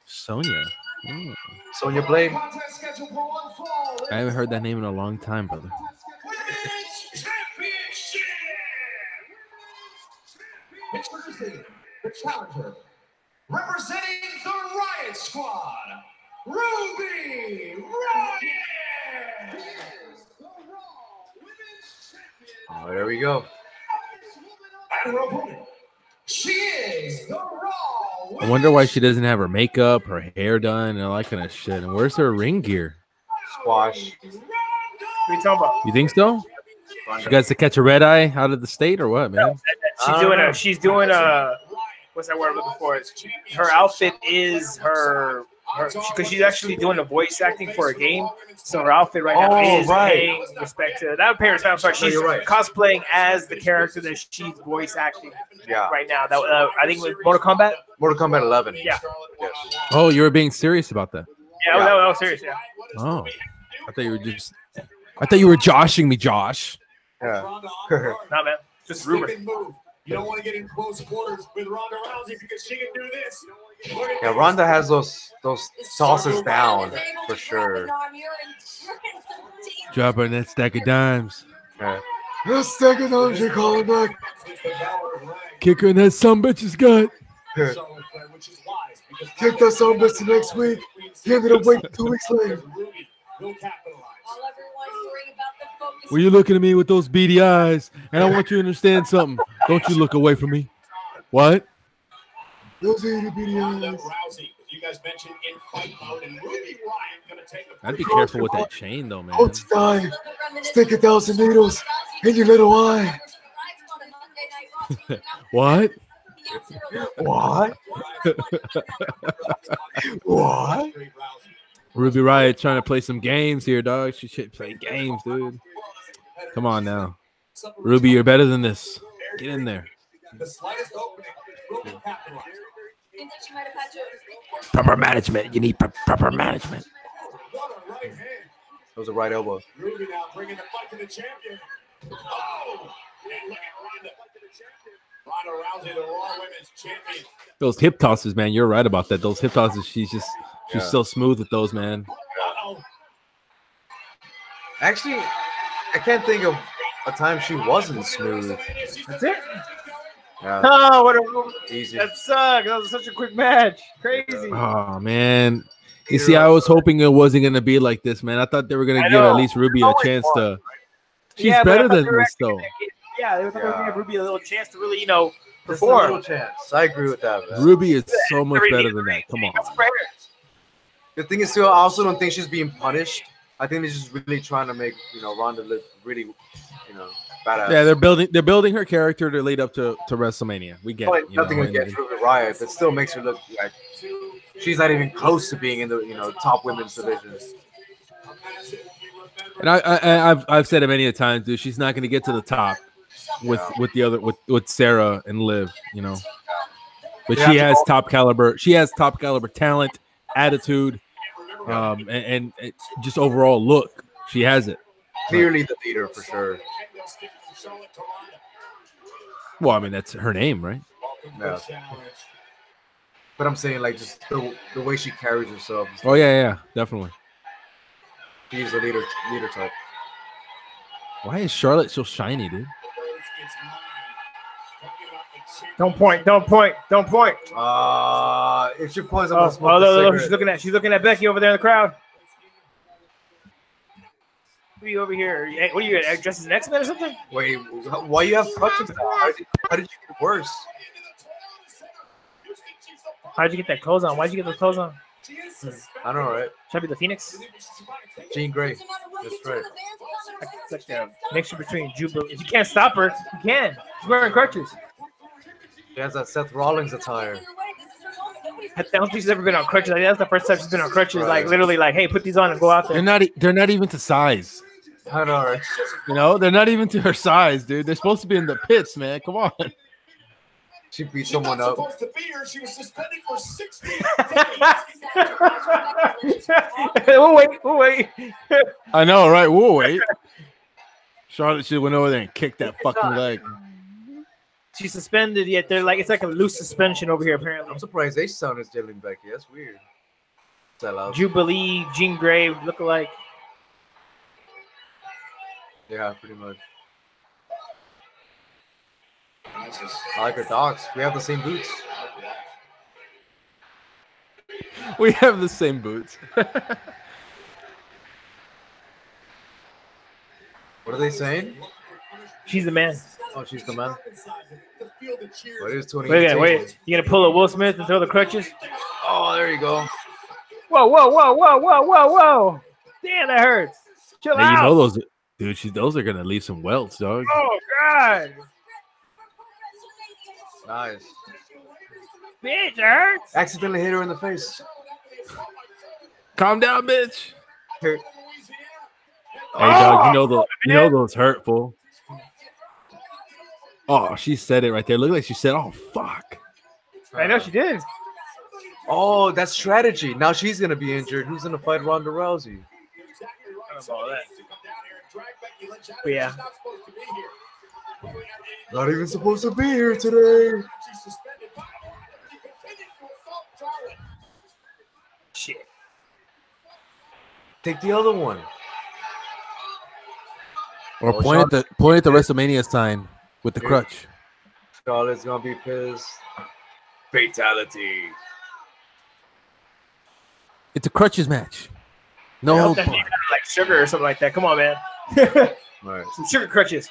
Sonya. Oh. Sonya Blade. I haven't heard that name in a long time, brother. Introducing the challenger, representing the Riot Squad, Ruby Riott. Oh, there we go. And her opponent, she is the Raw. I wonder why she doesn't have her makeup, her hair done, and all that kind of shit. And where's her ring gear? Squash. What are you talking about? You think so? She got to catch a red eye out of the state or what, man? She's doing a what's that word I'm looking for? Her outfit is her because she's actually doing the voice acting for a game. So her outfit right now is paying respect to that. Paying respect. I'm sorry, she's cosplaying as the character that she's voice acting. Yeah. Right now, that I think it was Mortal Kombat. Mortal Kombat 11. Yeah. Yes. Oh, you were being serious about that. Yeah, that was serious. Yeah. Oh, I thought you were joshing me, Josh. Yeah. Not man. Just rumor. You don't want to get in close quarters with Ronda Rousey because she can do this. Yeah, Ronda has those sauces down for sure. Dropping that stack of dimes. Yeah. That stack of dimes, you calling back. Kick her in that sumbitch's gut. Yeah. Take that sumbitch to next week. You ended up waiting 2 weeks later. Well, you're looking at me with those beady eyes, and I want you to understand something. Don't you look away from me. What? Those itty bitty eyes. I'd be careful with that chain, though, man. Don't die. Stick 1,000 needles in your little eye. What? What? What? Ruby Riott trying to play some games here, dog. She should play games, dude. Come on now. Ruby, you're better than this. Get in there. The slightest opening will be capitalized. Think that she might have had to. Proper management. You need proper management. What a right hand. That was a right elbow. Ruby now bringing the fight to the champion. Oh! And look at Ronda. Ronda Rousey, the Raw Women's Champion. Those hip tosses, man. You're right about that. Those hip tosses. She's so smooth with those, man. Actually, I can't think of a time she wasn't smooth. That's it. Yeah, Oh, what a easy. that sucked. That was such a quick match. Crazy. Oh man. You see, I was hoping it wasn't gonna be like this, man. I thought they were gonna give at least Ruby a chance to. She's Yeah, but I better thought than they were this, though. Yeah, they were going to give Ruby a little chance to really, Just a perform. little chance. I agree with that, man. Ruby is so much better than that. Come on. That's fair. The thing is, too, I also don't think she's being punished. I think they're just really trying to make Ronda look really, badass. Yeah, they're building her character to lead up to WrestleMania. We get it. Nothing against Ruby Riott, but still makes her look like she's not even close to being in the top women's division. And I've said it many times, dude. She's not going to get to the top with Sarah and Liv, But she has top caliber. She has top caliber talent, attitude, and just overall look. She has it. Clearly the leader for sure. Well, I mean that's her name, right? Yeah. But I'm saying like just the way she carries herself. Oh yeah, definitely. She's a leader type. Why is Charlotte so shiny, dude? Don't point. If she points, I'm gonna smoke a cigarette. She's looking at Becky over there in the crowd. What are you over here? Hey, what are you dressed as an X-Men or something? Wait, why you have crutches? How did you get worse? How'd you get that clothes on? Why'd you get those clothes on? I don't know, right? Should I be the Phoenix? Jean Grey. That's right. It's like a mixture between Jubilee. If you can't stop her, you can. She's wearing crutches. She has that Seth Rollins attire. I don't think she's ever been on crutches. That's the first time she's been on crutches. Like literally, like, hey, put these on and go out there. They're not even to size. I know, right? They're not even to her size, dude. They're supposed to be in the pits, man. Come on. She beat someone up. Supposed to be here. She was suspended for 60 We'll wait. I know, right? We'll wait. Charlotte should have went over there and kicked that fucking leg. She's suspended, yet they're like, it's like a loose suspension over here, apparently. I'm surprised they sound as Dylan Becky. That's weird. Jubilee, Jean Grey, look alike. Yeah, pretty much. I like her dogs. We have the same boots. We have the same boots. What are they saying? She's the man. Oh, she's the man. What is 20? Wait. You gonna pull a Will Smith and throw the crutches? Oh, there you go. Whoa. Damn, that hurts. Chill out. You know those, dude. Those are gonna leave some welts, dog. Oh God. Nice. Bitch, it hurts. Accidentally hit her in the face. Calm down, bitch. Hey, dog. You know those hurtful. Oh, she said it right there. Look like she said, "Oh fuck." I know she did. Oh, that's strategy. Now she's gonna be injured. Who's gonna fight Ronda Rousey? But yeah. Not even supposed to be here today. Shit. Take the other one. Or point at the WrestleMania sign with the crutch. Charlotte's gonna be pissed. Fatality. It's a crutches match. No hold bar. Like sugar or something like that. Come on, man. Right. Some sugar crutches.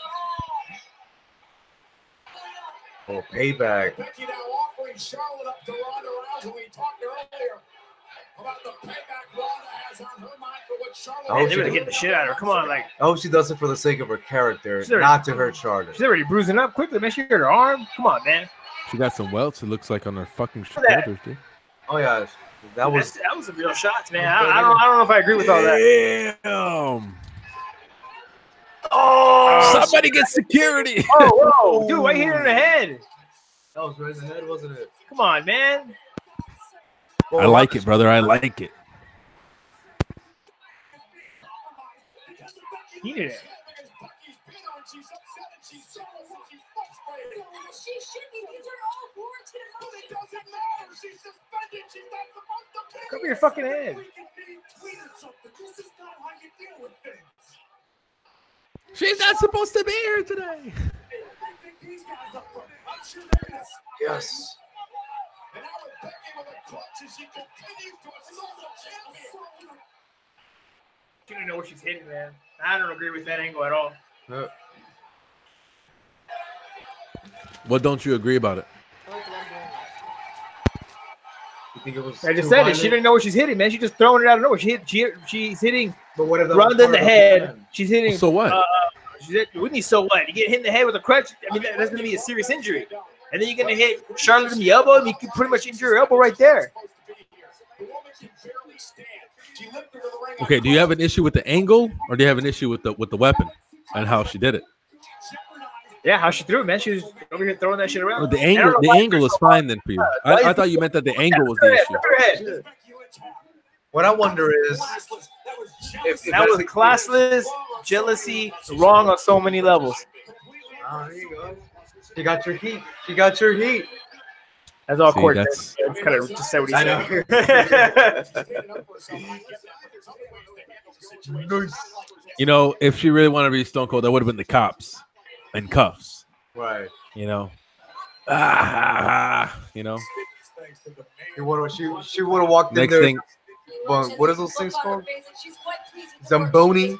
Oh, payback. Becky now offering Charlotte up to Ronda Rousey. We talked earlier about the payback Ronda has on her mind for what Charlotte. They're gonna get the shit out of her. Come on, like. I hope she does it for the sake of her character, not to hurt Charlotte. She's already bruising up. Quickly, make sure you hurt her arm. Come on, man. She got some welts. It looks like on her fucking shoulders, dude. Oh yeah, that was a real shot, man. I don't know if I agree with all that. Damn. Oh, Somebody get security. oh, whoa, dude, right here in the head. That was right in the head, wasn't it? Come on, man. I like it, brother. I like it. He did it. Cover your fucking head. She's not supposed to be here today. Yes. She don't know what she's hitting, man. I don't agree with that angle at all. What don't you agree about it? You think it was I just too said it. violent? She didn't know what she's hitting, man. She's just throwing it out of nowhere. She's hitting But what if that Ronda was in the part of head. plan? She's hitting. So what? What do you so what? You get hit in the head with a crutch. I mean, that's going to be a serious injury. And then you're going to hit Charlotte in the elbow, and you can pretty much injure her elbow right there. Okay, do you have an issue with the angle, or do you have an issue with the weapon and how she did it? Yeah, how she threw it, man. She was over here throwing that shit around. Well, the angle is fine then for you. I thought you meant that the angle was the issue. What I wonder is if That was classless, jealousy, wrong on so many levels. Oh, there you go. She got your heat. She got your heat. That's all See, court. that's- That's kind of just said what he I said. know. You know, if she really wanted to be Stone Cold, that would have been the cops and cuffs. Right. You know, you know. She would have walked in Next there. thing, What is those things called? Zamboni.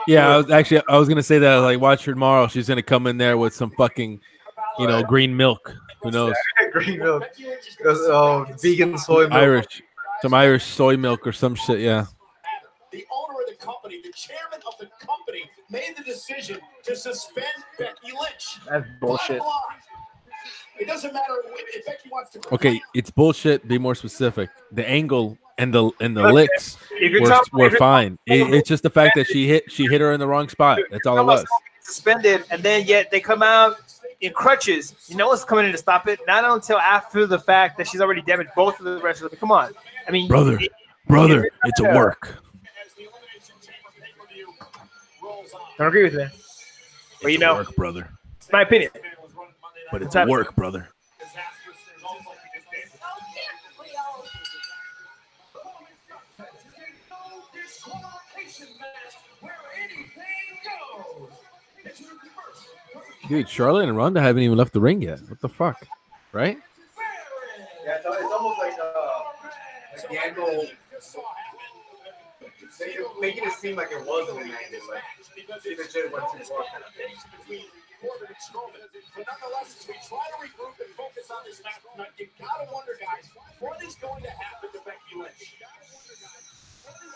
yeah. I was gonna say that. Like, watch her tomorrow. She's gonna come in there with some fucking, green milk. Who knows? Green milk. Vegan soy milk. Some Irish soy milk or some shit. Yeah. The owner of the company, the chairman of the company, made the decision to suspend Becky Lynch. That's bullshit. Bottom line, it doesn't matter if Becky wants to. Okay, it's bullshit. Be more specific. The angle and the licks If you're were fine. It's just the fact that she hit her in the wrong spot. That's all it was. Suspended, and then yet they come out in crutches. You know what's coming in to stop it? Not until after the fact that she's already damaged both of the wrestlers. Come on, I mean, Brother, it's a work. I don't agree with that. But It's a work, brother. it's my opinion. But it's a work, brother. Dude, Charlotte and Ronda haven't even left the ring yet. What the fuck? Right? Yeah, it's almost like the angle. Making it seem like it wasn't an angle. Like, she legit went too far. But nonetheless, as we try to regroup and focus on this match tonight, you gotta wonder, guys, what is going to happen to Becky Lynch?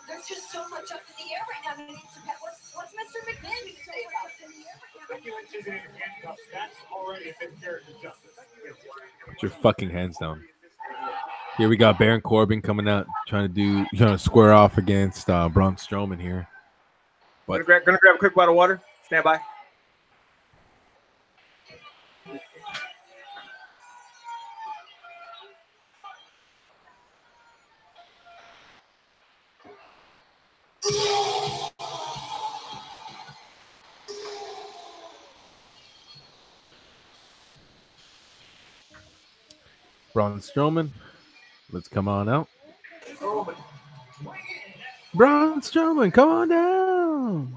There's just so much up in the air right now. I mean, what's Mr. McMahon going to say about it? Becky Lynch isn't in handcuffs. That's already a big character justice. Put your fucking hands down. Here we got Baron Corbin coming out, trying to square off against Braun Strowman here. But Gonna grab a quick bottle of water. Stand by. Braun Strowman, let's come on out. Braun Strowman, come on down.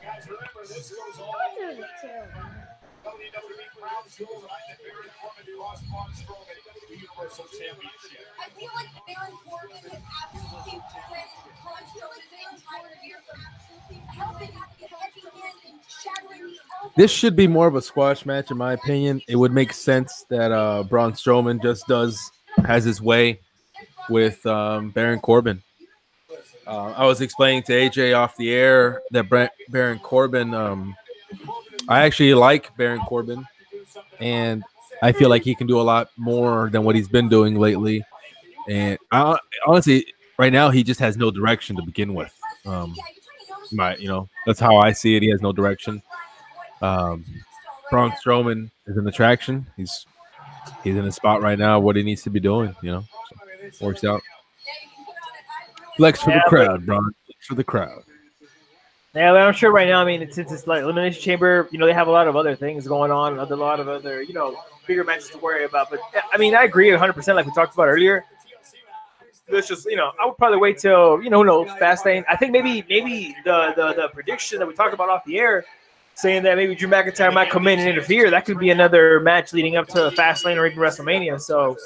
Guys, remember, this goes all WWE Crown Jewel tonight that Baron Corbin lost Braun Strowman to the Universal Championship. I feel like Baron Corbin has absolutely prevented Braun Strowman the entire year from absolutely helping Becky Lynch and shattering the elbow. This should be more of a squash match, in my opinion. It would make sense that Braun Strowman just has his way with Baron Corbin. I was explaining to AJ off the air that Baron Corbin, I actually like Baron Corbin, and I feel like he can do a lot more than what he's been doing lately. And honestly, right now he just has no direction to begin with. That's how I see it. He has no direction. Braun Strowman is an attraction. He's in a spot right now what he needs to be doing. So works out. Flex for the crowd, Braun. Flex for the crowd. Yeah, but I'm sure right now. I mean, since it's like Elimination Chamber, they have a lot of other things going on, a lot of other, bigger matches to worry about. But I mean, I agree 100%. Like we talked about earlier. Let's just, I would probably wait till, who knows, Fastlane. I think maybe the prediction that we talked about off the air, saying that maybe Drew McIntyre might come in and interfere. That could be another match leading up to Fastlane or even WrestleMania. So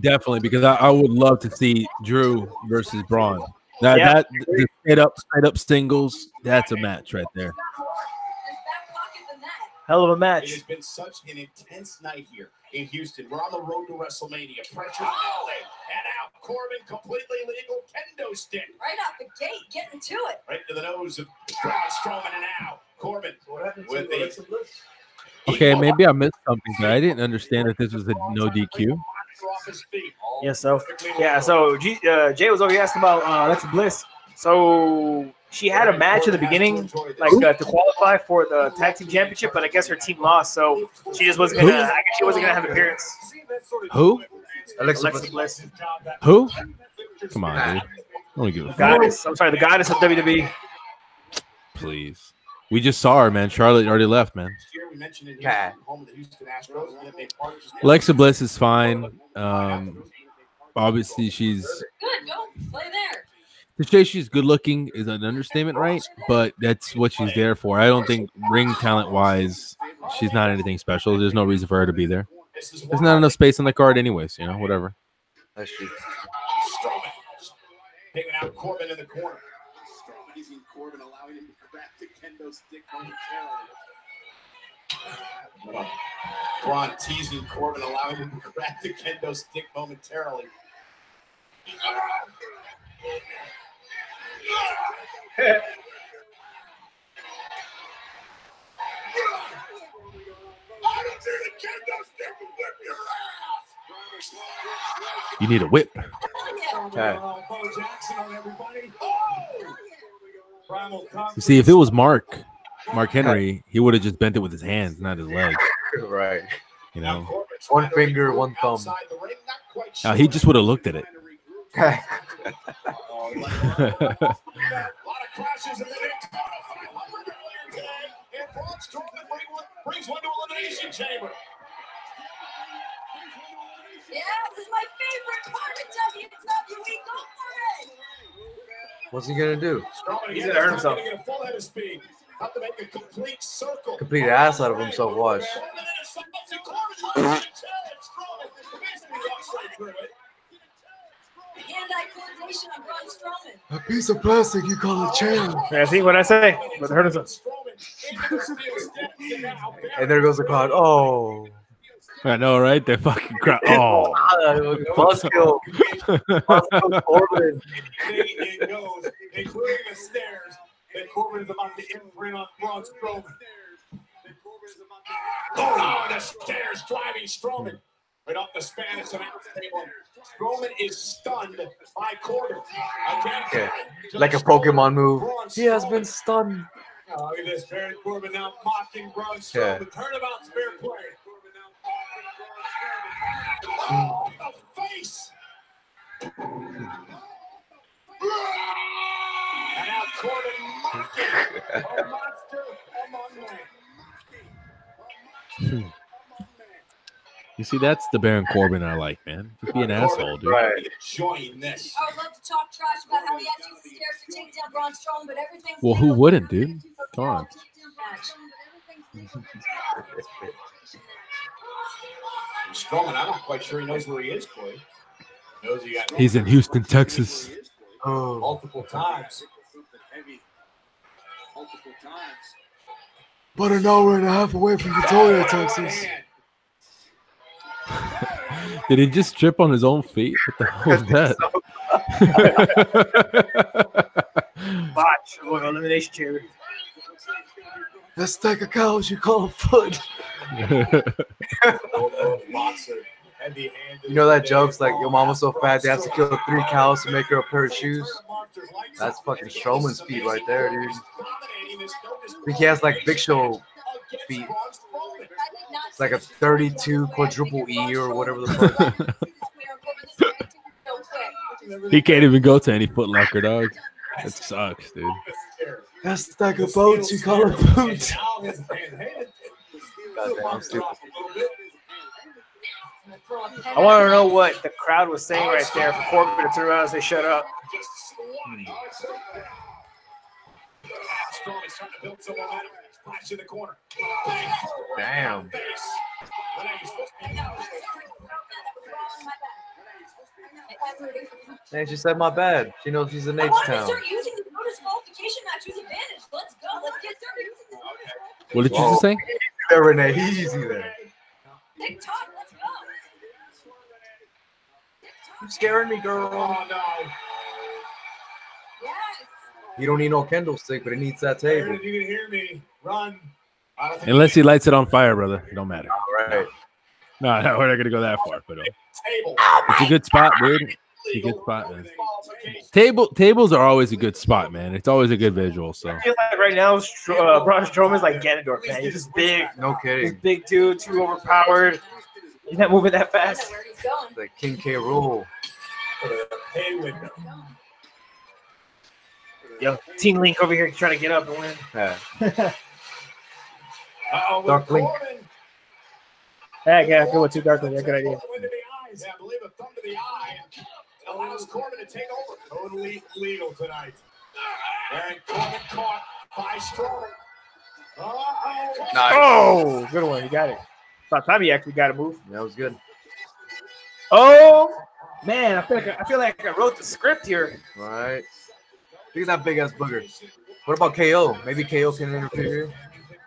definitely, because I would love to see Drew versus Braun. That straight up singles, that's a match right there. Hell of a match. It has been such an intense night here in Houston. We're on the road to WrestleMania. Pressure building, and out Corbin, completely legal kendo stick. Right out the gate, getting to it. Right to the nose of Braun Strowman, and now Corbin with the. Okay, maybe I missed something, but I didn't understand that this was a no DQ. Yeah, so Jay was already asking about Alexa Bliss. So she had a match in the beginning, like to qualify for the tag team championship, but I guess her team lost, so she just wasn't gonna. I guess she wasn't gonna have an appearance. Who? Alexa Bliss. Who? Come on, dude. I don't give a fuck. Goddess. I'm sorry, the goddess of WWE. Please. We just saw her, man. Charlotte already left, man. Alexa Bliss is fine. Obviously, she's Good, go play there. to say she's good looking is an understatement, right? But that's what she's there for. I don't think ring talent wise, she's not anything special. There's no reason for her to be there. There's not enough space on the card, anyways. Whatever. That's true. Taking out Corbin in the corner. Corbin allowing him to crack the kendo stick momentarily. Braun teasing Corbin, allowing him to crack the kendo stick momentarily. You need a whip. Okay. You see, if it was Mark Henry, he would have just bent it with his hands, not his legs. Right. One finger, one thumb. He just would have looked at it. Brings one to Elimination Chamber. Yeah, this is my favorite part of WWE. Go for it. What's he gonna do? He's gonna hurt himself. Complete ass out of himself. Watch. Hand-eye coordination on Braun Strowman. A piece of plastic you call a chain. Yeah, see what I say? But hurt himself. And there goes the crowd. Oh. I know, right? They fucking crowd. Oh. Buskill. Buskill Corbin. It goes, including the stairs that Corbin is about to imprint on Braun Strowman. Oh, the stairs driving Strowman right off the Spanish announce table. Strowman is stunned by Corbin. Okay. Like a Pokemon move. He has been stunned. Look at this. Baron Corbin now mocking Braun Strowman. Turnabout's fair play. Oh, the face! And now Corbin mocking a monster among men. You see, that's the Baron Corbin I like, man. Just be an asshole, dude. Right. Enjoying this. I would love to talk trash about how he had to use the stairs to take down Braun Strowman, but everything's Well, who wouldn't, dude? Come on. Strowman, I'm not quite sure he knows where he is, Corey. Knows he got He's in Houston, Texas. multiple times. But an hour and a half away from Victoria, Texas. Did he just trip on his own feet? What the hell was that? Botch. Elimination Chamber. Let's take a cow, you call a foot. Boxer. You know that joke's like, your mama's so fat, they have to kill 3 cows to make her a pair of shoes? That's fucking Strowman's feet right there, dude. I think he has like Big Show feet. It's like a 32 quadruple E or whatever the fuck. He can't even go to any Foot Locker, dog. That sucks, dude. That's like a boat, you call it boots. Goddamn, I'm stupid. I want to know what the crowd was saying right there for Corbin to turn around and say, shut up. Damn. Man, she said my bad. She knows she's in H-Town. Start using the no disqualification match to his advantage. Let's go. Let's get started using this no disqualification. What did you just say? There, Renee. Easy there. TikTok, let's go. You're scaring me, girl. Oh, no. Yes. He don't need no candlestick, but he needs that table. If you can hear me, run. I don't think Unless he lights it on fire, brother. It don't matter. All right. No, we're not gonna go that far, but table. it's a good spot, dude. It's a good spot, man. Tables are always a good spot, man. It's always a good visual. So I feel like right now, Braun Strowman's like Ganondorf, man. He's just big. No He's kidding. big dude, too overpowered. He's not moving that fast. Where he's going. The King K. Rule. Pay window. Yo, Team Link over here trying to get up and win. Yeah. Uh-oh, Dark Link. Hey, yeah, good one too, Dark Link. Yeah, good idea. Into the eyes. I believe a thumb to the eye. Allows Corbin to take over. Totally legal tonight. And Corbin caught by Strowman. Nice. Oh, good one. You got it. About time he actually got to move. That was good. Oh, man. I feel like I wrote the script here. All right. Look at that big ass booger. What about KO? Maybe KO can interfere.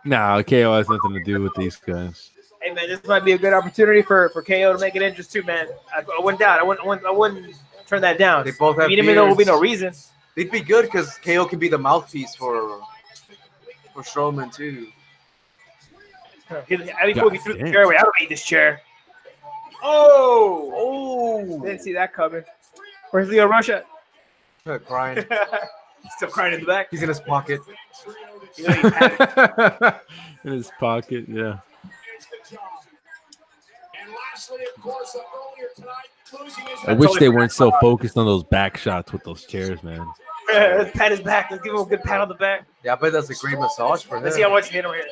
nah, KO has nothing to do with these guys. Hey, man, this might be a good opportunity for KO to make an entrance too, man. I wouldn't doubt. I wouldn't turn that down. They both have even though there will be no beards. reason. They'd be good because KO can be the mouthpiece for Strowman too. I think we'll be through the damn. chair. Wait, I don't need this chair. Oh, didn't see that coming. Where's Leo Russia? Crying. Still crying in the back. He's in his pocket. You know, he's happy. In his pocket, yeah. And lastly, of course, earlier tonight, losing his I wish they weren't so focused on those back shots with those chairs, man. Let's pat his back. Let's give him a good pat on the back. Yeah, I bet that's a great massage for him. Let's see how much he hit him here.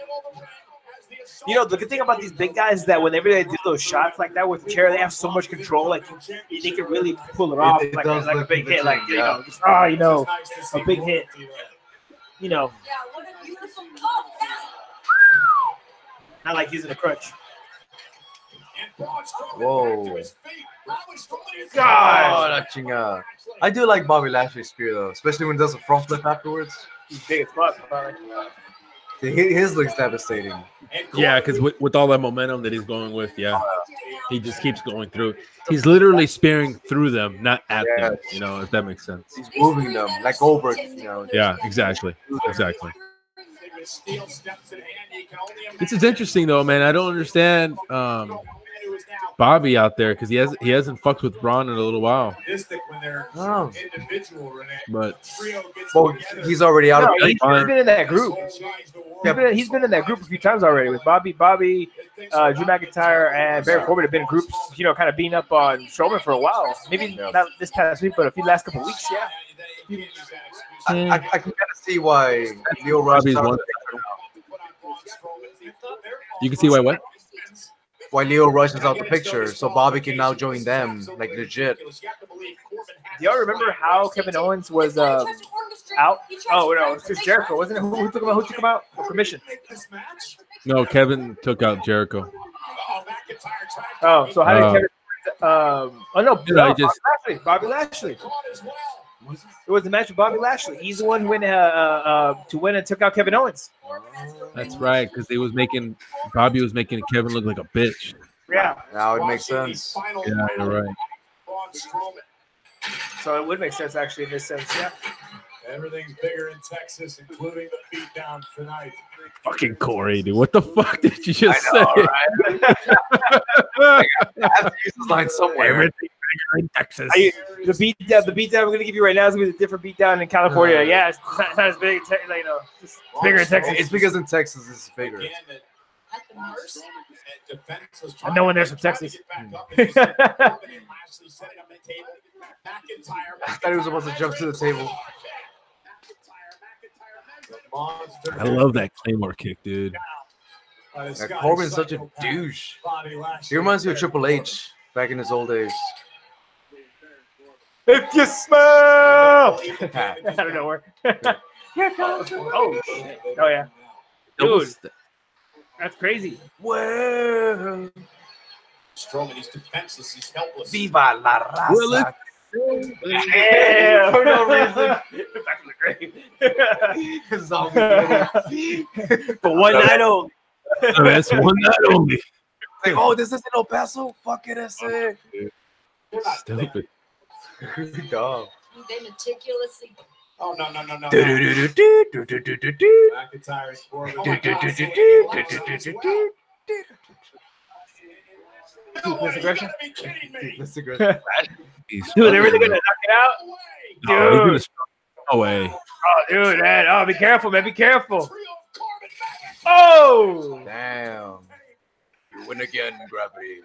You know, the good thing about these big guys is that whenever they do those shots like that with the chair, they have so much control. Like they can really pull it off, It like does a look big hit, like you yeah. know, just, a big hit. You know, Yeah, what a beautiful call. not like using a crutch. Whoa. God. Oh, that chinga. I do like Bobby Lashley's spear though, especially when he does a front flip afterwards. He's big as fuck, probably. His looks devastating. Yeah, because with all that momentum that he's going with, yeah, he just keeps going through. He's literally spearing through them, not at them. You know, if that makes sense. He's moving them like Goldberg, you know. Yeah, exactly. This is interesting though, man. I don't understand Bobby out there because he hasn't fucked with Braun in a little while. Oh. But Well, he's already out No, of he's been in that group. He's been in that group a few times already with Bobby, Drew McIntyre, and Baron Corbin have been in groups, you know, kind of beating up on Strowman for a while. Maybe not this past week, but a few last couple of weeks, yeah. I can kind of see why Leo Rush. Bobby's one. You can see why what? Why Leo Rush is out the picture, so Bobby can now join them, like legit. Do y'all remember how Kevin Owens was out? Oh no, it's Chris Jericho, wasn't it? Who took him out for permission? No, Kevin took out Jericho. Oh, so how did Kevin? Bobby Lashley. It was the match with Bobby Lashley. He's the one who went to win and took out Kevin Owens. That's right, because Bobby was making Kevin look like a bitch. Yeah. Now it makes sense. Yeah, you're right. So it would make sense actually in this sense, yeah. Everything's bigger in Texas, including the beatdown tonight. Fucking Corey, dude. What the fuck did you just say? I have to use this line somewhere. Everything bigger in Texas. The beatdown we're gonna give you right now is gonna be a different beatdown in California. Yeah, it's not as big. Like, it's bigger in Texas. It's because in Texas it's bigger. At the mercy. I know when there's from Texas. I thought he was supposed to jump to the table. I love that Claymore kick, dude. Corbin's such a douche. He reminds me of Triple H back in his old days. If you smell, I don't know where. Here comes. Oh shit! Oh yeah, dude, that's crazy. Well, Strowman, he's defenseless, he's helpless. Viva la raza. Yeah, for no reason. Back to the grave. For one night only. That's one night only. Like, oh, this isn't El Paso? Fuck it, that's it. Stupid. Dumb. They meticulously. Oh, no. McIntyre is Corbin. Oh, my God. No way, you gotta be kidding me. That's a good. Dude, they're really gonna knock it out? Dude. No way. Oh, dude, man. Oh, be careful, man. Be careful. Oh! Damn. You win again, Gravity.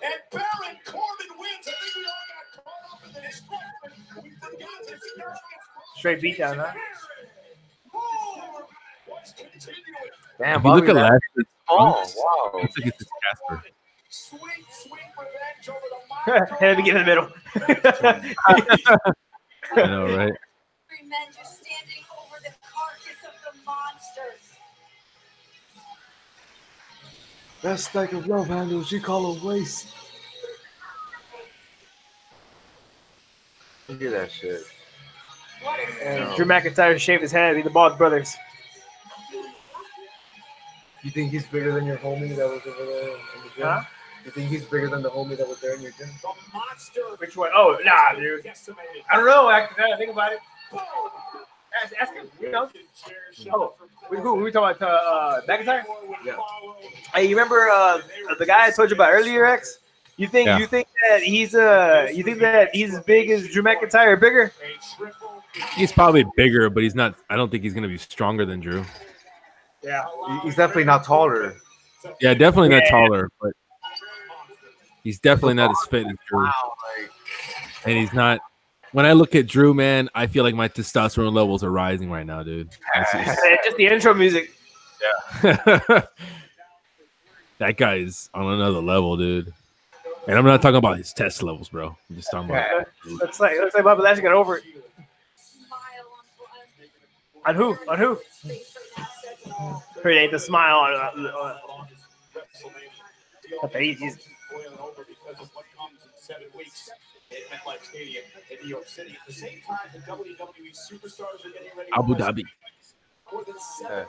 And Baron Corbin wins. I think we all got caught up in the distraction. We forgot that Straight beat down, huh? Damn, If you look Bobby at last Lashley. Oh, wow. looks like it's just Casper. sweet revenge over the Had to get in the middle. I know, right? Three men just standing over the carcass of the monsters. That's like a love handle. She call a waste. You hear that shit? What is And Drew McIntyre shaved his head. Be the Bald Brothers. You think he's bigger than your homie that was over there in the gym? Huh? You think he's bigger than the homie that was there in your gym? Which one? Oh, nah, dude. I don't know. After that, I think about it. Ask him. You know. Oh, who we talking about? McIntyre? Yeah. Hey, you remember the guy I told you about earlier, X? You think Yeah. you think that he's as big as Drew McIntyre or bigger? He's probably bigger, but he's not. I don't think he's gonna be stronger than Drew. Yeah. He's definitely not taller. Yeah, definitely not taller, but he's definitely not as fit as Drew. And he's not. When I look at Drew, man, I feel like my testosterone levels are rising right now, dude. Just the intro music. That guy is on another level, dude. And I'm not talking about his test levels, bro. I'm just talking about. Looks like Bobby Lashley got over it. On who? On who? It ain't the smile on. He's Abu Dhabi. More than 7,000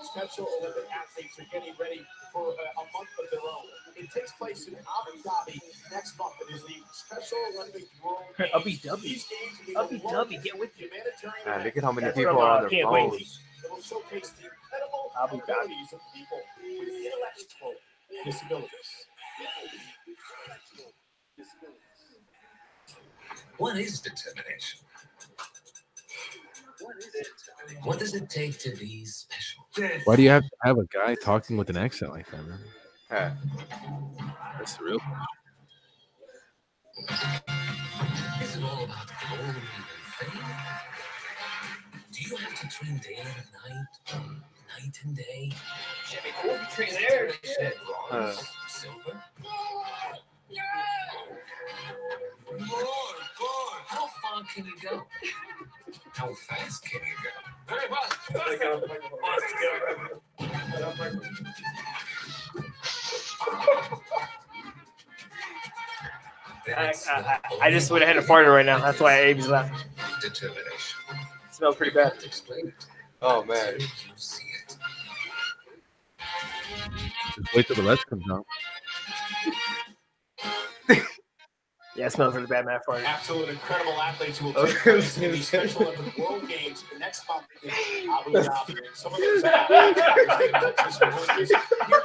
Special Olympic athletes are getting ready for a month of their own. It takes place in Abu Dhabi next month. It is the Special Olympic World Games. Abu Dhabi. Abu Dhabi, get with you. Look at how many That's people what are I'm on their can't wait. phones. It will showcase the incredible Abu Dhabi. abilities of people with intellectual disabilities. What is determination? What does it take to be special? Why do you have to have a guy talking with an accent like that, man? Huh. That's the real question. Is it all about glory and fame? Do you have to train day and night and day? Jimmy Cool train there. Bronze, silver? How far can you go? How fast can you go? Very fast. I just went ahead and farted right now. That's why Abe's laughing. Determination. It smells pretty bad. Explain it. Oh, man. You see it. Just wait till the rest comes out. Yeah, it smells really bad, man. For you. Absolute incredible athletes who will take place in the Special Olympic World Games next month in Abu Dhabi. Some of those athletes here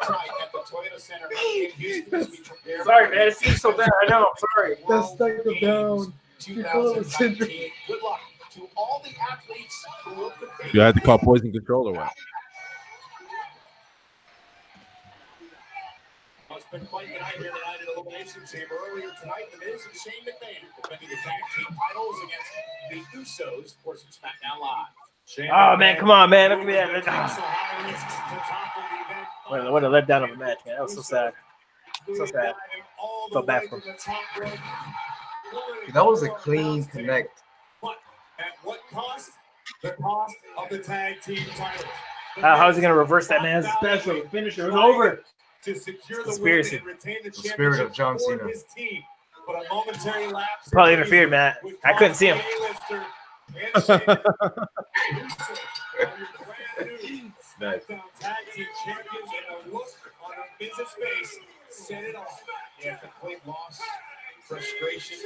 tonight at the Toyota Center in Houston as we prepare. Sorry, man. It seems so bad. I know. I'm sorry. That's stuck him down. 2019. Good luck to all the athletes who will compete. You had to call poison control or what? It's been quite the night here tonight at Elimination Chamber. Earlier tonight, The Miz and Shane McMahon defending the tag team titles against the Usos. Of course, it's SmackDown Live. Oh, man. Come on, man. Look at that. What a letdown of a match, man. That was so sad. So sad. Felt bad for him. That was a clean connect. But at what cost? The cost of the tag team titles. How's he going to reverse that man's Special finisher. It was over. To secure the Conspiracy. win and retain the spirit of John Cena. his team. But a momentary lapse Probably interfered, man. I couldn't see him. Nice. Tag team champions and a look on our business face. Set it off. Yeah, complete loss, frustration,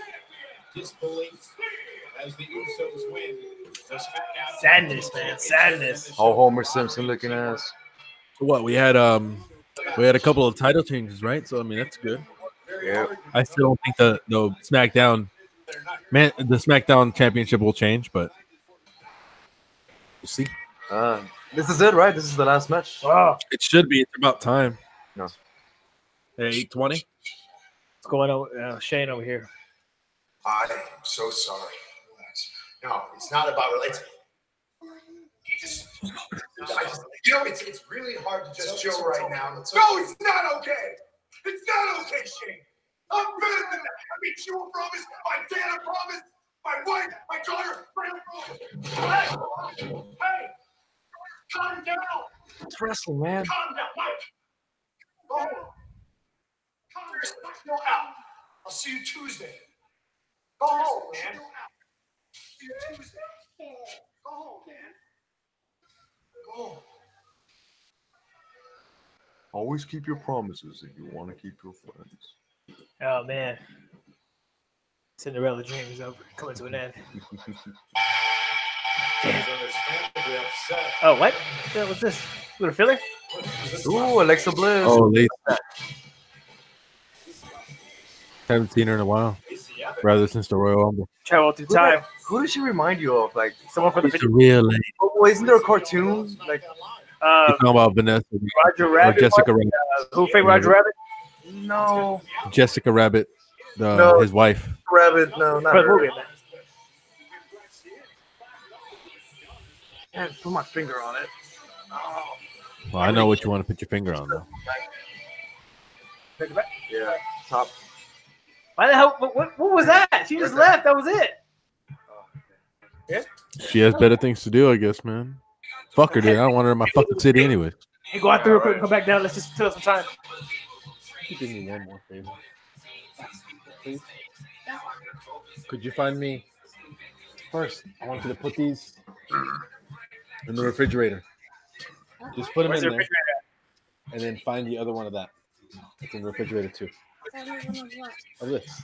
disbelief as the Usos win. The SmackDown Sadness, man. Sadness. Oh, Homer Simpson looking ass. So what? We had a couple of title changes, right? So I mean that's good. Yeah. I still don't think the SmackDown the SmackDown championship will change, but we'll see. This is it, right? This is the last match. Oh, It should be. It's about time. No. Hey, 8:20. what's going on? Shane over here. I am so sorry. No, it's not about religion. It's really hard to just chill right now. No, it's not okay. It's not okay, Shane. I'm better than that. I mean, you promised, my dad promised, my wife, my daughter, Hey, calm down. It's wrestling, man. Calm down, Mike. Go home. Calm down. Go out. I'll see you Tuesday. Go home, man. See you Tuesday. Go home, man. Go home. Always keep your promises if you want to keep your friends. Oh, man. Cinderella dream is over. Coming to an end. Oh, what? What's this? What a filler? Ooh, Alexa Bliss. Oh, late. Haven't seen her in a while. Rather since the Royal Rumble. Travel through time. Who does she remind you of? Like Someone from the It's video. real late. oh, isn't there a cartoon? Like You're talking about Vanessa Roger or Rabbit. Jessica Rabbit. Who faked Roger Rabbit? no Jessica Rabbit, No. his wife. rabbit. No, not For the her. movie, man. Can't put my finger on it. Well, I know what you want to put your finger on, though. Yeah, top. Why the hell? What was that? She just left. That was it. She has better things to do, I guess, man. Fuck her, dude. I don't want her in my fucking city anyway. Hey, go out there real quick and come back down. Let's just fill some time. Could you do me one more favor, please? Could you find me first? I want you to put these in the refrigerator. Just put them Where's in the there, refrigerator? and then find the other one of that. It's in the refrigerator too. Of this.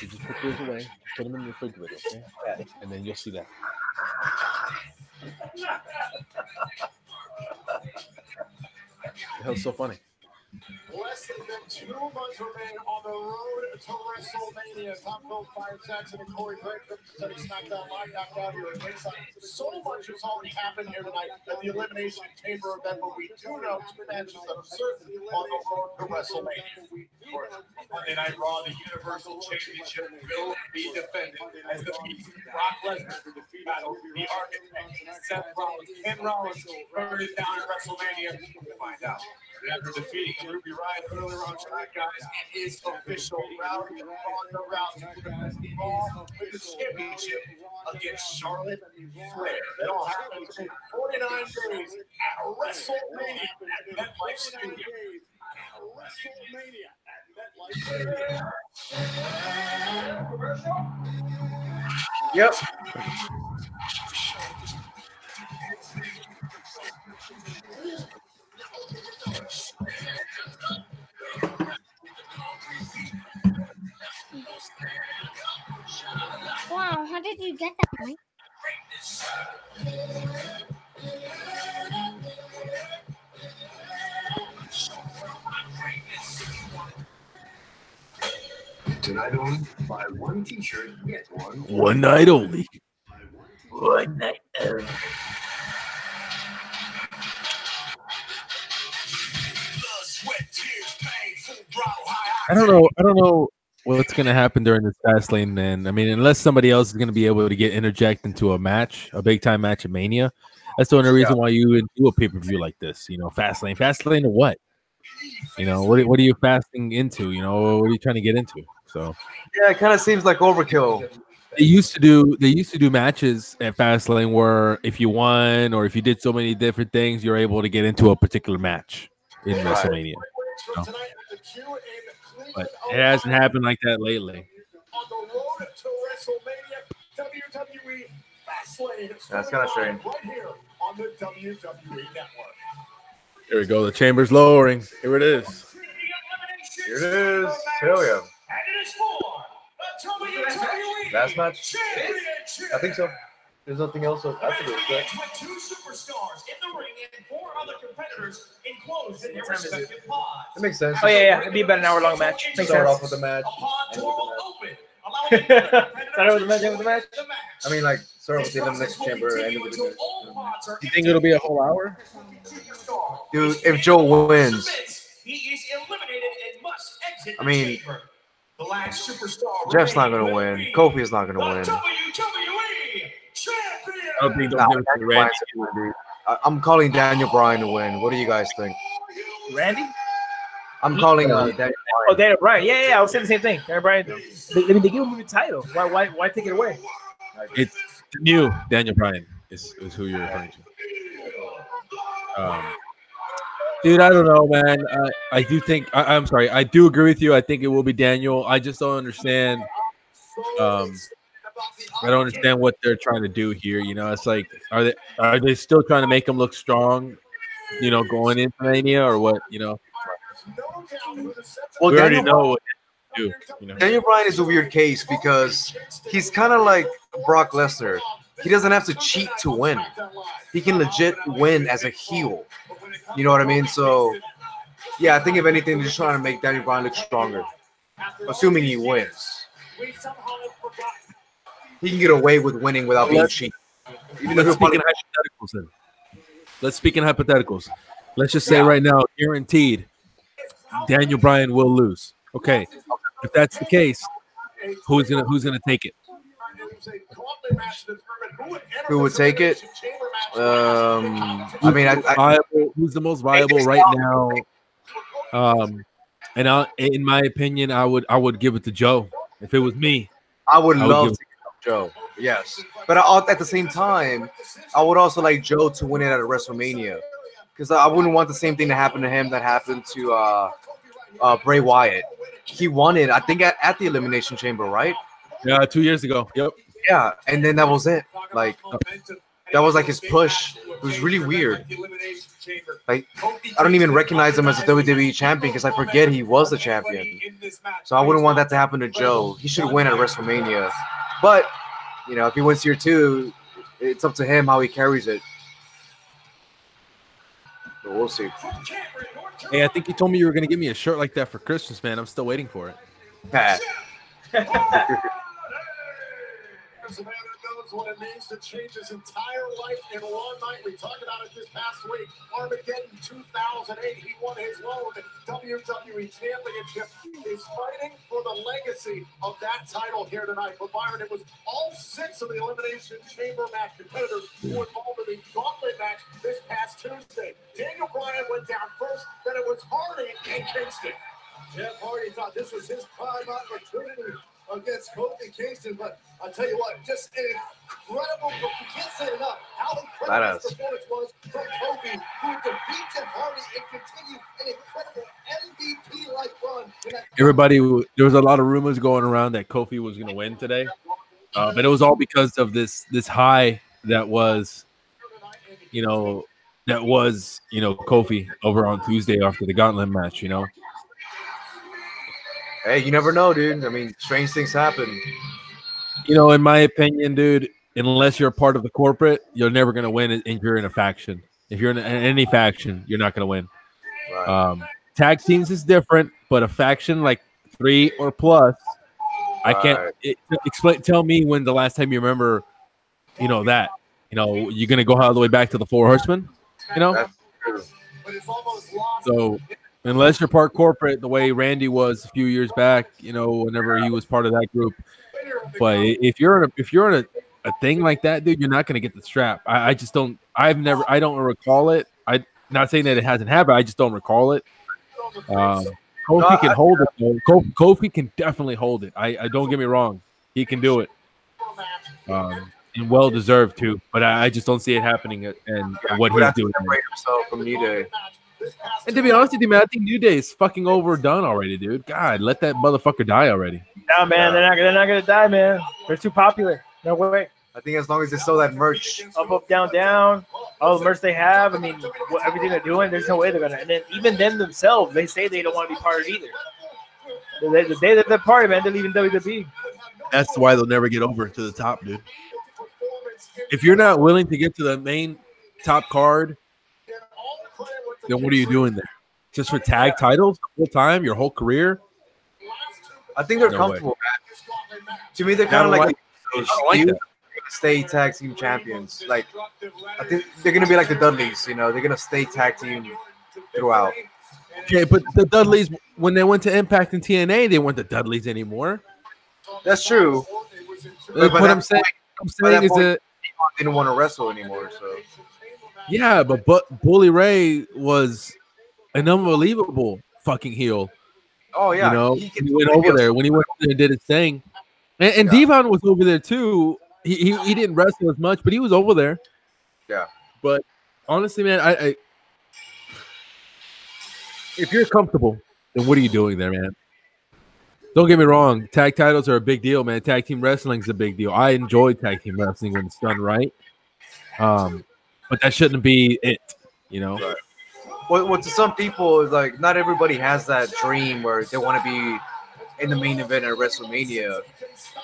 You just put those away. Put them in the refrigerator, okay? Yeah. And then you'll see that. The hell's so funny? Less than 2 months remain on the road to WrestleMania. Top Phil Fire Jackson and Corey Drake presenting SmackDown Live knocked out here at ringside. So much has already happened here tonight at the Elimination Chamber event, but we do know 2 matches that are certain on the road to WrestleMania. Monday Night Raw, the Universal Championship will be defended as the Beast, Brock Lesnar, battle the Architect, Seth Rollins, Ken Rollins, third is down at WrestleMania. We'll find out. After defeating Ruby Riott earlier on tonight, guys, it is official. Rowdy on the route to Raw with the championship against Charlotte Flair. That all happened in 49 days at WrestleMania at MetLife Stadium. WrestleMania at MetLife Stadium. Yep. did you get that point? Tonight only, buy one T-shirt, get one. One night only. One night. I don't know what's gonna happen during this fast lane, man. I mean, unless somebody else is gonna be able to get interject into a match, a big time match at Mania. That's the only reason why you would do a pay per view like this. You know, fast lane to what? You know, what are you fasting into? You know, what are you trying to get into? So Yeah, it kind of seems like overkill. they used to do matches at Fastlane where if you won or if you did so many different things, you're able to get into a particular match in WrestleMania. You know? But it hasn't happened like that lately. On the road to WrestleMania, WWE Fastlane. That's kind of strange. Right here on the WWE Network. Here we go. The chamber's lowering. Here it is. Here it is. Hell yeah. And it is for the WWE Last match? Championship. I think so. There's nothing else after this, right? With two superstars in the ring and four other competitors enclosed in their respective pods. That makes sense. Oh yeah. It'd be about an hour-long match. Makes Start sense. off with the match. A pod door will open, allowing Start over the match. Over the match. I mean, like, start with the Elimination Chamber, end with the You think it'll be a whole hour? Dude, if Joe wins, he is eliminated and must exit I mean, the chamber. The last superstar Jeff's not remaining gonna win. will be Kofi's not gonna the win. WWE Champion. I don't think Nah, they'll give it to Daniel Randy. Bryan's gonna win, dude. I'm calling Daniel Bryan to win. What do you guys think? Randy? I'm calling Daniel Bryan. Oh, Daniel Bryan. Yeah. I was saying the same thing. Daniel Bryan. They give him the title. Why take it away? It's the new Daniel Bryan is who you're referring to. Dude, I don't know, man. I do think I'm sorry. I do agree with you. I think it will be Daniel. I just don't understand. I don't understand what they're trying to do here. You know, it's like, are they still trying to make him look strong? You know, going into Mania or what? You know, Well, we already Daniel, know what to do. You know, Daniel Bryan is a weird case because he's kind of like Brock Lesnar. He doesn't have to cheat to win. He can legit win as a heel. You know what I mean? So, yeah, I think if anything, they're just trying to make Daniel Bryan look stronger. Assuming he wins. He can get away with winning without being cheated. let's speak in hypotheticals then. Let's speak in hypotheticals. Let's just say right now, guaranteed, Daniel Bryan will lose. Okay, if that's the case, who's gonna take it? Who would take it? I mean, Who's the most viable right now? And in my opinion, I would give it to Joe. If it was me, I would love give to give Joe. Yes, but at the same time, I would also like Joe to win it at a WrestleMania because I wouldn't want the same thing to happen to him that happened to Bray Wyatt. He won it, I think, at the Elimination Chamber, right? Yeah, 2 years ago. Yep. Yeah, and then that was it. Like, that was like his push. It was really weird. Like, I don't even recognize him as a WWE champion because I forget he was the champion. So I wouldn't want that to happen to Joe. He should win at WrestleMania. But, you know, if he wins here too, it's up to him how he carries it. So we'll see. Hey, I think you told me you were gonna give me a shirt like that for Christmas, man. I'm still waiting for it. Pat. There's a man that knows what it means to change his entire life in one night. We talked about it this past week. Armageddon 2008. He won his own WWE Championship. He's fighting for the legacy of that title here tonight. But Byron, it was all 6 of the Elimination Chamber match competitors who were involved in the gauntlet match this past Tuesday. Daniel Bryan went down first, then it was Hardy and Kingston. Jeff Hardy thought this was his prime opportunity against Kofi Kingston, but I'll tell you what, just an incredible, you can't say it enough, how incredible this performance was from Kofi, who defeated Hardy and continued an incredible MVP-like run. Everybody, there was a lot of rumors going around that Kofi was going to win today, but it was all because of this high that was, Kofi over on Tuesday after the Gauntlet match, you know. Hey, you never know, dude. I mean, strange things happen. You know, in my opinion, dude, unless you're a part of the corporate, you're never gonna win if you're in a faction. If you're in any faction, you're not gonna win. Right. Tag teams is different, but a faction like 3 or plus, I can't explain. Tell me when the last time you remember, you know that. You know, you're gonna go all the way back to the Four Horsemen. You know, That's true. so unless you're part corporate, the way Randy was a few years back, you know, whenever he was part of that group. But if you're in a thing like that, dude, you're not gonna get the strap. I just don't. I don't recall it. I not saying that it hasn't happened. I just don't recall it. Kofi can hold it. Though. Kofi can definitely hold it. I don't get me wrong. He can do it. And well deserved too. But I just don't see it happening. And what he's doing. Himself from New Day. And to be honest with you, man, I think New Day is fucking overdone already, dude. God, let that motherfucker die already. No, man, they're not gonna die, man. They're too popular. No way. I think as long as they sell that merch. Up, down, down. All the merch they have. I mean, everything they're doing, there's no way they're gonna. And then even them themselves, they say they don't want to be part of it either. The day that they're part of it, man, they're leaving WWE. That's why they'll never get over to the top, dude. If you're not willing to get to the main top card, then what are you doing there? Just for tag titles the whole time, your whole career? I think they're comfortable, man. To me, they're kind of like stay tag team champions. Like, I think they're gonna be like the Dudleys. You know, they're gonna stay tag team throughout. Okay, but the Dudleys, when they went to Impact and TNA, they weren't the Dudleys anymore. That's true. Like, what I'm saying is that didn't want to wrestle anymore. So yeah, but Bully Ray was an unbelievable fucking heel. Oh yeah, you know, he went over there when he went over there and did his thing, and Devon was over there too. He didn't wrestle as much, but he was over there. Yeah, but honestly, man, I if you're comfortable, then what are you doing there, man? Don't get me wrong, tag titles are a big deal, man. Tag team wrestling is a big deal. I enjoy tag team wrestling when it's done right, but that shouldn't be it, you know. Right. Well, to some people, like not everybody has that dream where they want to be in the main event at WrestleMania.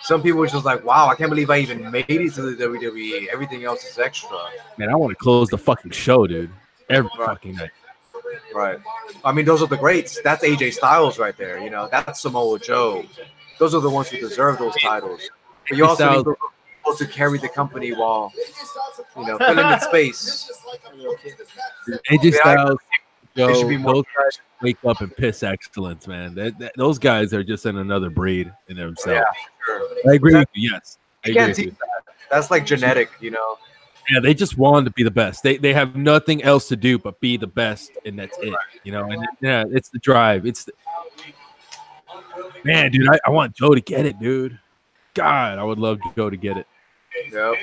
Some people are just like, wow, I can't believe I even made it to the WWE. Everything else is extra. Man, I want to close the fucking show, dude. Every fucking night. Right. I mean, those are the greats. That's AJ Styles right there. You know, that's Samoa Joe. Those are the ones who deserve those titles. But you also need people to carry the company while, you know, filling in space. AJ Styles, Joe, those guys wake up and piss excellence, man. Those guys are just in another breed in themselves. Yeah, sure. I agree with you. Yes, you can't teach that. That's like genetic, you know. Yeah, they just want to be the best. They have nothing else to do but be the best, and that's it. You know, and yeah, it's the drive. Man, dude, I want Joe to get it, dude. God, I would love Joe to get it. Yep.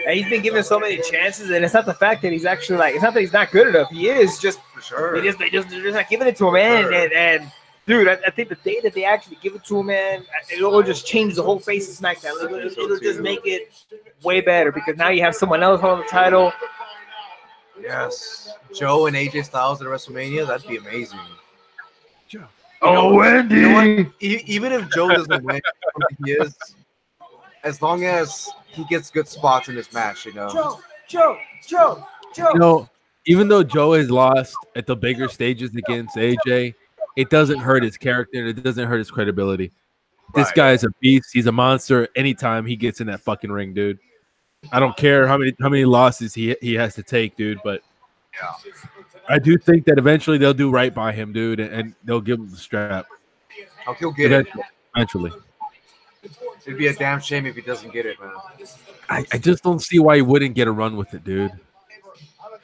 And he's been given so many chances, and it's not the fact that he's actually like, it's not that he's not good enough. He is just, for sure. They're just not giving it to him, man. Sure. And dude, I think the day that they actually give it to him, man, it'll just change the whole face of SmackDown. It'll just make it way better because now you have someone else on the title. Yes, Joe and AJ Styles at WrestleMania, that'd be amazing. Joe. Oh, Wendy! You know what? Even if Joe doesn't win, he is, as long as he gets good spots in this match, you know. Joe. You know, even though Joe has lost at the bigger stages against AJ, it doesn't hurt his character and it doesn't hurt his credibility. This guy is a beast. He's a monster anytime he gets in that fucking ring, dude. I don't care how many losses he has to take, dude, but I do think that eventually they'll do right by him, dude, and they'll give him the strap. Oh, he'll get it. Eventually. It'd be a damn shame if he doesn't get it, man. I just don't see why he wouldn't get a run with it, dude.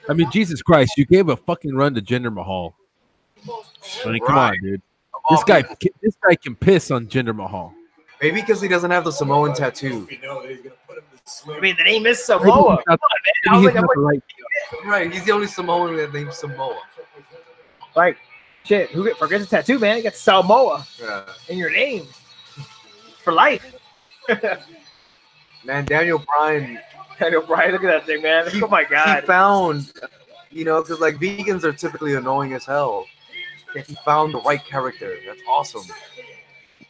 I mean, Jesus Christ, you gave a fucking run to Jinder Mahal. I mean, come on, dude. This guy can piss on Jinder Mahal. Maybe because he doesn't have the Samoan tattoo. I mean, the name is Samoa. Right, he's the only Samoan that named Samoa. Like, shit, who forgets a tattoo, man? You got Samoa in your name for life. Man, Daniel Bryan, look at that thing, man. Oh my God. He found, you know, because like vegans are typically annoying as hell. He found the right character. That's awesome.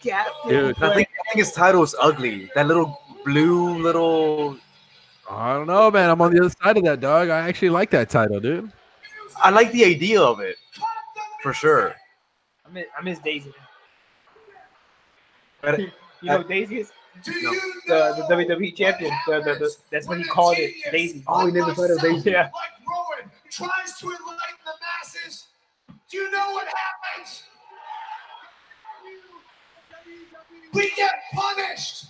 Yeah, dude. I think his title is ugly. That little blue little. I don't know, man. I'm on the other side of that, dog. I actually like that title, dude. I like the idea of it, for sure. I miss Daisy. But You know who Daisy is? Do No. you The know WWE champion. That's when he called it Daisy. Oh, he never said it was Daisy. Yeah. like Rowan tries to enlighten the masses? Do you know what happens? We get punished.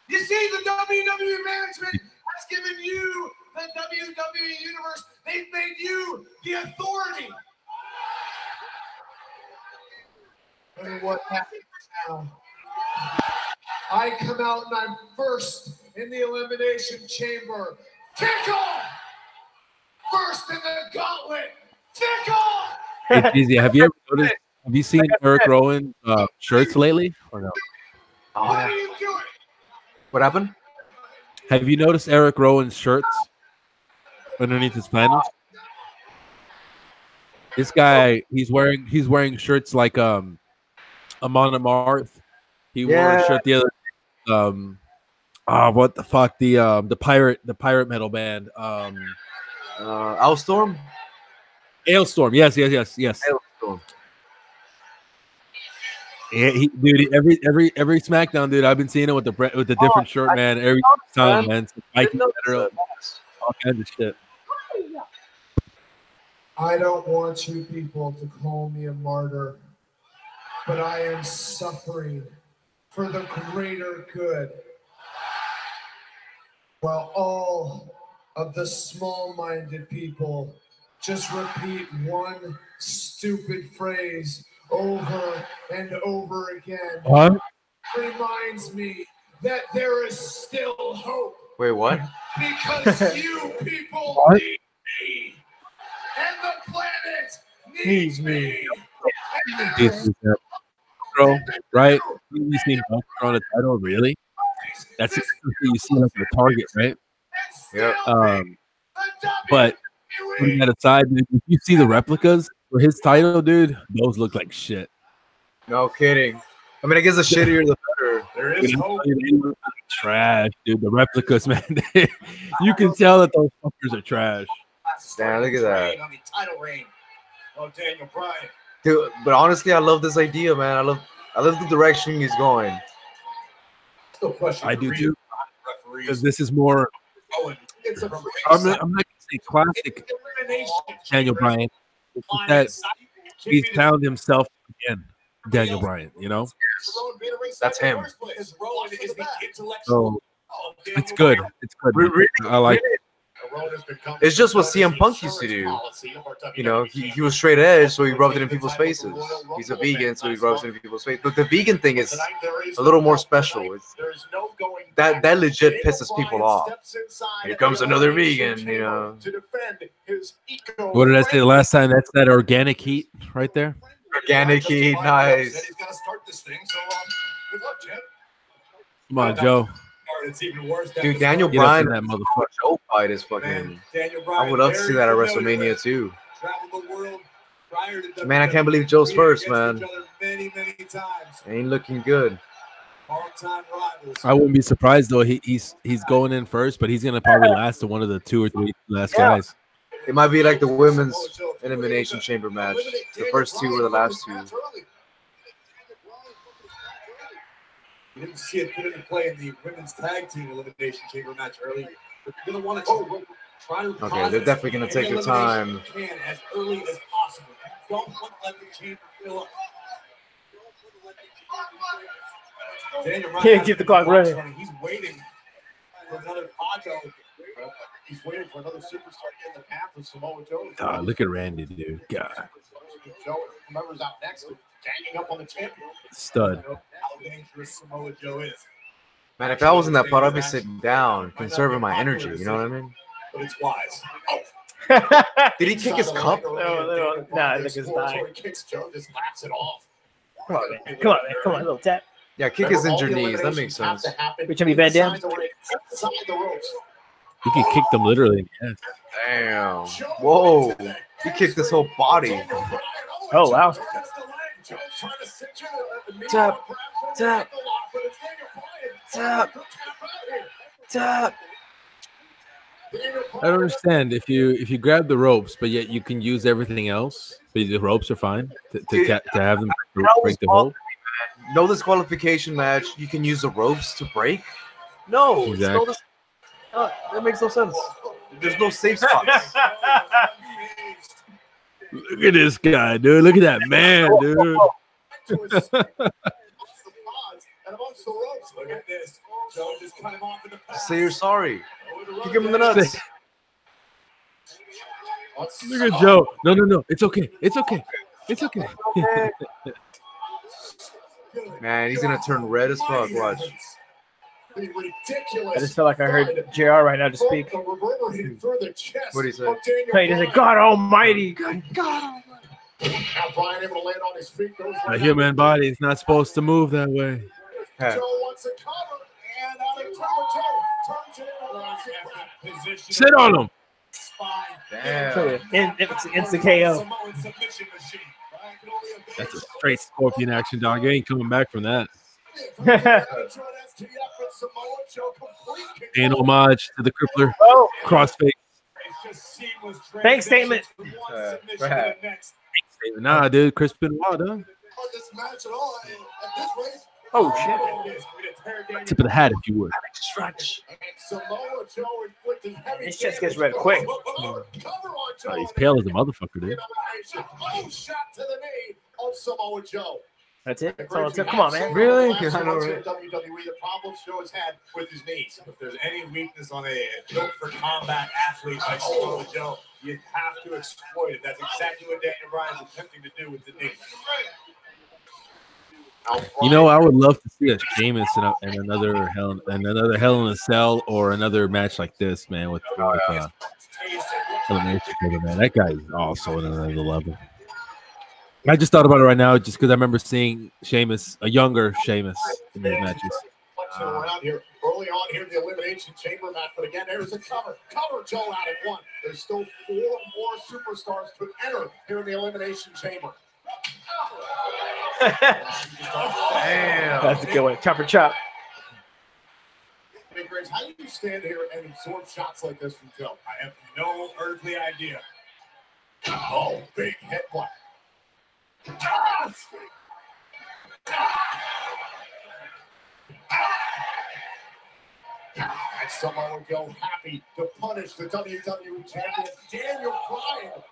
You see, the WWE management has given you the WWE universe. They've made you the authority. And what happens now? I come out and I'm first in the Elimination Chamber. Tickle! First in the gauntlet. Tickle! Hey, Easy, have you ever noticed? Have you seen Eric Rowan shirts lately, or no? Oh, What yeah. are you doing? What happened? Have you noticed Eric Rowan's shirts underneath his flannels? This guy, he's wearing shirts like Amon Amarth. He wore a Yeah. shirt the other what the fuck, the pirate metal band Owlstorm? Ailstorm. Yes. Owlstorm. Yeah, dude, every SmackDown, dude, I've been seeing it with the different shirt, man. Every time, man. It's Viking metal, all kinds of shit. I don't want you people to call me a martyr, but I am suffering for the greater good. While all of the small-minded people just repeat one stupid phrase over and over again. What? Reminds me that there is still hope Wait, what? because you people What? need me, and the planet Needs needs me. me. This is that bro, right? You seen Buck on the title, really? That's you see like the target, right? Yep. But putting that aside, dude, if you see the replicas for his title, dude, those look like shit. No kidding. I mean, I guess the shittier the better. There Dude, is I'm hope. telling you, they look like trash, dude. The replicas, man. You can tell that those fuckers are trash. Damn, look at that. On the title reign of Daniel Bryan. Dude, but honestly, I love this idea, man. I love the direction he's going. Still question I the do reason too, referees because this is more. going. It's a I'm not gonna say classic Daniel Bryan. It's just that he's found himself again, Daniel Bryan. You know, That's him. so it's good. It's good. I like it. It's just what CM Punk used to do. You know, he was straight edge, so he rubbed it in people's faces. He's a vegan, so he rubs it in people's faces. But the vegan thing is a little more special. It's, that legit pisses people off. Here comes another vegan, you know. What did I say the last time? That's that organic heat right there. Organic heat, nice. Come on, Joe. Dude, Daniel Get up Bryan in that motherfucker. Joe fight is fucking. I would love to see that at WrestleMania too. Man, I can't believe Joe's first, man. Ain't looking good. I wouldn't be surprised though. He's going in first, but he's gonna probably last to one of the 2 or 3 last guys. It might be like the women's Elimination Chamber match. The first 2 were the last 2. You didn't see it put into play in the women's tag team elimination chamber match earlier. But you're going to want to try to Okay, they're definitely gonna take their time. As early as possible. Don't let the chamber fill up. Can't keep the clock running. He's waiting for another poduct. He's waiting for another superstar in the path of Samoa Joe. Look at Randy, dude. God, Joe, whoever's out next, ganging up on the champion. stud. How dangerous Samoa Joe is. Man, if I was in that pot, I'd be sitting down, conserving my energy. You know what I mean? But it's wise. Did he kick his cup? No, I think it's dying. Kicks Joe, just laughs it off. Come on, man. Come on, little tap. Yeah, kick his injured knees. That makes sense. Which one be Van Dam? You can kick them literally in the head. Damn. Whoa. He kicked his whole body. Oh, wow. Tap, tap, Tap. Tap. I don't understand if you grab the ropes, but yet you can use everything else. But the ropes are fine to have them break the hold. No disqualification match. You can use the ropes to break. No, it's Exactly. that makes no sense. There's no safe spots. Look at this guy, dude. Look at that man, dude. Say you're sorry. Kick him in the nuts. Look at Joe. No. It's okay. It's okay. It's okay. Man, he's gonna turn red as fuck. Watch. I just feel like I heard JR right now to speak. What do you say? Hey, he said, God Almighty. God. A human body is not supposed to move that way. Hey. Sit on him. Damn. It's the KO. That's a straight scorpion action, dog. You ain't coming back from that. An homage to the crippler. Oh, Crossface. thanks statement. Nah, dude. Chris Benoit, dog. Oh shit. Tip of the hat, if you would. Stretch. His chest gets red quick. Oh, he's pale as a motherfucker, dude. That's it. That's all it took. Come on, man. Really? WWE, the problems Joe has had with his knees. If there's any weakness on a built for combat athlete like Samoa Joe, you have to exploit it. That's exactly what Daniel Bryan's attempting to do with the knee. You know, I would love to see a Sheamus in another Hell in a Cell or another match like this, man. With Elimination Chamber, man. That guy is also on another level. I just thought about it right now, just because I remember seeing Sheamus, a younger Sheamus, in these matches. Around here, early on here in the Elimination Chamber match, but again, there's a cover. Cover Joe out at one. There's still 4 more superstars to enter here in the Elimination Chamber. Damn. That's a good one. Chop for chop. Hey, Grace, how do you stand here and absorb shots like this from Joe? I have no earthly idea. Oh, big headbutt. And Samoa Joe happy to punish the WWE champion, Daniel Bryan.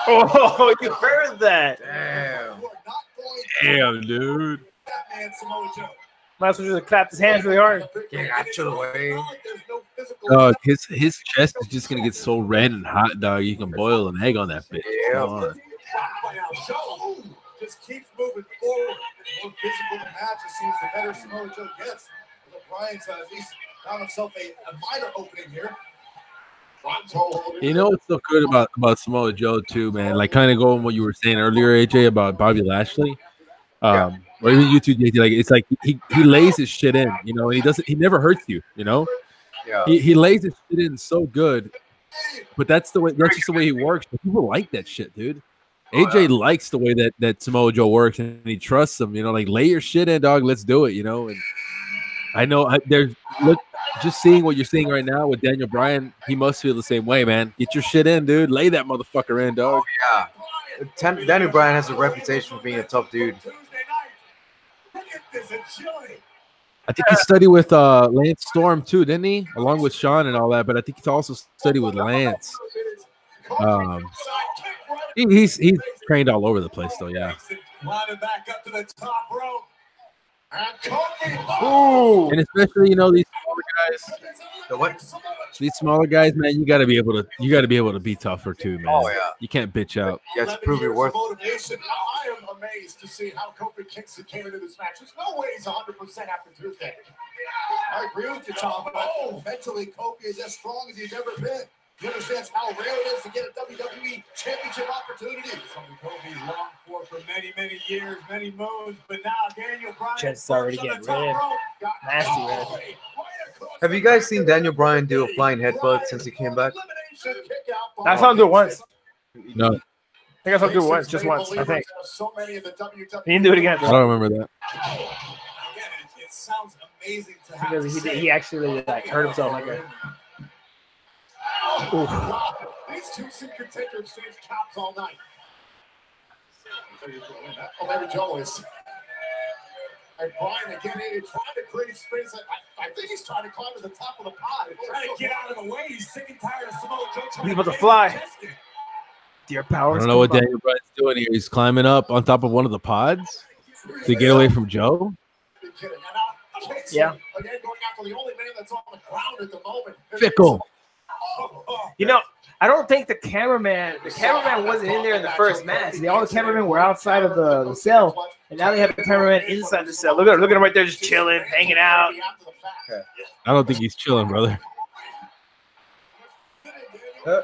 Oh, you heard that. Damn. Damn, dude. Batman Samoa Joe. Might as well just clap his hands really hard. Get out your way. Dog, his chest is just gonna get so red and hot, dog. You can boil an egg on that bitch. Come on. Joe just keeps moving forward. The more physical the match, it seems the better Samoa Joe gets. Bryan's at least found himself a minor opening here. You know what's so good about Samoa Joe too, man? Like kind of going what you were saying earlier, AJ, about Bobby Lashley, or even you too, JT. Like it's like he lays his shit in, you know, and he never hurts you, you know. Yeah. He lays his shit in so good, but that's just the way he works. But people like that shit, dude. AJ likes the way that Samoa Joe works, and he trusts him. You know, like lay your shit in, dog. Let's do it. You know, and I know just seeing what you're seeing right now with Daniel Bryan, he must feel the same way, man. Get your shit in, dude. Lay that motherfucker in, dog. Oh, yeah. Daniel Bryan has a reputation for being a tough dude. I think he studied with Lance Storm too, didn't he? Along with Sean and all that, but I think he also studied with Lance. He's trained all over the place, though. Yeah. Climbing back up to the top rope. Ooh. And especially, you know, these smaller guys. The what? These smaller guys, man, you gotta be able to be tougher too, man. Oh yeah. You can't bitch out. You have to prove your worth. Motivation. I am amazed to see how Kofi Kingston came into this match. There's no way he's 100% after Tuesday. I agree with you, Tom, but mentally Kofi is as strong as he's ever been. He understands how rare it is to get a WWE Championship opportunity. Something Kofi's longed for many, many years, many moons, but now Daniel Bryan. Chest's already getting red. Nasty red. Have you guys seen Daniel Bryan do a flying headbutt since he came back? I saw him do it once. No, I think I saw him do it once, just once, I think. He didn't do it again. I don't remember that. It sounds amazing to have Because to say. he actually like hurt himself like that. Oh, these two seem to take their exchange chops all night. Oh, maybe Joe is. And Brian again, he's trying to create space. I think he's trying to climb to the top of the pod. He's trying to get out of the way. He's sick and tired of Samoa Joe trying He's about to get fly. contested. Dear I powers. don't know what Daniel Bryan's doing here. He's climbing up on top of one of the pods to get away from Joe. Yeah. Again, going after the only man that's on the ground at the moment. Fickle. You know, I don't think the cameraman wasn't in there in the first match. All the cameramen were outside of the cell, and now they have the cameraman inside the cell. Look at him right there, just chilling, hanging out. I don't think he's chilling, brother. I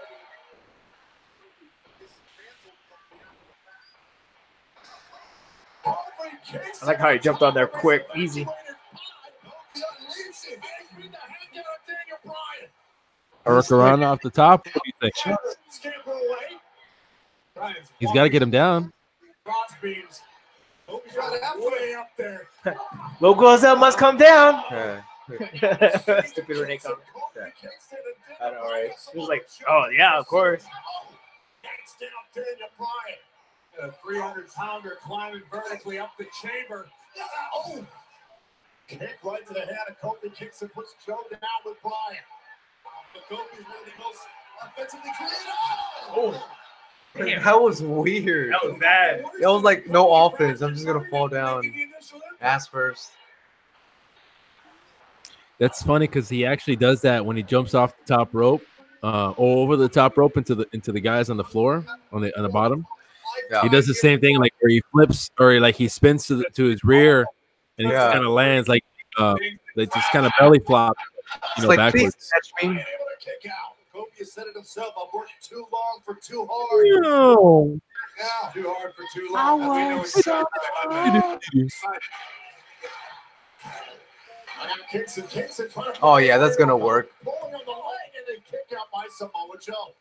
like how he jumped on there quick, easy. Hurricane off the top. What do you think? He's got to get him down. What goes up must come down. Stupid Renee comment. I know, right? He was like, oh, yeah, of course. A 300-pounder climbing vertically up the chamber. Oh! Kick right to the head of Kofi kicks and puts Joe down with Brian. But Kofi's one of the most offensively creative. Oh, damn. That was weird. That was bad. It was like no offense. I'm just gonna fall down, ass first. That's funny because he actually does that when he jumps off the top rope, over the top rope into the guys on the floor on the bottom. Yeah. He does the same thing, like where he flips or like he spins to his rear, and he just kind of lands like they just kind of belly flop, It's like, backwards. please catch me. Kick out. Kofi said it himself. I'm working too long for too hard. No. Yeah, too hard for too long. We know exactly what I mean. Kicks and Oh yeah, that's gonna work. Pulling on the leg and then kick out by Samoa Joe.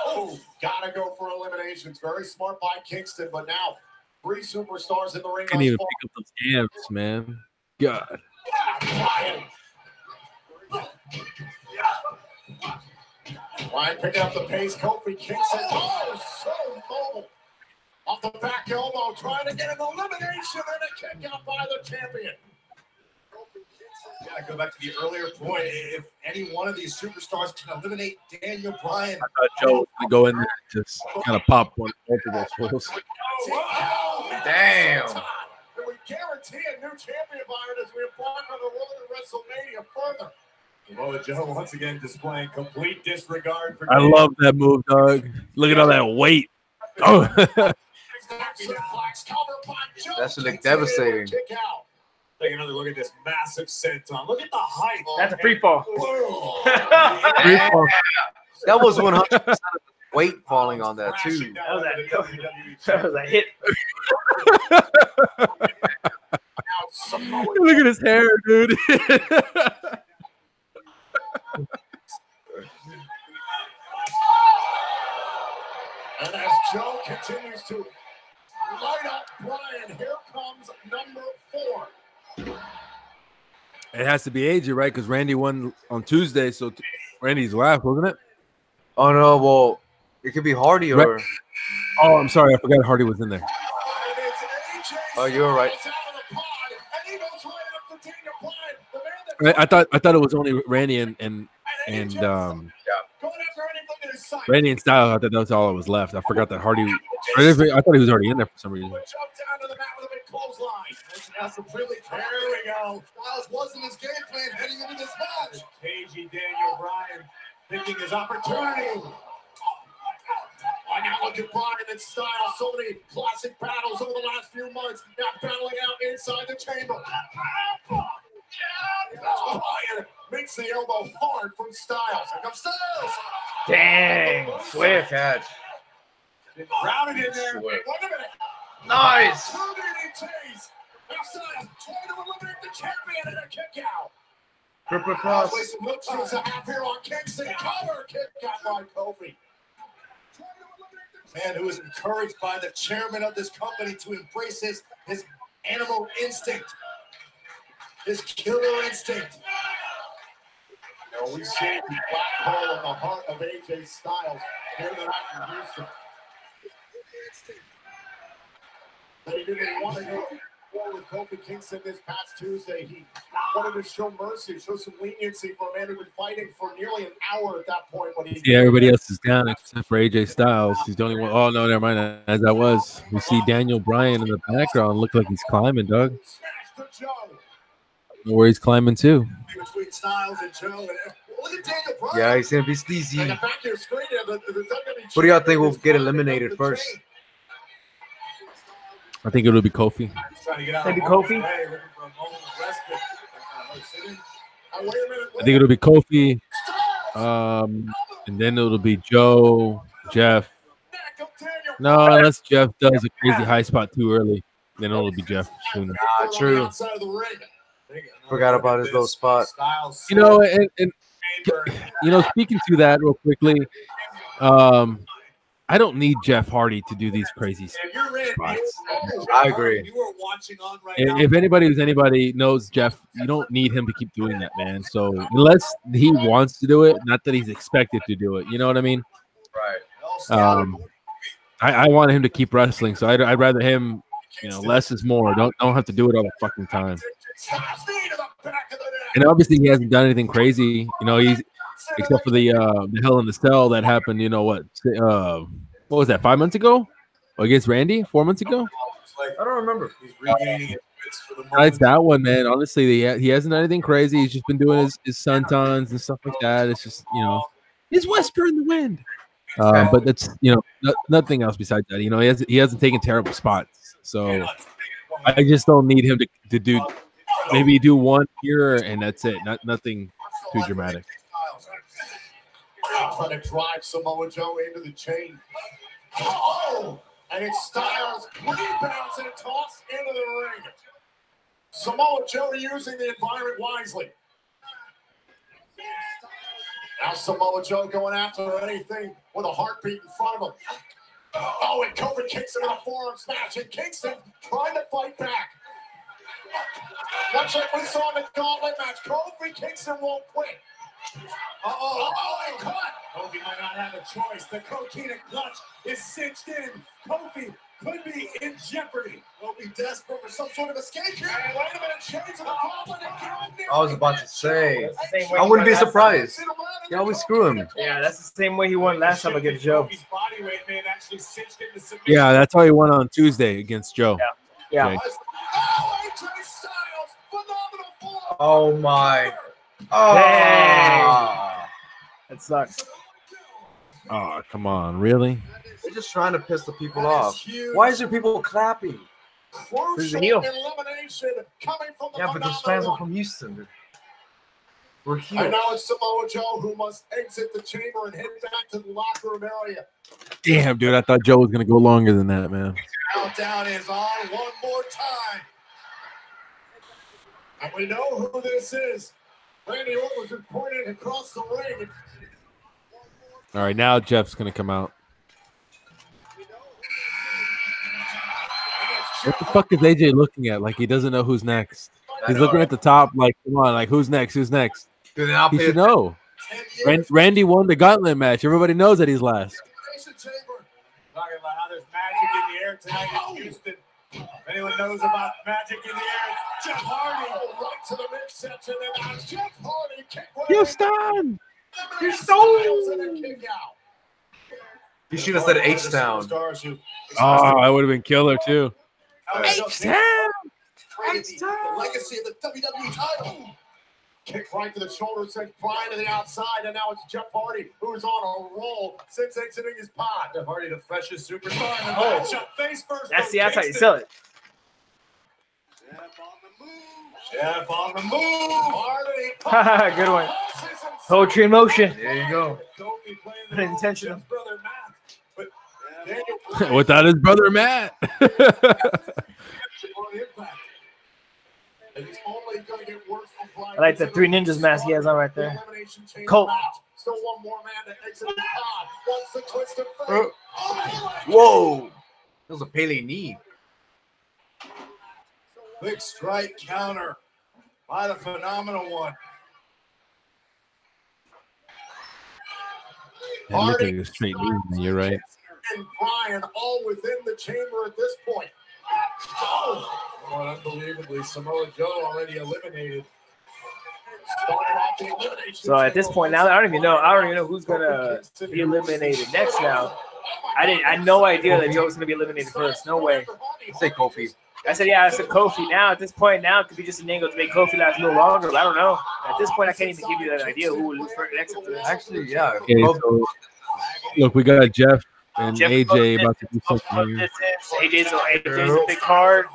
Oh, gotta go for eliminations. Very smart by Kingston, but now 3 superstars in the ring. Can't even pick up those amps, man. God. Ryan picking up the pace. Kofi kicks it. Oh, so mobile. Off the back elbow, trying to get an elimination and a kick out by the champion. Gotta go back to the earlier point. If any one of these superstars can eliminate Daniel Bryan, I thought Joe was gonna go in there and just kind of pop both of those fools. Damn. And we guarantee a new champion, Byron, as we embark on the road to WrestleMania further. Samoa Joe once again displaying complete disregard for. I love that move, Doug. Look at all that weight. Oh. That should look devastating. Take another look at this massive senton. Look at the height. That's a free fall. That was 100% weight falling on that too. That was a hit. Look at his hair, dude. And as Joe continues to light up Bryan, here comes number 4. It has to be AJ, right? Because Randy won on Tuesday, so Randy's last, wasn't it? Oh no, well, it could be Hardy or. Oh, I'm sorry, I forgot Hardy was in there. Oh, you're right. I thought it was only Randy and Randy and Styles. I thought that was all that was left. I forgot that Hardy. I thought he was already in there for some reason. There we go. Styles wasn't his game plan heading into this match. Cagey Daniel Bryan thinking his opportunity. Now look at Bryan and Styles. So many classic battles over the last few months. Now battling out inside the chamber. Bryan makes the elbow hard from Styles. Here comes Styles. Dang. Swift catch. Crowded in there. Wait a minute. Nice. 2 DDTs. Now Styles trying to eliminate the champion and a kick out. Triple cross. Look to half here on Kingston. Cover kick out by Kofi. Man who is encouraged by the chairman of this company to embrace his animal instinct, his killer instinct. You know, we see the black hole in the heart of AJ Styles here tonight in Houston. But he didn't want to go forward with Kofi Kingston this past Tuesday. He wanted to show mercy, show some leniency for a man who'd been fighting for nearly an hour at that point. When he Yeah, everybody else is down except for AJ Styles. He's the only one. Oh no, never mind. As I was, we see Daniel Bryan in the background, look like he's climbing. Doug, where he's climbing to? between Styles and Joe. And look at Daniel Bryan. Yeah, he's gonna be sleazy. And the back of your screen there, the WWE What do y'all think will get eliminated first? I think it'll be Kofi. Maybe Kofi. I think it'll be Kofi. And then it'll be Joe, Jeff. No, unless Jeff does a crazy high spot too early, then it'll be Jeff soon. True. Forgot about his little spot. You know, and you know, speaking to that real quickly, I don't need Jeff Hardy to do these crazy spots. I agree. If anybody knows Jeff, you don't need him to keep doing that, man. So unless he wants to do it, not that he's expected to do it. You know what I mean? Right. I want him to keep wrestling, so I'd rather him. You know, less is more. Don't have to do it all the fucking time. And obviously, he hasn't done anything crazy. You know, he's except for the Hell in the Cell that happened. You know what was that? 5 months ago against Randy? 4 months ago? I don't remember. Besides that one, man. Honestly, he hasn't done anything crazy. He's just been doing his sentons and stuff like that. It's just, you know, he's whisper in the wind. But that's, you know, nothing else besides that. You know, he hasn't taken terrible spots. So I just don't need him to do maybe do one here and that's it. Nothing too dramatic. Trying to drive Samoa Joe into the chain. Oh! And it's Styles rebounds and tossed into the ring. Samoa Joe using the environment wisely. Now Samoa Joe going after anything with a heartbeat in front of him. Oh, and Kofi kicks him with a forearm smash, and Kingston trying to fight back. Much like we saw in the gauntlet match, Kofi Kingston won't quit. And cut. Kofi might not have a choice. The coquina clutch is cinched in. Kofi could be in jeopardy. Kofi desperate for some sort of escape here. Wait a minute, chains of the gauntlet again. I was about to say, I wouldn't be surprised. You always screw him. Yeah, that's the same way he won last time against Joe. Yeah, that's how he won on Tuesday against Joe. Yeah. Okay. Oh my. Oh. That sucks. Oh, come on. Really? They're just trying to piss the people off. Why is there people clapping? Who's the heel? Yeah, but those fans are from Houston. Dude. We're here. And now it's Samoa Joe who must exit the chamber and head back to the locker room area. Damn, dude. I thought Joe was going to go longer than that, man. Countdown is on one more time. And we know who this is. Randy Orton is pointed across the ring. All right, now Jeff's going to come out. What the fuck is AJ looking at? Like he doesn't know who's next. He's looking at the top like, come on, like who's next? Who's next? Dude, he should know. Randy won the gauntlet match. Everybody knows that he's last. Talking about how there's magic in the air tonight in Houston. If anyone knows about magic in the air, it's Jeff Hardy. Right to the midsection, and now Jeff Hardy kick right. Houston! You should have said H-Town. Oh, I would have been killer too. H-Town! The legacy of the WWE title. Kick right to the shoulder, sends Bryan to the outside, and now it's Jeff Hardy who's on a roll since exiting his pod. Jeff Hardy, the freshest superstar in the matchup. Face first. That's how you sell it. Jeff on the move. Hardy. Good one. Poetry in motion. There you go. Intentional. Without his brother Matt. I like the Three Ninjas mask he has on right there. Colt. Still one more man to exit the pod. What's the twist of fate? Whoa. That was a Pele knee. Quick strike counter by the phenomenal one. It looked like a straight move. You're right. And Brian all within the chamber at this point. Oh, unbelievably, Samoa Joe already eliminated. So at this point now, I don't even know who's gonna be eliminated next. Now, I had no idea that Joe was gonna be eliminated first. No way. Say Kofi. I said, yeah, I said Kofi. Now at this point, now it could be just an angle to make Kofi last a little longer. But I don't know. At this point, I can't even give you that idea who will lose next after this. Actually, yeah. Okay, so, look, we got Jeff and Jeff AJ about to do look something here. AJ's a big card.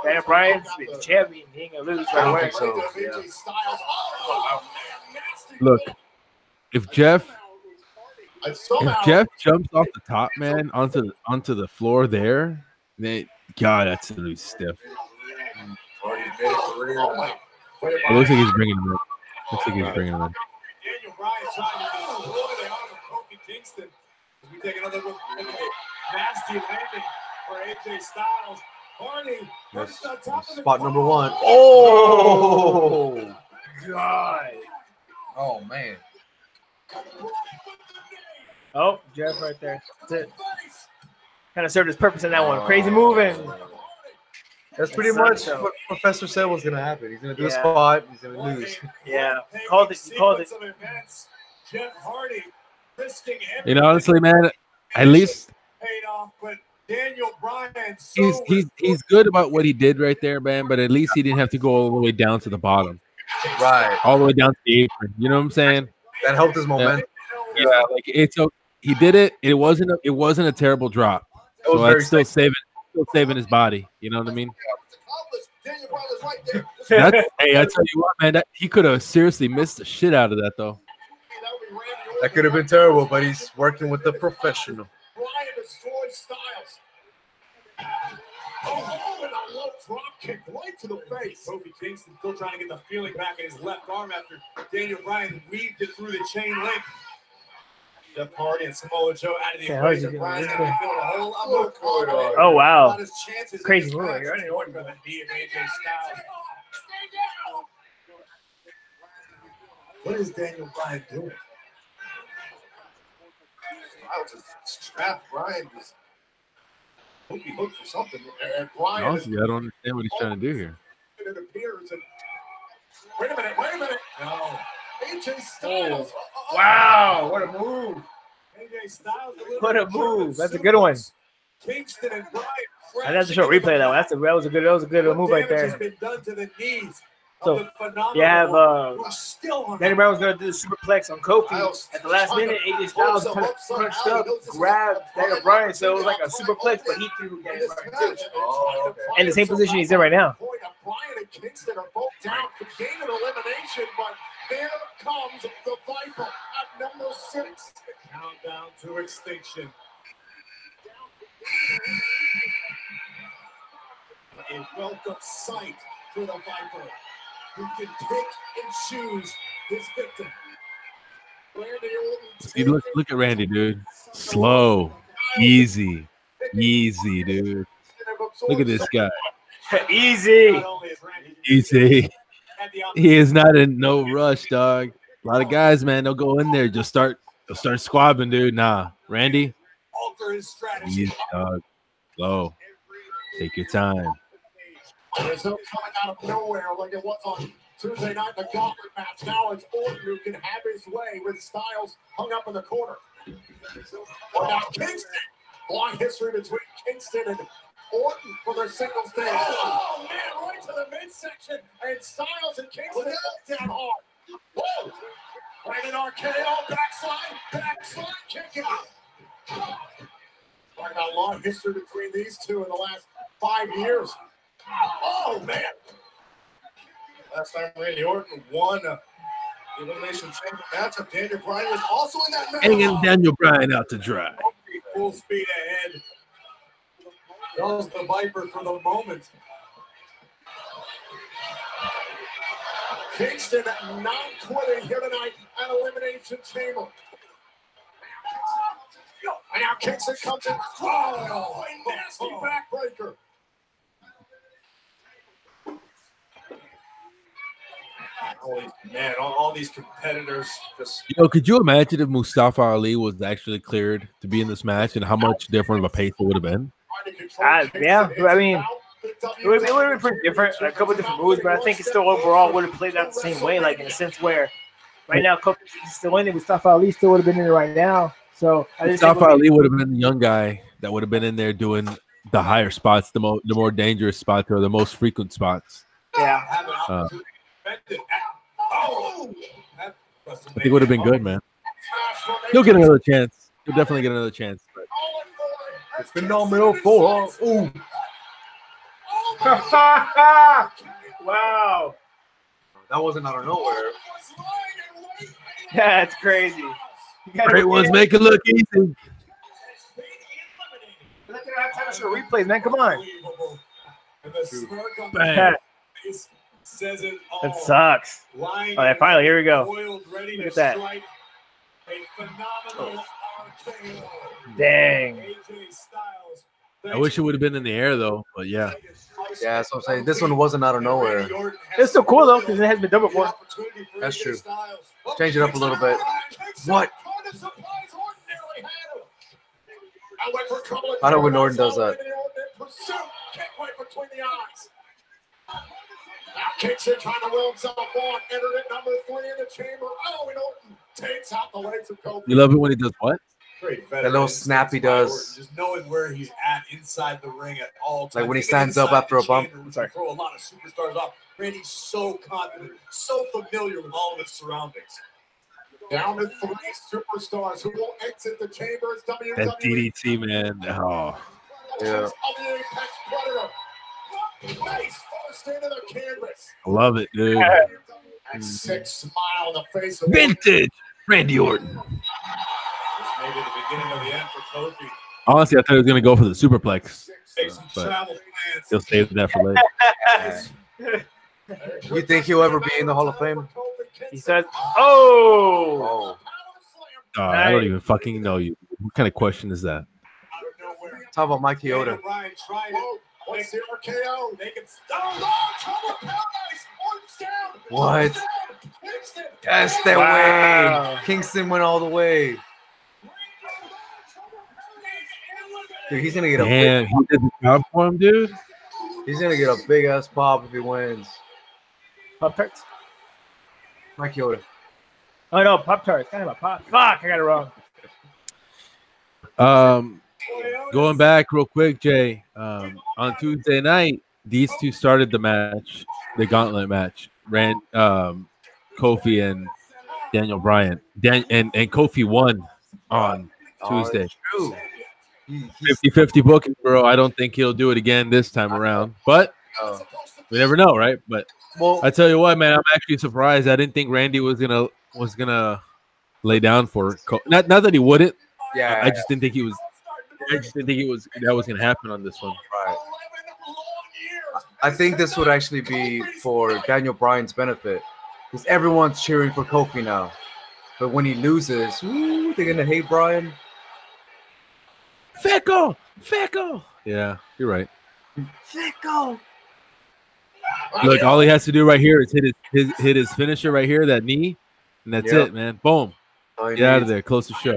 Daniel Bryan's the champion. He ain't gonna lose right away. So, yeah. Look, if Jeff jumps off the top, man, onto the floor there, then God, that's gonna be stiff. It looks like he's bringing him in. Looks like he's bringing him in. Daniel Bryan trying to destroy the arm of Kofi Kingston. As we take another look at the nasty landing for AJ Styles. Hardy first on top of the Spot number one. Oh God! Oh man. Oh, Jeff right there. That's it. Kind of served his purpose in that one. Crazy moving. That's pretty much what Professor said was gonna happen. He's gonna do a spot. He's gonna lose. Yeah, called it. He called it. Jeff Hardy risking You know, honestly, man, at least paid off, but Daniel Bryan he's good about what he did right there, man. But at least he didn't have to go all the way down to the bottom, Right. all the way down to the apron. You know what I'm saying? That helped his momentum. Yeah, like it's he did it. It wasn't a terrible drop. So that's still saving his body. You know what I mean? Hey, I tell you what, man, he could have seriously missed the shit out of that though. That could have been terrible, but he's working with the professional. Bryan destroyed Styles. Oh, and a low drop kick right to the face. Kofi Kingston still trying to get the feeling back in his left arm after Daniel Bryan weaved it through the chain link. Jeff Hardy and Samoa Joe out of the equation. Bryan's going to be feeling a whole lot more confident. Oh wow! About his chances in Crazy this move match. here. I didn't know what For the knee of AJ Styles. What is Daniel Bryan doing? Styles is strapped. Bryan is hooked for something. And Bryan Honestly, I don't understand what he's trying to do here. it appears. And wait a minute. No. AJ Styles. Wow! What a move! AJ Styles. What a move! That's a good one. Kingston and Bryan. I'd have to show a replay of that one. That was a good move right there. Has been done to the knees. So you have Danny Bryan was going to do the superplex on Kofi at the last minute. AJ Styles kind of crunched up, grabbed Daniel Bryan, so it was like a superplex, but he threw Daniel Bryan too. And the same position he's in right now. Bryan and Kingston are both down for game of elimination, but there comes the Viper at number 6. Countdown to extinction. A welcome sight for the Viper, who can pick and choose his victim. See, look at Randy, dude. Slow, easy, dude. Look at this guy. Easy. Easy. He is not in no rush, dog. A lot of guys, man, they'll go in there, they'll start squabbing, dude. Nah, Randy, easy, dog. Slow. Take your time. There's no coming out of nowhere like it was on Tuesday night, the gauntlet match. Now it's Orton who can have his way with Styles hung up in the corner. Well, now Kingston. Long history between Kingston and Orton for their singles day. Oh, man, right to the midsection. And Styles and Kingston down hard. Whoa! Right in RKO, backslide, kick out. Talking about a long history between these two in the last 5 years. Oh, man. Last time Randy Orton won the Elimination Chamber matchup, Daniel Bryan was also in that match. Hanging Daniel Bryan out to dry. Full speed ahead. Goes the Viper for the moment. Kingston not quitting here tonight at Elimination Chamber. And now Kingston comes in. Oh, a nasty backbreaker. Man, all these competitors just. Could you imagine if Mustafa Ali was actually cleared to be in this match and how much different of a pace it would have been? Yeah, I mean, it would have been pretty different, a couple different moves, but I think it still overall would have played out the same way, like in a sense where right now, the one thing Mustafa Ali still would have been in there right now. So Mustafa Ali would have been the young guy that would have been in there doing the higher spots, the more dangerous spots, or the most frequent spots. Yeah. I think it would have been good, man. He'll get another chance. He'll definitely get another chance. It's phenomenal for. Ooh. Wow. That wasn't out of nowhere. Yeah, it's crazy. Great ones make it look easy. Look at that time to show replays, man. Come on. Bang. That sucks. All right, finally, here we go. Look at that. Dang. I wish it would have been in the air though, but yeah. Yeah, that's what I'm saying. This one wasn't out of nowhere. It's still cool though, because it hasn't been done before. That's true. Change it up a little bit. What? I know when Norton does that. Kicks it, trying to will himself on. Entered at number 3 in the chamber. Oh, and Norton takes out the legs of Kofi. You love it when he does what? That little snap he does. Just knowing where he's at inside the ring at all times. Like when he stands up after a bump. Sorry. Throw a lot of superstars off. Randy's so confident, so familiar with all of his surroundings. Down to 3 superstars who will exit the chamber. It's WWE. That DDT, man. Oh. Yeah. I love it, dude. That sick smile on the face of Vintage Randy Orton. maybe the beginning of the end for Kofi. Honestly, I thought he was going to go for the superplex, but Travel he'll save that for later. You think he'll ever be in the Hall of Fame? He says, "Oh, I don't even fucking know you. What kind of question is that? Talk about Mike Chioda. What? That's the way. Kingston went all the way. Dude, he's gonna get a Damn, he did the job for him, dude. he's gonna get a big ass pop if he wins. Pop-Tarts." Mike Chioda. Oh no, Pop-Tarts. Kind of a pop. Fuck, I got it wrong. Going back real quick, Jay. On Tuesday night, these two started the match, the gauntlet match. Kofi and Daniel Bryan. And Kofi won on Tuesday. True. 50-50 booking, bro. I don't think he'll do it again this time around, but we never know, right? But I tell you what, man, I'm actually surprised. I didn't think Randy was gonna lay down for not that he wouldn't. Yeah, I just didn't think he was. I just didn't think that was gonna happen on this one. Right. I think this would actually be for Daniel Bryan's benefit because everyone's cheering for Kofi now. But when he loses, they're gonna hate Bryan. Fickle. Yeah, you're right. Fickle. Look, all he has to do right here is hit his finisher right here, that knee, and that's it, man. Boom. Get out of there. Close the show.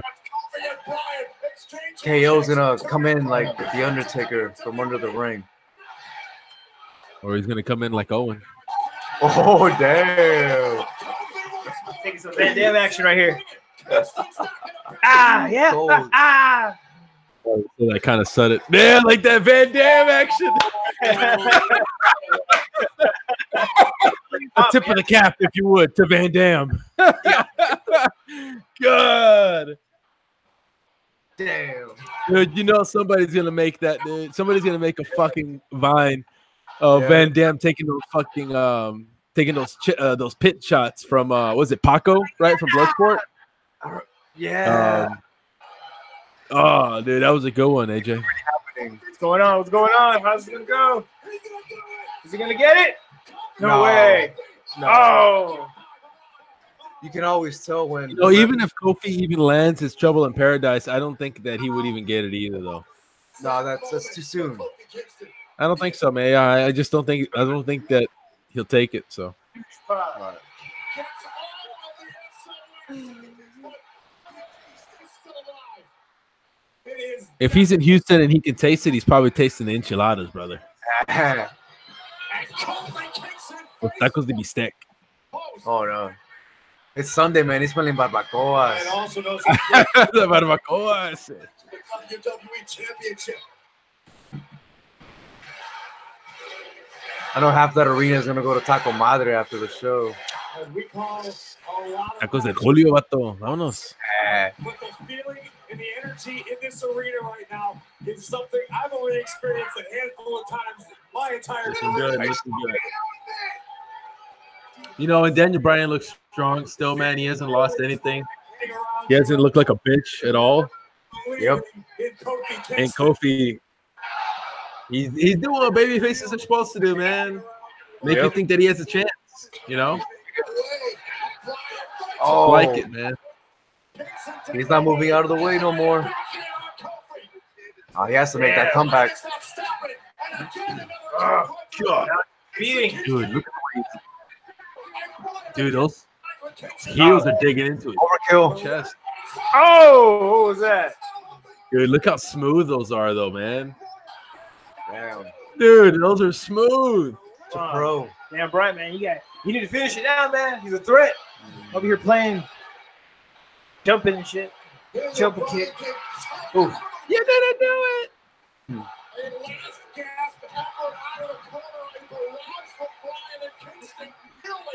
KO's gonna come in like the Undertaker from under the ring. Or he's gonna come in like Owen. Oh damn! Taking some Van Damme action right here. Yeah. Cold. So I kind of said it. Man, like that Van Damme action. A tip of the cap, if you would, to Van Damme. God. Damn. Dude, you know somebody's gonna make that, dude. Somebody's gonna make a fucking vine of Van Damme taking those fucking those pit shots from was it Paco, right? From Bloodsport? Yeah. Oh, dude, that was a good one, AJ. What's going on? What's going on? How's it gonna go? Is he gonna get it? No way. No. Oh. You can always tell when. Even if Kofi even lands his Trouble in Paradise, I don't think that he would even get it either, though. No, that's too soon. I don't think so, man. I just don't think. I don't think that he'll take it. So. Right. If he's in Houston and he can taste it, he's probably tasting the enchiladas, brother. Los tacos de bistec. Oh no. It's Sunday, man. He's smelling barbacoas. And also knows The barbacoa. WWE Championship. I know half that arena is gonna go to Taco Madre after the show. As we call a lot of Tacos del Julio, vato. Vámonos. but the feeling and the energy in this arena right now is something I've only experienced a handful of times in my entire Looking good. career. Looking good. You know, and Daniel Bryan looks strong still, man. He hasn't lost anything. He hasn't looked like a bitch at all. Yep. And Kofi, he's doing what baby faces are supposed to do, man. Make you think that he has a chance, you know? Oh, Like it, man. he's not moving out of the way no more. Oh, he has to make that comeback. Oh, God. Beating. Dude, look at the way dude, those heels are digging into it. Overkill. Chest. Oh, what was that? Dude, look how smooth those are, though, man. Damn. Dude, those are smooth. It's a pro. Damn, Brian, man, you need to finish it now, man. He's a threat. Over here playing, jumping and shit. Jump and kick. Ooh. You didn't do it.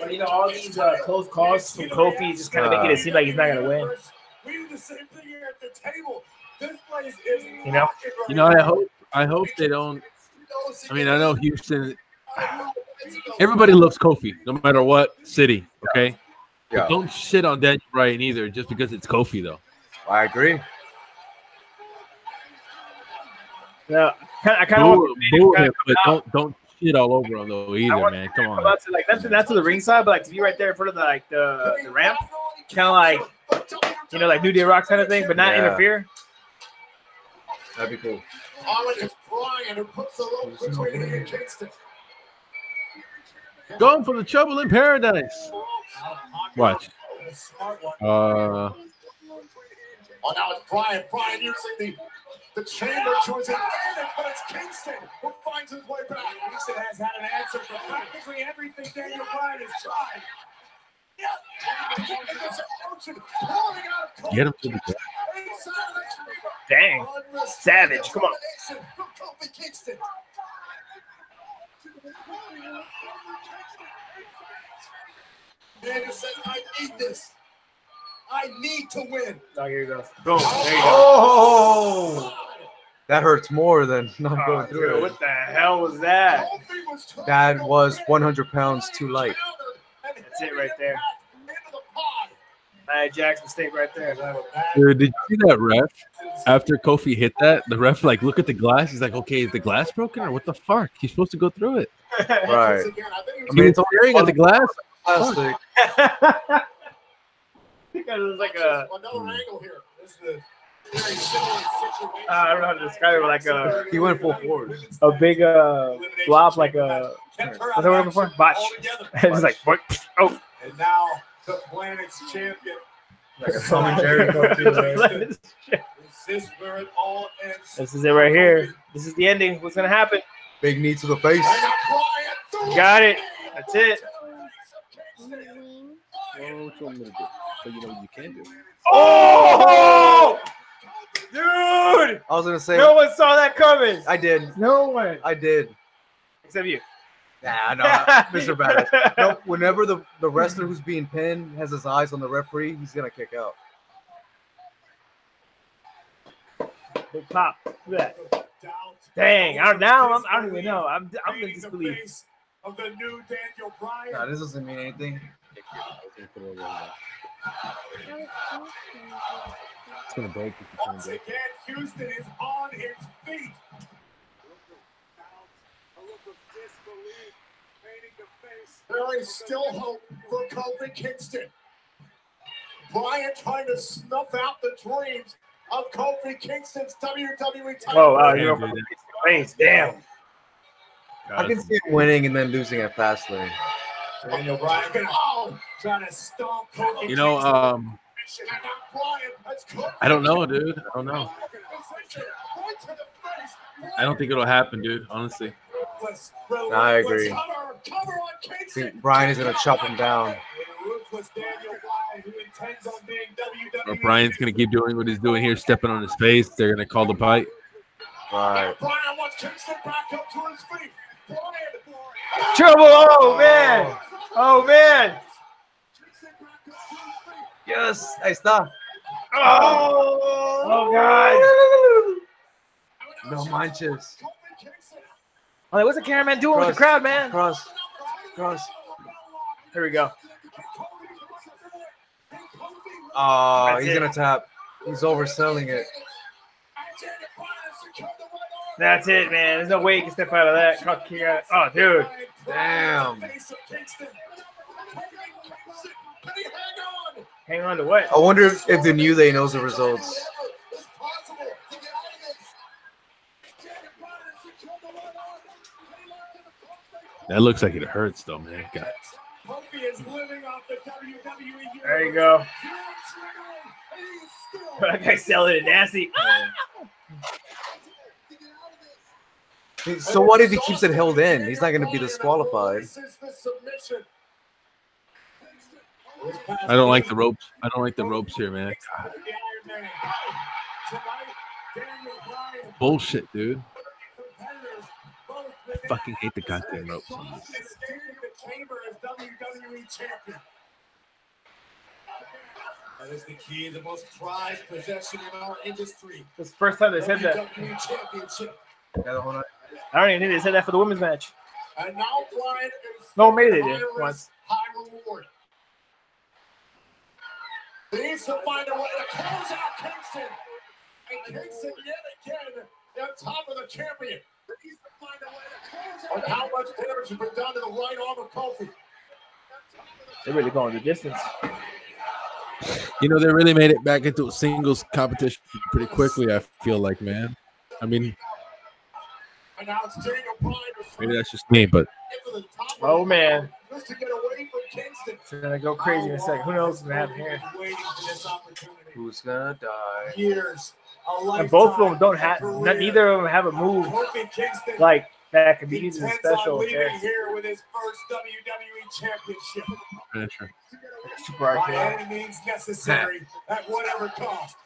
But you know, all these close calls from Kofi just kind of making it seem like he's not gonna win. We do the same thing here at the table. This place is You know? I hope they don't. I mean, I know Houston. Everybody loves Kofi, no matter what city. Okay. Yeah. But don't shit on Daniel Bryan either, just because it's Kofi, though. I agree. Yeah, I kind of Boo him, but don't shit all over him though either, man. Come on. About to, like not to the ringside, but like to be right there in front of the ramp, kind of like like New Day Rock kind of thing, but not interfere. That'd be cool. It's Brian who puts the rope between him and Kingston. Going for the trouble in paradise. Watch. Oh, now it's Brian. Brian using the chamber to his advantage, but it's Kingston who finds his way back. Kingston has had an answer for practically everything Daniel Bryan has tried. Get him to the Dang. Savage. Come on. Daniel said, I need this. I need to win. Oh, here you go. Boom. There you go. Oh, that hurts more than not going through Dude, it. what the hell was that? That was 100 pounds too light. That's it right there. Jack's mistake right there. Dude, did you see that ref? After Kofi hit that, the ref look at the glass. He's like, okay, is the glass broken or what the fuck? He's supposed to go through it. Right. I mean, it's staring at the glass. Plastic. It was like a. Another angle here. This is I don't know how to describe it, like a. He went full force. A big flop, like a. What's that word before? Botch. It's like, what? Oh. And now the planet's champion. Like a Tom and Jerry cartoon. Is this where it all ends? This is it right here. This is the ending. What's gonna happen? Big knee to the face. Got it. That's it. So you know what you can do. Oh, dude! I was gonna say. No one saw that coming. I did. No one. I did. Except you. Nah, no, Mr. Badass. No, whenever the wrestler who's being pinned has his eyes on the referee, he's gonna kick out. Big pop. Look at that. Dang! I don't even know. I'm in disbelief. Of the new Daniel Bryan. Nah, this doesn't mean anything. It's gonna break if you try and Once break again, Houston is on its feet. There is still hope for Kofi Kingston. Bryan trying to snuff out the dreams of Kofi Kingston's WWE title. Oh, wow. You're over the face. Damn. I can see him winning and then losing at Fastlane. Daniel Bryan. Oh, now trying to stomp Kofi You know, Kingston. And now Bryan has Kofi I don't know, dude. I don't know. right to the face. I don't think it'll happen, dude. Honestly. I agree. I think Brian is gonna chop him down. Or Brian's gonna keep doing what he's doing here, stepping on his face. They're gonna call the fight. Right. Bryan wants Kingston back up to his feet. Trouble! Oh man! Oh man! Yes, ahí está. Oh god! No manches. Oh, what's the cameraman doing with the crowd, man? Cross. Here we go. Oh, That's he's it. gonna tap. He's overselling it. That's it, man. There's no way you can step out of that. Oh, dude. Damn. Hang on to what? I wonder if the New Day knows the results. That looks like it hurts, though, man. God. There you go. That guy's selling it nasty. So what if he keeps it held in? He's not going to be disqualified. I don't like the ropes. I don't like the ropes here, man. God. Bullshit, dude. I fucking hate the goddamn ropes. That is the key, the most prized possession in our industry. It's the first time they said that. WWE Championship. I don't even think they said that for the women's match. And now Bryan is No, maybe they did once. high reward. He needs to find a way to close out Kingston. And Kingston yet again on top of the champion. He needs to find a way to close out. How much damage has been done to the right arm of Kofi? They're really going the distance. You know, they really made it back into a singles competition pretty quickly, I feel like, man. I mean, And now it's Daniel Bryan. maybe that's just me, but Oh, man. Just to get away from Kingston. It's going to go crazy in a second. Who knows what's going to happen here? Waiting for this opportunity. Who's going to die? Years. And both of them don't have, neither of them have a move Kofi Kingston like that can be used as a intends on special. leaving Yeah. here with his first WWE championship. yeah, sure. Super By arcade. any means necessary, at whatever cost.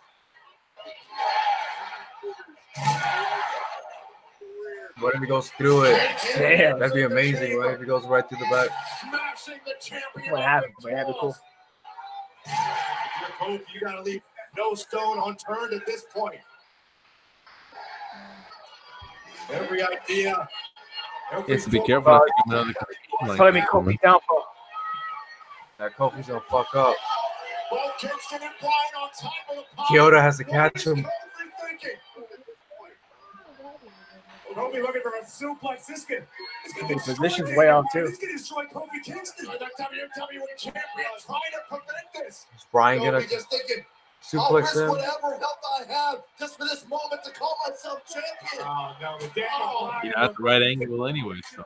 What if he goes through it? Damn. That'd be amazing, right? If he goes right through the back. Smashing the champion. What happened? What happened? Cool. Kofi, you gotta leave no stone unturned at this point. Every idea. He has to be careful. Not to give another like Probably that, Kofi man. downfall. That Kofi's going to fuck up. Both Kingston and Bryan on top of the pile. Kyoto has to catch him. Kofi looking for a suplex. This can His position's way off, too. This can destroy Kofi Kingston. The WWE champion trying to prevent this. Is Brian going Kofi to just thinking, I'll suplex risk him? whatever help I have just for this moment to call myself champion. Oh, no, the Daniel You're not at the right angle anyway, so.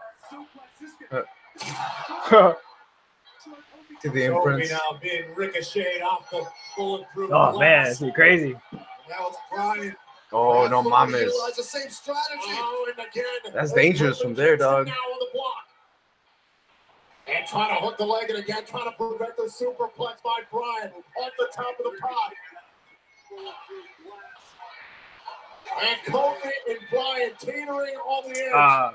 To the Kofi imprints. now being ricocheted off the bulletproof Oh, man. glass. It's crazy. Now it's Bryan. Oh, no mames. Utilize the same strategy. Oh, and again, That's dangerous from there, dog. now on the block. And trying to hook the leg, and again trying to prevent the superplex by Bryan off the top of the pod. And Kofi and Bryan teetering on the edge.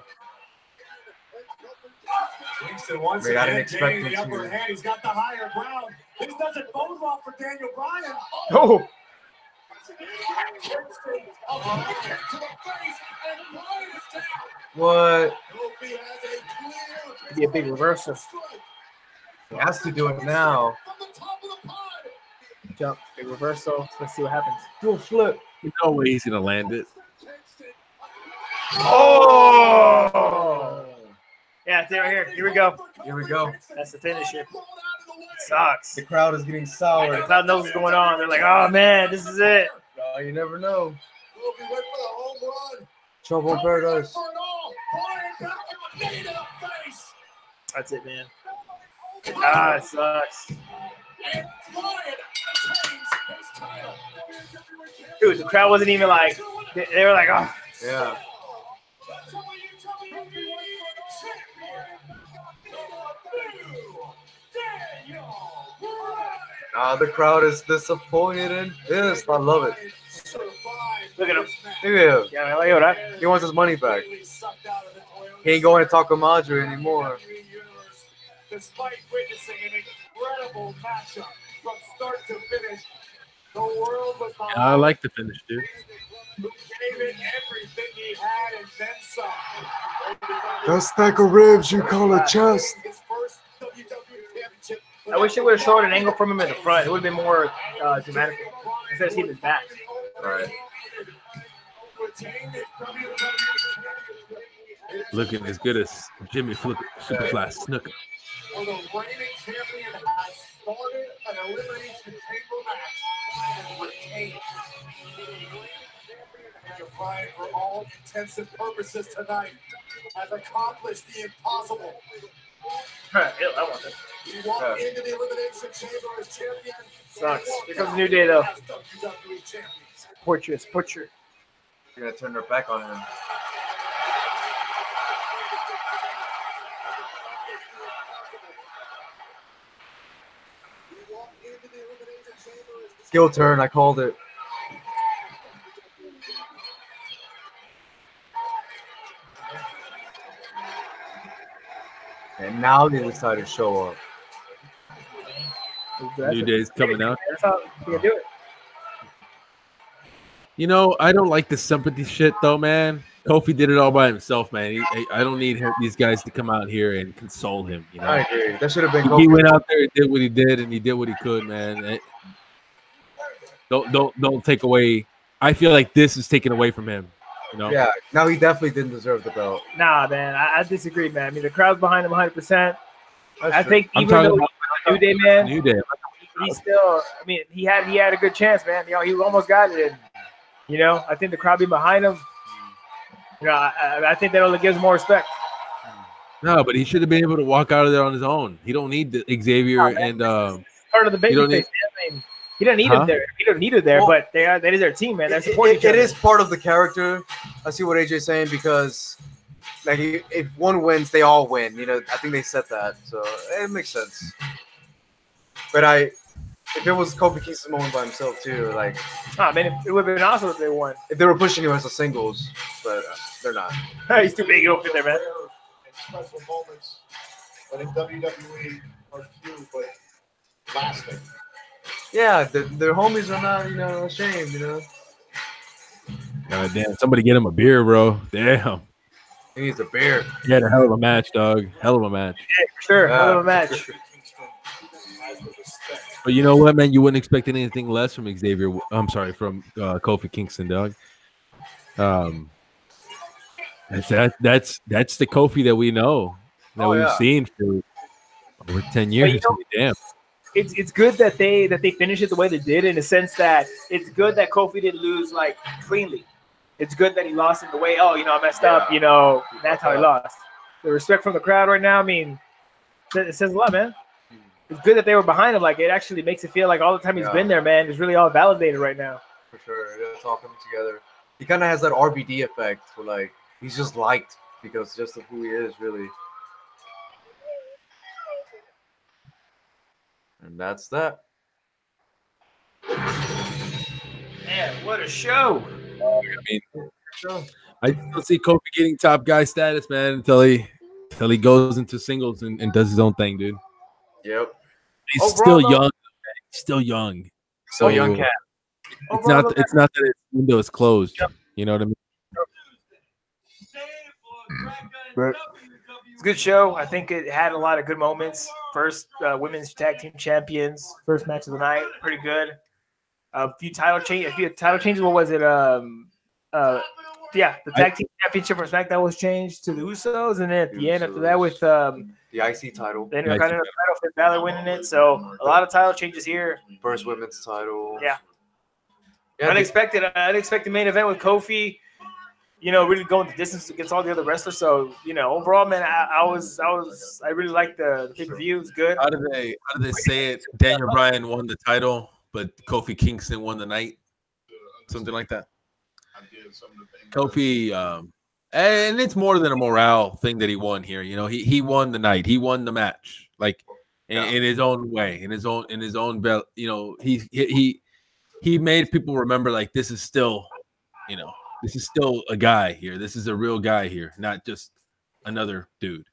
Kingston once They gotta again expect gaining the him upper to. hand. He's got the higher ground. This doesn't bode well for Daniel Bryan. Oh, Kingston, a high kick to the face, and Bryan is down. What? Kofi has a clear be a big reversal. He has to do it now. from the top of the pod. Jump, big reversal. Let's see what happens. Do a flip. There's no way he's gonna land it. Oh! Yeah, it's right here. Here we go. Here we go. That's the finisher. It sucks. The crowd is getting The sour. crowd knows what's going on. They're like, oh, man, this is it. Oh, you never know. Kofi went for the home run. Trouble in paradise. For it all. Bryan back in the knee to the face. That's it, man. Ah, it sucks. Dude, the crowd wasn't even like, they were like, oh. Yeah. The crowd is disappointed and pissed. I love it. Look at him. Look at him. Yeah, like, right? He wants his money back. He ain't going to Takamaja anymore. Despite witnessing an incredible matchup from start to finish, the world was behind. I like the finish, dude. Who gave it everything he had and then some. That stack of ribs you call a chest. His first WWE championship. I wish they would have showed an angle from him in the front. It would have been more dramatic instead of seeing his back. Right. Looking as good as Jimmy Superfly Snooker. Where the reigning champion has started an elimination chamber match and retained. Brian, for all intents and purposes tonight, has accomplished the impossible. I want it. He walked into the elimination chamber as champion. Sucks. Here comes a new day, though. As WWE champion. Butcher. They're gonna turn their back on him. Skill turn, I called it. And now they decide to show up. New Day's coming out. That's how you do it. You know, I don't like the sympathy shit though, man. Kofi did it all by himself, man. I don't need these guys to come out here and console him. You know, I agree. That should have been. He Kofi. went out there and did what he did, and he did what he could, man. Don't take away. I feel like this is taken away from him. You know? Yeah. Now he definitely didn't deserve the belt. Nah, man, I disagree, man. I mean, the crowd's behind him 100%. I true. think I'm even talking though about New Day, man, New Day. he still. I mean, he had a good chance, man. You know, he almost got it. And, you know, I think the crowd being behind him. You know, I think that only gives more respect. No, but he should have been able to walk out of there on his own. He don't need the Xavier and Part of the baby face. I mean, he doesn't need him there. He doesn't need it there, Well, but that is their team, man. They're supporting each It other. is part of the character. I see what AJ's saying because, like, if one wins, they all win. You know, I think they said that, so it makes sense. But if it was Kofi Kingston moment by himself too, like, Oh, man, it would have been awesome if they won. if they were pushing him as a singles, but they're not. He's too big. He don't fit there, man. And special moments that in WWE are few but lasting. Yeah, their homies are not, you know, ashamed, you know. God damn, somebody get him a beer, bro. Damn. He needs a beer. He had a hell of a match, dog. Hell of a match. Yeah, for sure. Hell of a match. But you know what, man? You wouldn't expect anything less from Xavier. I'm sorry, from Kofi Kingston, dog. That's the Kofi that we know, that we've seen for over 10 years. you know, Damn. It's good that they finished it the way they did, in the sense that it's good that Kofi didn't lose like cleanly. It's good that he lost in the way. Oh, you know, I messed up. You know, that's how he lost. The respect from the crowd right now. I mean, it says a lot, man. It's good that they were behind him. Like, it actually makes it feel like all the time he's been there, man, is really all validated right now. For sure, it's all coming together. He kind of has that RBD effect, where like he's just liked because just of who he is, really. And that's that. Man, what a show! I mean, I don't see Kofi getting top guy status, man, until he goes into singles and does his own thing, dude. Yep. He's Overall, still though- young. Man. He's still young. So young cat. It's not that his window is closed. You know what I mean? It's a good show. I think it had a lot of good moments. First women's tag team champions. First match of the night. Pretty good. A few title changes. What was it? The tag team championship for SmackDown was changed to the Usos, and then at the end after that with the IC title. then we got another title for Balor winning it. So a lot of title changes here. First women's title. Yeah. Yeah, Unexpected main event with Kofi. really going the distance against all the other wrestlers. So, overall, man, I really liked the pay-per-view. It's good. How do they say it? Daniel Bryan won the title, but Kofi Kingston won the night, something like that. Kofi, and it's more than a morale thing that he won here. He won the night, he won the match, like in his own way, in his own belt. He made people remember, like, this is still a guy here. This is a real guy here, not just another dude.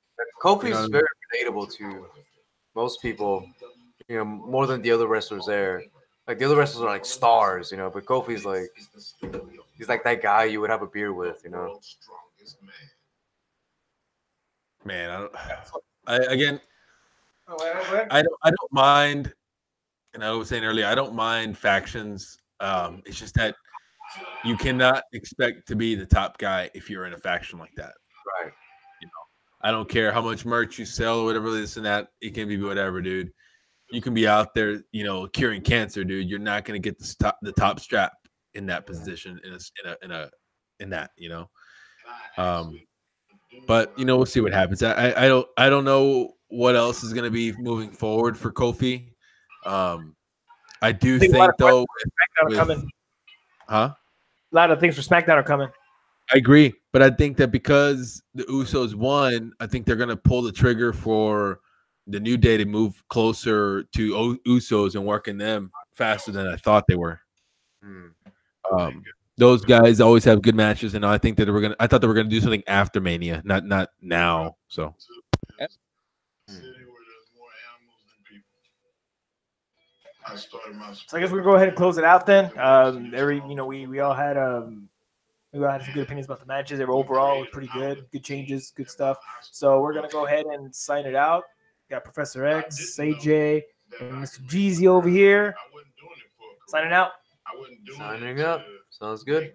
Kofi's very relatable to most people, more than the other wrestlers there. Like, the other wrestlers are like stars, but Kofi's like, he's like that guy you would have a beer with, Man, I don't mind, and I was saying earlier, I don't mind factions. It's just that you cannot expect to be the top guy if you're in a faction like that. Right. I don't care how much merch you sell or whatever, this and that. It can be whatever, dude. You can be out there, curing cancer, dude. You're not going to get the top strap in that position in that. But we'll see what happens. I don't know what else is going to be moving forward for Kofi. I do think though, a lot of things for SmackDown are coming. I agree, but I think that because the Usos won, I think they're going to pull the trigger for the New Day to move closer to Usos and working them faster than I thought they were. Those guys always have good matches, and I think that I thought they were gonna do something after Mania, not now. So I guess we'll go ahead and close it out then. We all had some good opinions about the matches. They were overall pretty good changes, good stuff. So we're gonna go ahead and sign it out. Got Professor X, AJ, and Mr. Jeezy over here. Signing out. Signing up. Sounds good.